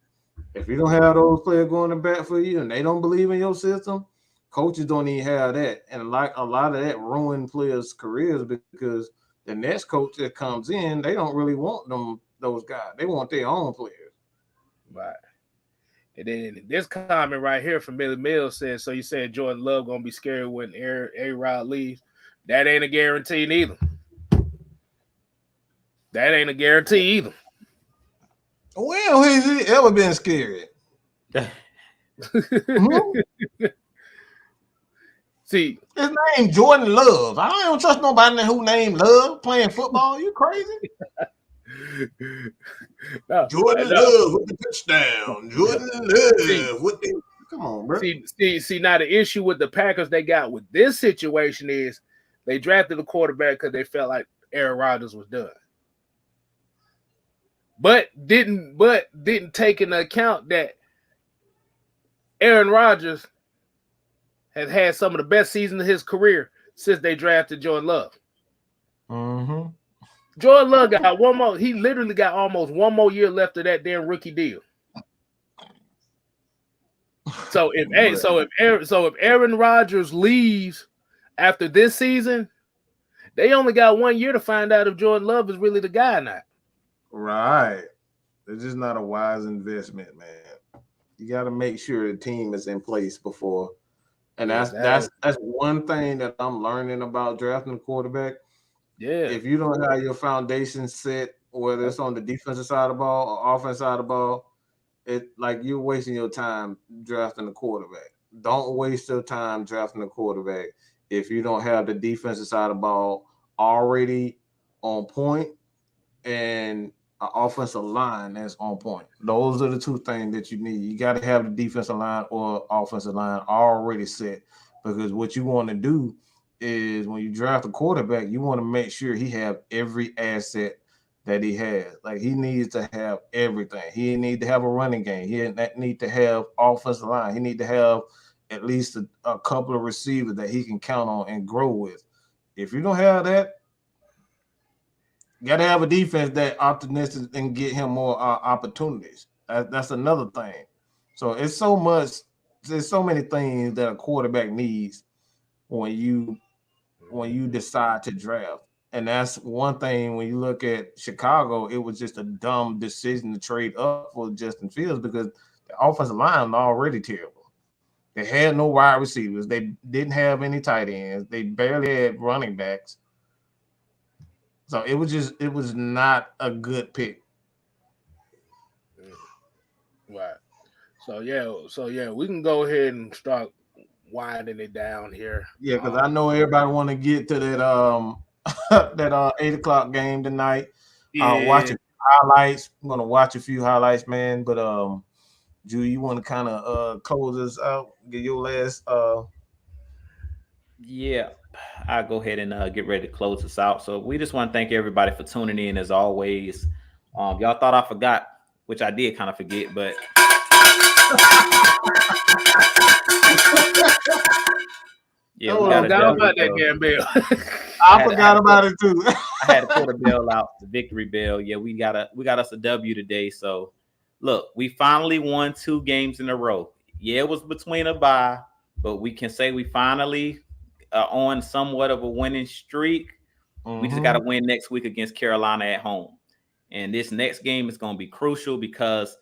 if you don't have those players going to bat for you and they don't believe in your system, coaches don't even have that. And like a lot of that ruin players' careers because the next coach that comes in, they don't really want those guys. They want their own players. Right. And then this comment right here from Billy Mills says, so you said Jordan Love gonna be scared when A-Rod leaves. That ain't a guarantee neither. That ain't a guarantee either. Well, has he ever been scared? See, his name Jordan Love. I don't trust nobody who named Love playing football. You crazy? No, Jordan Love with the touchdown. Jordan Love with the. Come on, bro. See. Now the issue with the Packers they got with this situation is they drafted a quarterback because they felt like Aaron Rodgers was done, but didn't take into account that Aaron Rodgers has had some of the best seasons of his career since they drafted Jordan Love. Mm-hmm. Jordan Love got one more. He literally got almost one more year left of that damn rookie deal. So if Aaron Rodgers leaves after this season, they only got 1 year to find out if Jordan Love is really the guy or not. Right. It's just not a wise investment, man. You got to make sure the team is in place before. And that's one thing that I'm learning about drafting a quarterback. Yeah. If you don't have your foundation set, whether it's on the defensive side of the ball or offensive side of the ball, it like you're wasting your time drafting a quarterback. Don't waste your time drafting a quarterback if you don't have the defensive side of the ball already on point and an offensive line that's on point. Those are the two things that you need. You got to have the defensive line or offensive line already set, because what you want to do is when you draft a quarterback, you want to make sure he have every asset that he has. Like he needs to have everything. He need to have a running game. He need to have offensive line. He need to have at least a couple of receivers that he can count on and grow with. If you don't have that, you got to have a defense that optimistic and get him more opportunities. That's another thing. So it's so much. There's so many things that a quarterback needs when you decide to draft. And that's one thing when you look at Chicago, it was just a dumb decision to trade up for Justin Fields because the offensive line was already terrible. They had no wide receivers. They didn't have any tight ends. They barely had running backs. So it was not a good pick. Right. So yeah, we can go ahead and start winding it down here. Yeah, because I know everybody want to get to that that 8:00 game tonight. Watch a few highlights. I'm gonna watch a few highlights, man. But Drew, you want to kind of close us out? Get your last. Yeah, I'll go ahead and get ready to close us out. So we just want to thank everybody for tuning in as always. Y'all thought I forgot, which I did kind of forget, but yeah, we got about that damn bell. I forgot about it too. I had to pull the bell out, the victory bell. Yeah, we got us a W today. So look, we finally won 2 games in a row. Yeah, it was between a bye, but we can say we finally on somewhat of a winning streak. Mm-hmm. We just got to win next week against Carolina at home. And this next game is going to be crucial because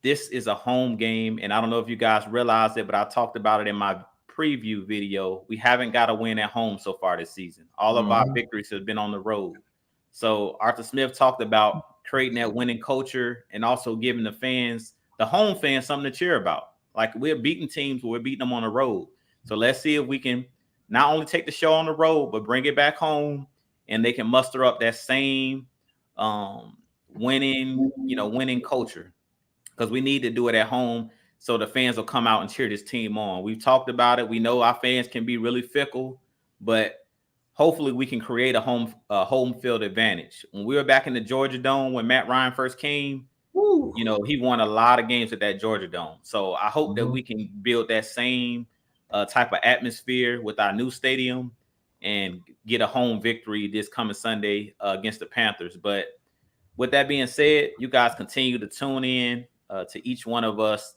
this is a home game. And I don't know if you guys realize it, but I talked about it in my preview video. We haven't got a win at home so far this season. All of our victories have been on the road. So Arthur Smith talked about creating that winning culture and also giving the fans, the home fans, something to cheer about. Like we're beating teams, we're beating them on the road. So let's see if we can not only take the show on the road, but bring it back home and they can muster up that same winning culture, because we need to do it at home so the fans will come out and cheer this team on. We've talked about it. We know our fans can be really fickle, but hopefully we can create a home field advantage. When we were back in the Georgia Dome, when Matt Ryan first came, he won a lot of games at that Georgia Dome. So I hope that we can build that same type of atmosphere with our new stadium and get a home victory this coming Sunday against the Panthers. But with that being said, you guys continue to tune in to each one of us.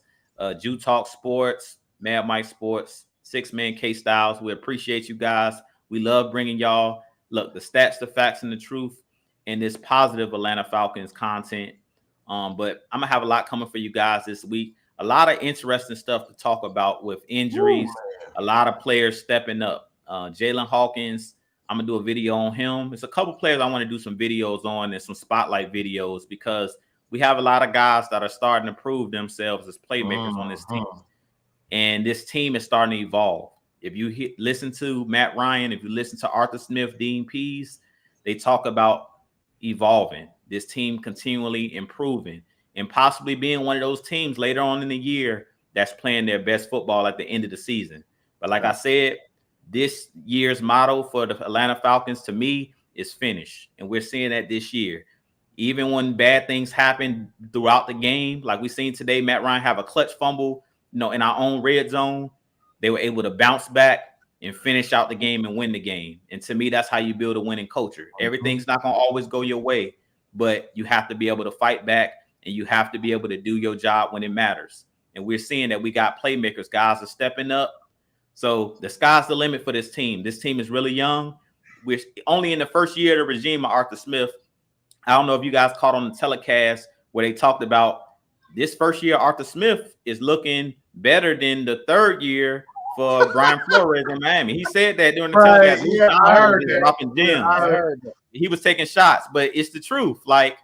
Jew Talk Sports, Mad Mike Sports, Six Man K Styles. We appreciate you guys. We love bringing y'all, look, the stats, the facts, and the truth, and this positive Atlanta Falcons content. But I'm going to have a lot coming for you guys this week. A lot of interesting stuff to talk about with injuries. A lot of players stepping up. Jalen Hawkins, I'm going to do a video on him. There's a couple players I want to do some videos on and some spotlight videos because we have a lot of guys that are starting to prove themselves as playmakers on this team. And this team is starting to evolve. If you listen to Matt Ryan, if you listen to Arthur Smith, Dean Pease, they talk about evolving, this team continually improving, and possibly being one of those teams later on in the year that's playing their best football at the end of the season. But like I said, this year's motto for the Atlanta Falcons, to me, is finish. And we're seeing that this year. Even when bad things happen throughout the game, like we seen today, Matt Ryan have a clutch fumble, in our own red zone, they were able to bounce back and finish out the game and win the game. And to me, that's how you build a winning culture. Everything's not going to always go your way, but you have to be able to fight back and you have to be able to do your job when it matters. And we're seeing that we got playmakers. Guys are stepping up. So the sky's the limit for this team. This team is really young. We're only in the first year of the regime of Arthur Smith. I don't know if you guys caught on the telecast where they talked about this first year Arthur Smith is looking better than the third year for Brian Flores in Miami. He said that during the telecast. Yeah, I heard that. Dropping gems. Yeah, I heard that. He was taking shots, but it's the truth. Like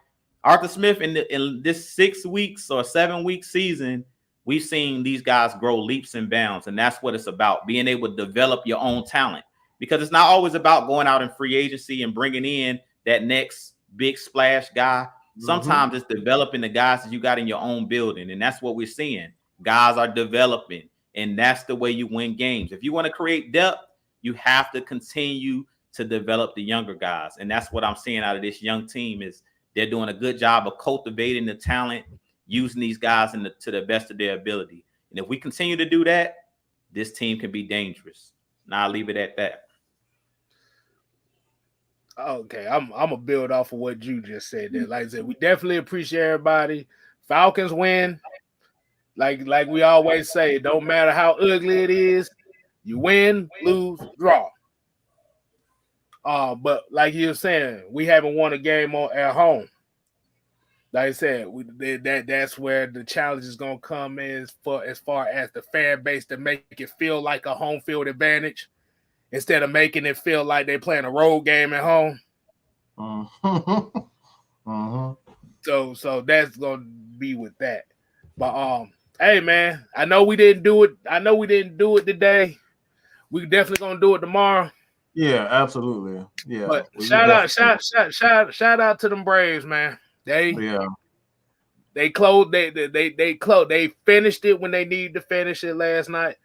Arthur Smith in this 6 weeks or 7 week season, we've seen these guys grow leaps and bounds, and that's what it's about, being able to develop your own talent. Because it's not always about going out in free agency and bringing in that next big splash guy. Sometimes it's developing the guys that you got in your own building, and that's what we're seeing. Guys are developing, and that's the way you win games. If you want to create depth, you have to continue to develop the younger guys, and that's what I'm seeing out of this young team is they're doing a good job of cultivating the talent, using these guys to the best of their ability. And if we continue to do that, this team can be dangerous. And I'll leave it at that. Okay, I'm gonna build off of what you just said there. Like I said, we definitely appreciate everybody. Falcons win. Like we always say, it don't matter how ugly it is, you win, lose, draw. But like you were saying, we haven't won a game at home. Like I said, that's where the challenge is gonna come in as far as the fan base to make it feel like a home field advantage, instead of making it feel like they're playing a road game at home. So that's gonna be with that. But hey man, I know we didn't do it today. We definitely gonna do it tomorrow. Yeah, absolutely. Yeah. But shout out to them Braves, man. They finished it when they needed to finish it last night.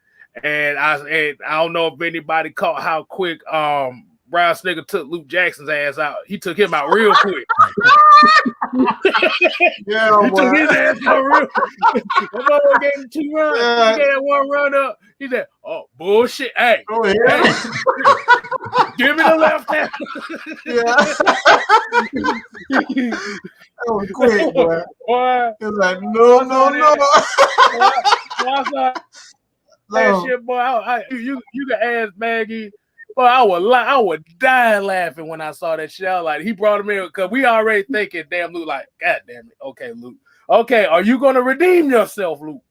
And I don't know if anybody caught how quick Brown Snigger took Luke Jackson's ass out. He took him out real quick. Yeah, he took his ass out real quick. The gave him 2 runs. Yeah. He gave 1 run up. He said, "Oh bullshit! Hey, hey. Give me the left hand." That was quick, boy. It was like, no. That shit, boy. You can ask Maggie. Boy, I was dying laughing when I saw that shit. I was like, he brought him in because we already thinking, damn, Luke, like, God damn it. Okay, Luke. Okay, are you gonna redeem yourself, Luke?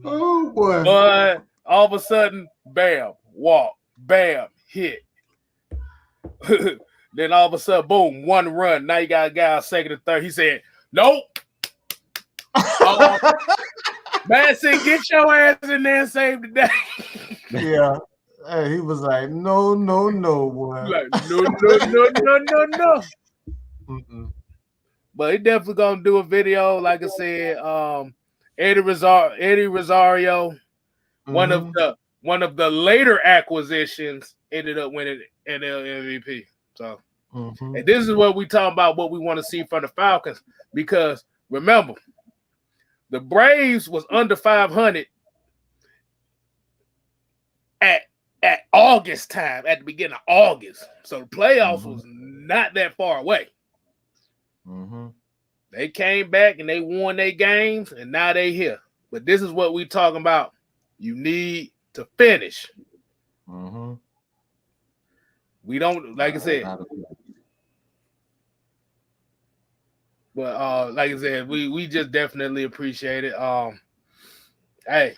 Oh boy. But all of a sudden, bam, walk, bam, hit. Then all of a sudden, boom, 1 run. Now you got a guy on second and third. He said, "Nope." Man said, "Get your ass in there and save the day." Yeah. Hey, he was like, no, boy. Like, no. But he definitely gonna do a video, like I said. Eddie Rosario, one of the later acquisitions, ended up winning NL MVP. So, and this is what we talking about, what we want to see from the Falcons, because remember, the Braves was under 500 at August time, at the beginning of August. So the playoffs was not that far away. Mm-hmm. They came back and they won their games, and now they here. But this is what we talking about. You need to finish. Mm-hmm. We don't, like I said. But like I said, we just definitely appreciate it. Hey,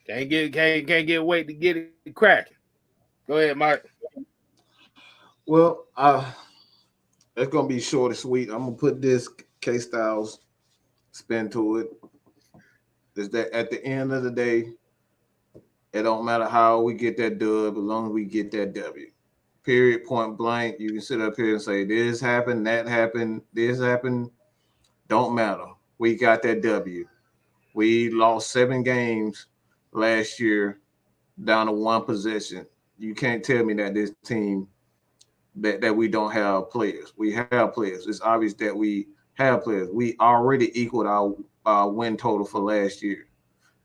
can't get wait to get it cracking. Go ahead, Mike. Well, it's gonna be short and sweet. I'm gonna put this K-Styles spin to it. Is that at the end of the day, it don't matter how we get that dub, as long as we get that W. Period, point blank. You can sit up here and say this happened, that happened, this happened. Don't matter. We got that W. We lost 7 games last year down to 1 possession. You can't tell me that this team that we don't have players. We have players. It's obvious that we have players. We already equaled our win total for last year.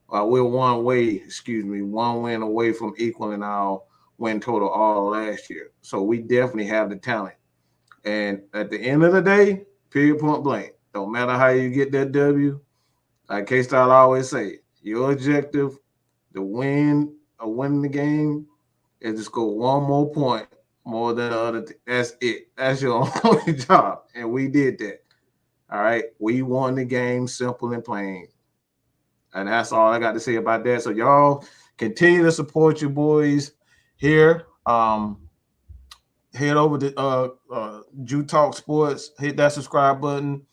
We're one win away from equaling our win total all last year. So we definitely have the talent. And at the end of the day, period, point blank, don't matter how you get that W. Like K-Style always say, your objective to win or win the game is just go 1 more point more than the other. That's it. That's your only job. And we did that. All right. We won the game, simple and plain. And that's all I got to say about that. So y'all continue to support your boys here. Head over to Jew Talk Sports, hit that subscribe button.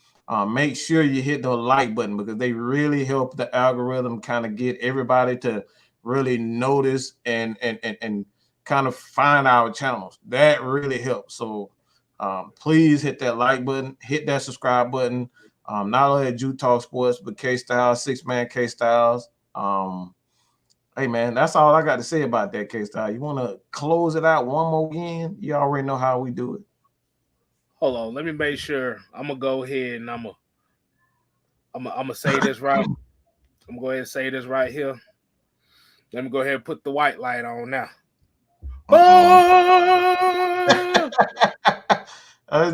Make sure you hit the like button because they really help the algorithm kind of get everybody to really notice and kind of find our channels. That really helps. So please hit that like button, hit that subscribe button. Not only at Jew Talk Sports, but K-Styles, 6-Man K-Styles. Hey, man, that's all I got to say about that, K-Style. You want to close it out one more again? You already know how we do it. Hold on. Let me make sure. I'm going to go ahead and I'm going to say this right. I'm going to go ahead and say this right here. Let me go ahead and put the white light on now.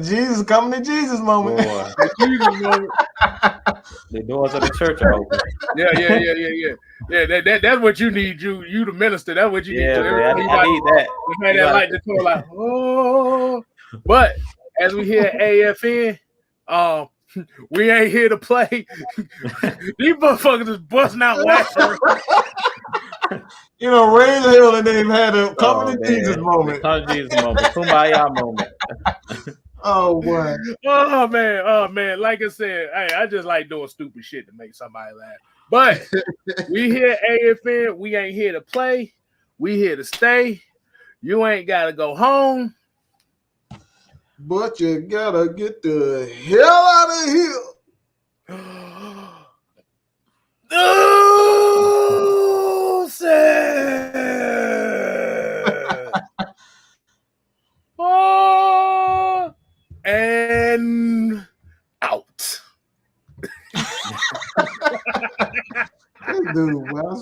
Jesus, coming to Jesus moment. Jesus moment. The doors of the church are open. Yeah. That's what you need, you the minister. That's what you need. Yeah, I need that. You had that light to go like, oh. But as we hear AFN, we ain't here to play. These motherfuckers is busting out laughing. You know, Ray Hill and they've had a coming to Jesus moment. Come to Jesus moment. Kumbaya moment. Oh boy. Oh man. Like I said, hey, I just like doing stupid shit to make somebody laugh. But we here AFN, we ain't here to play. We here to stay. You ain't gotta go home. But you gotta get the hell out of here. And out. Dude, well,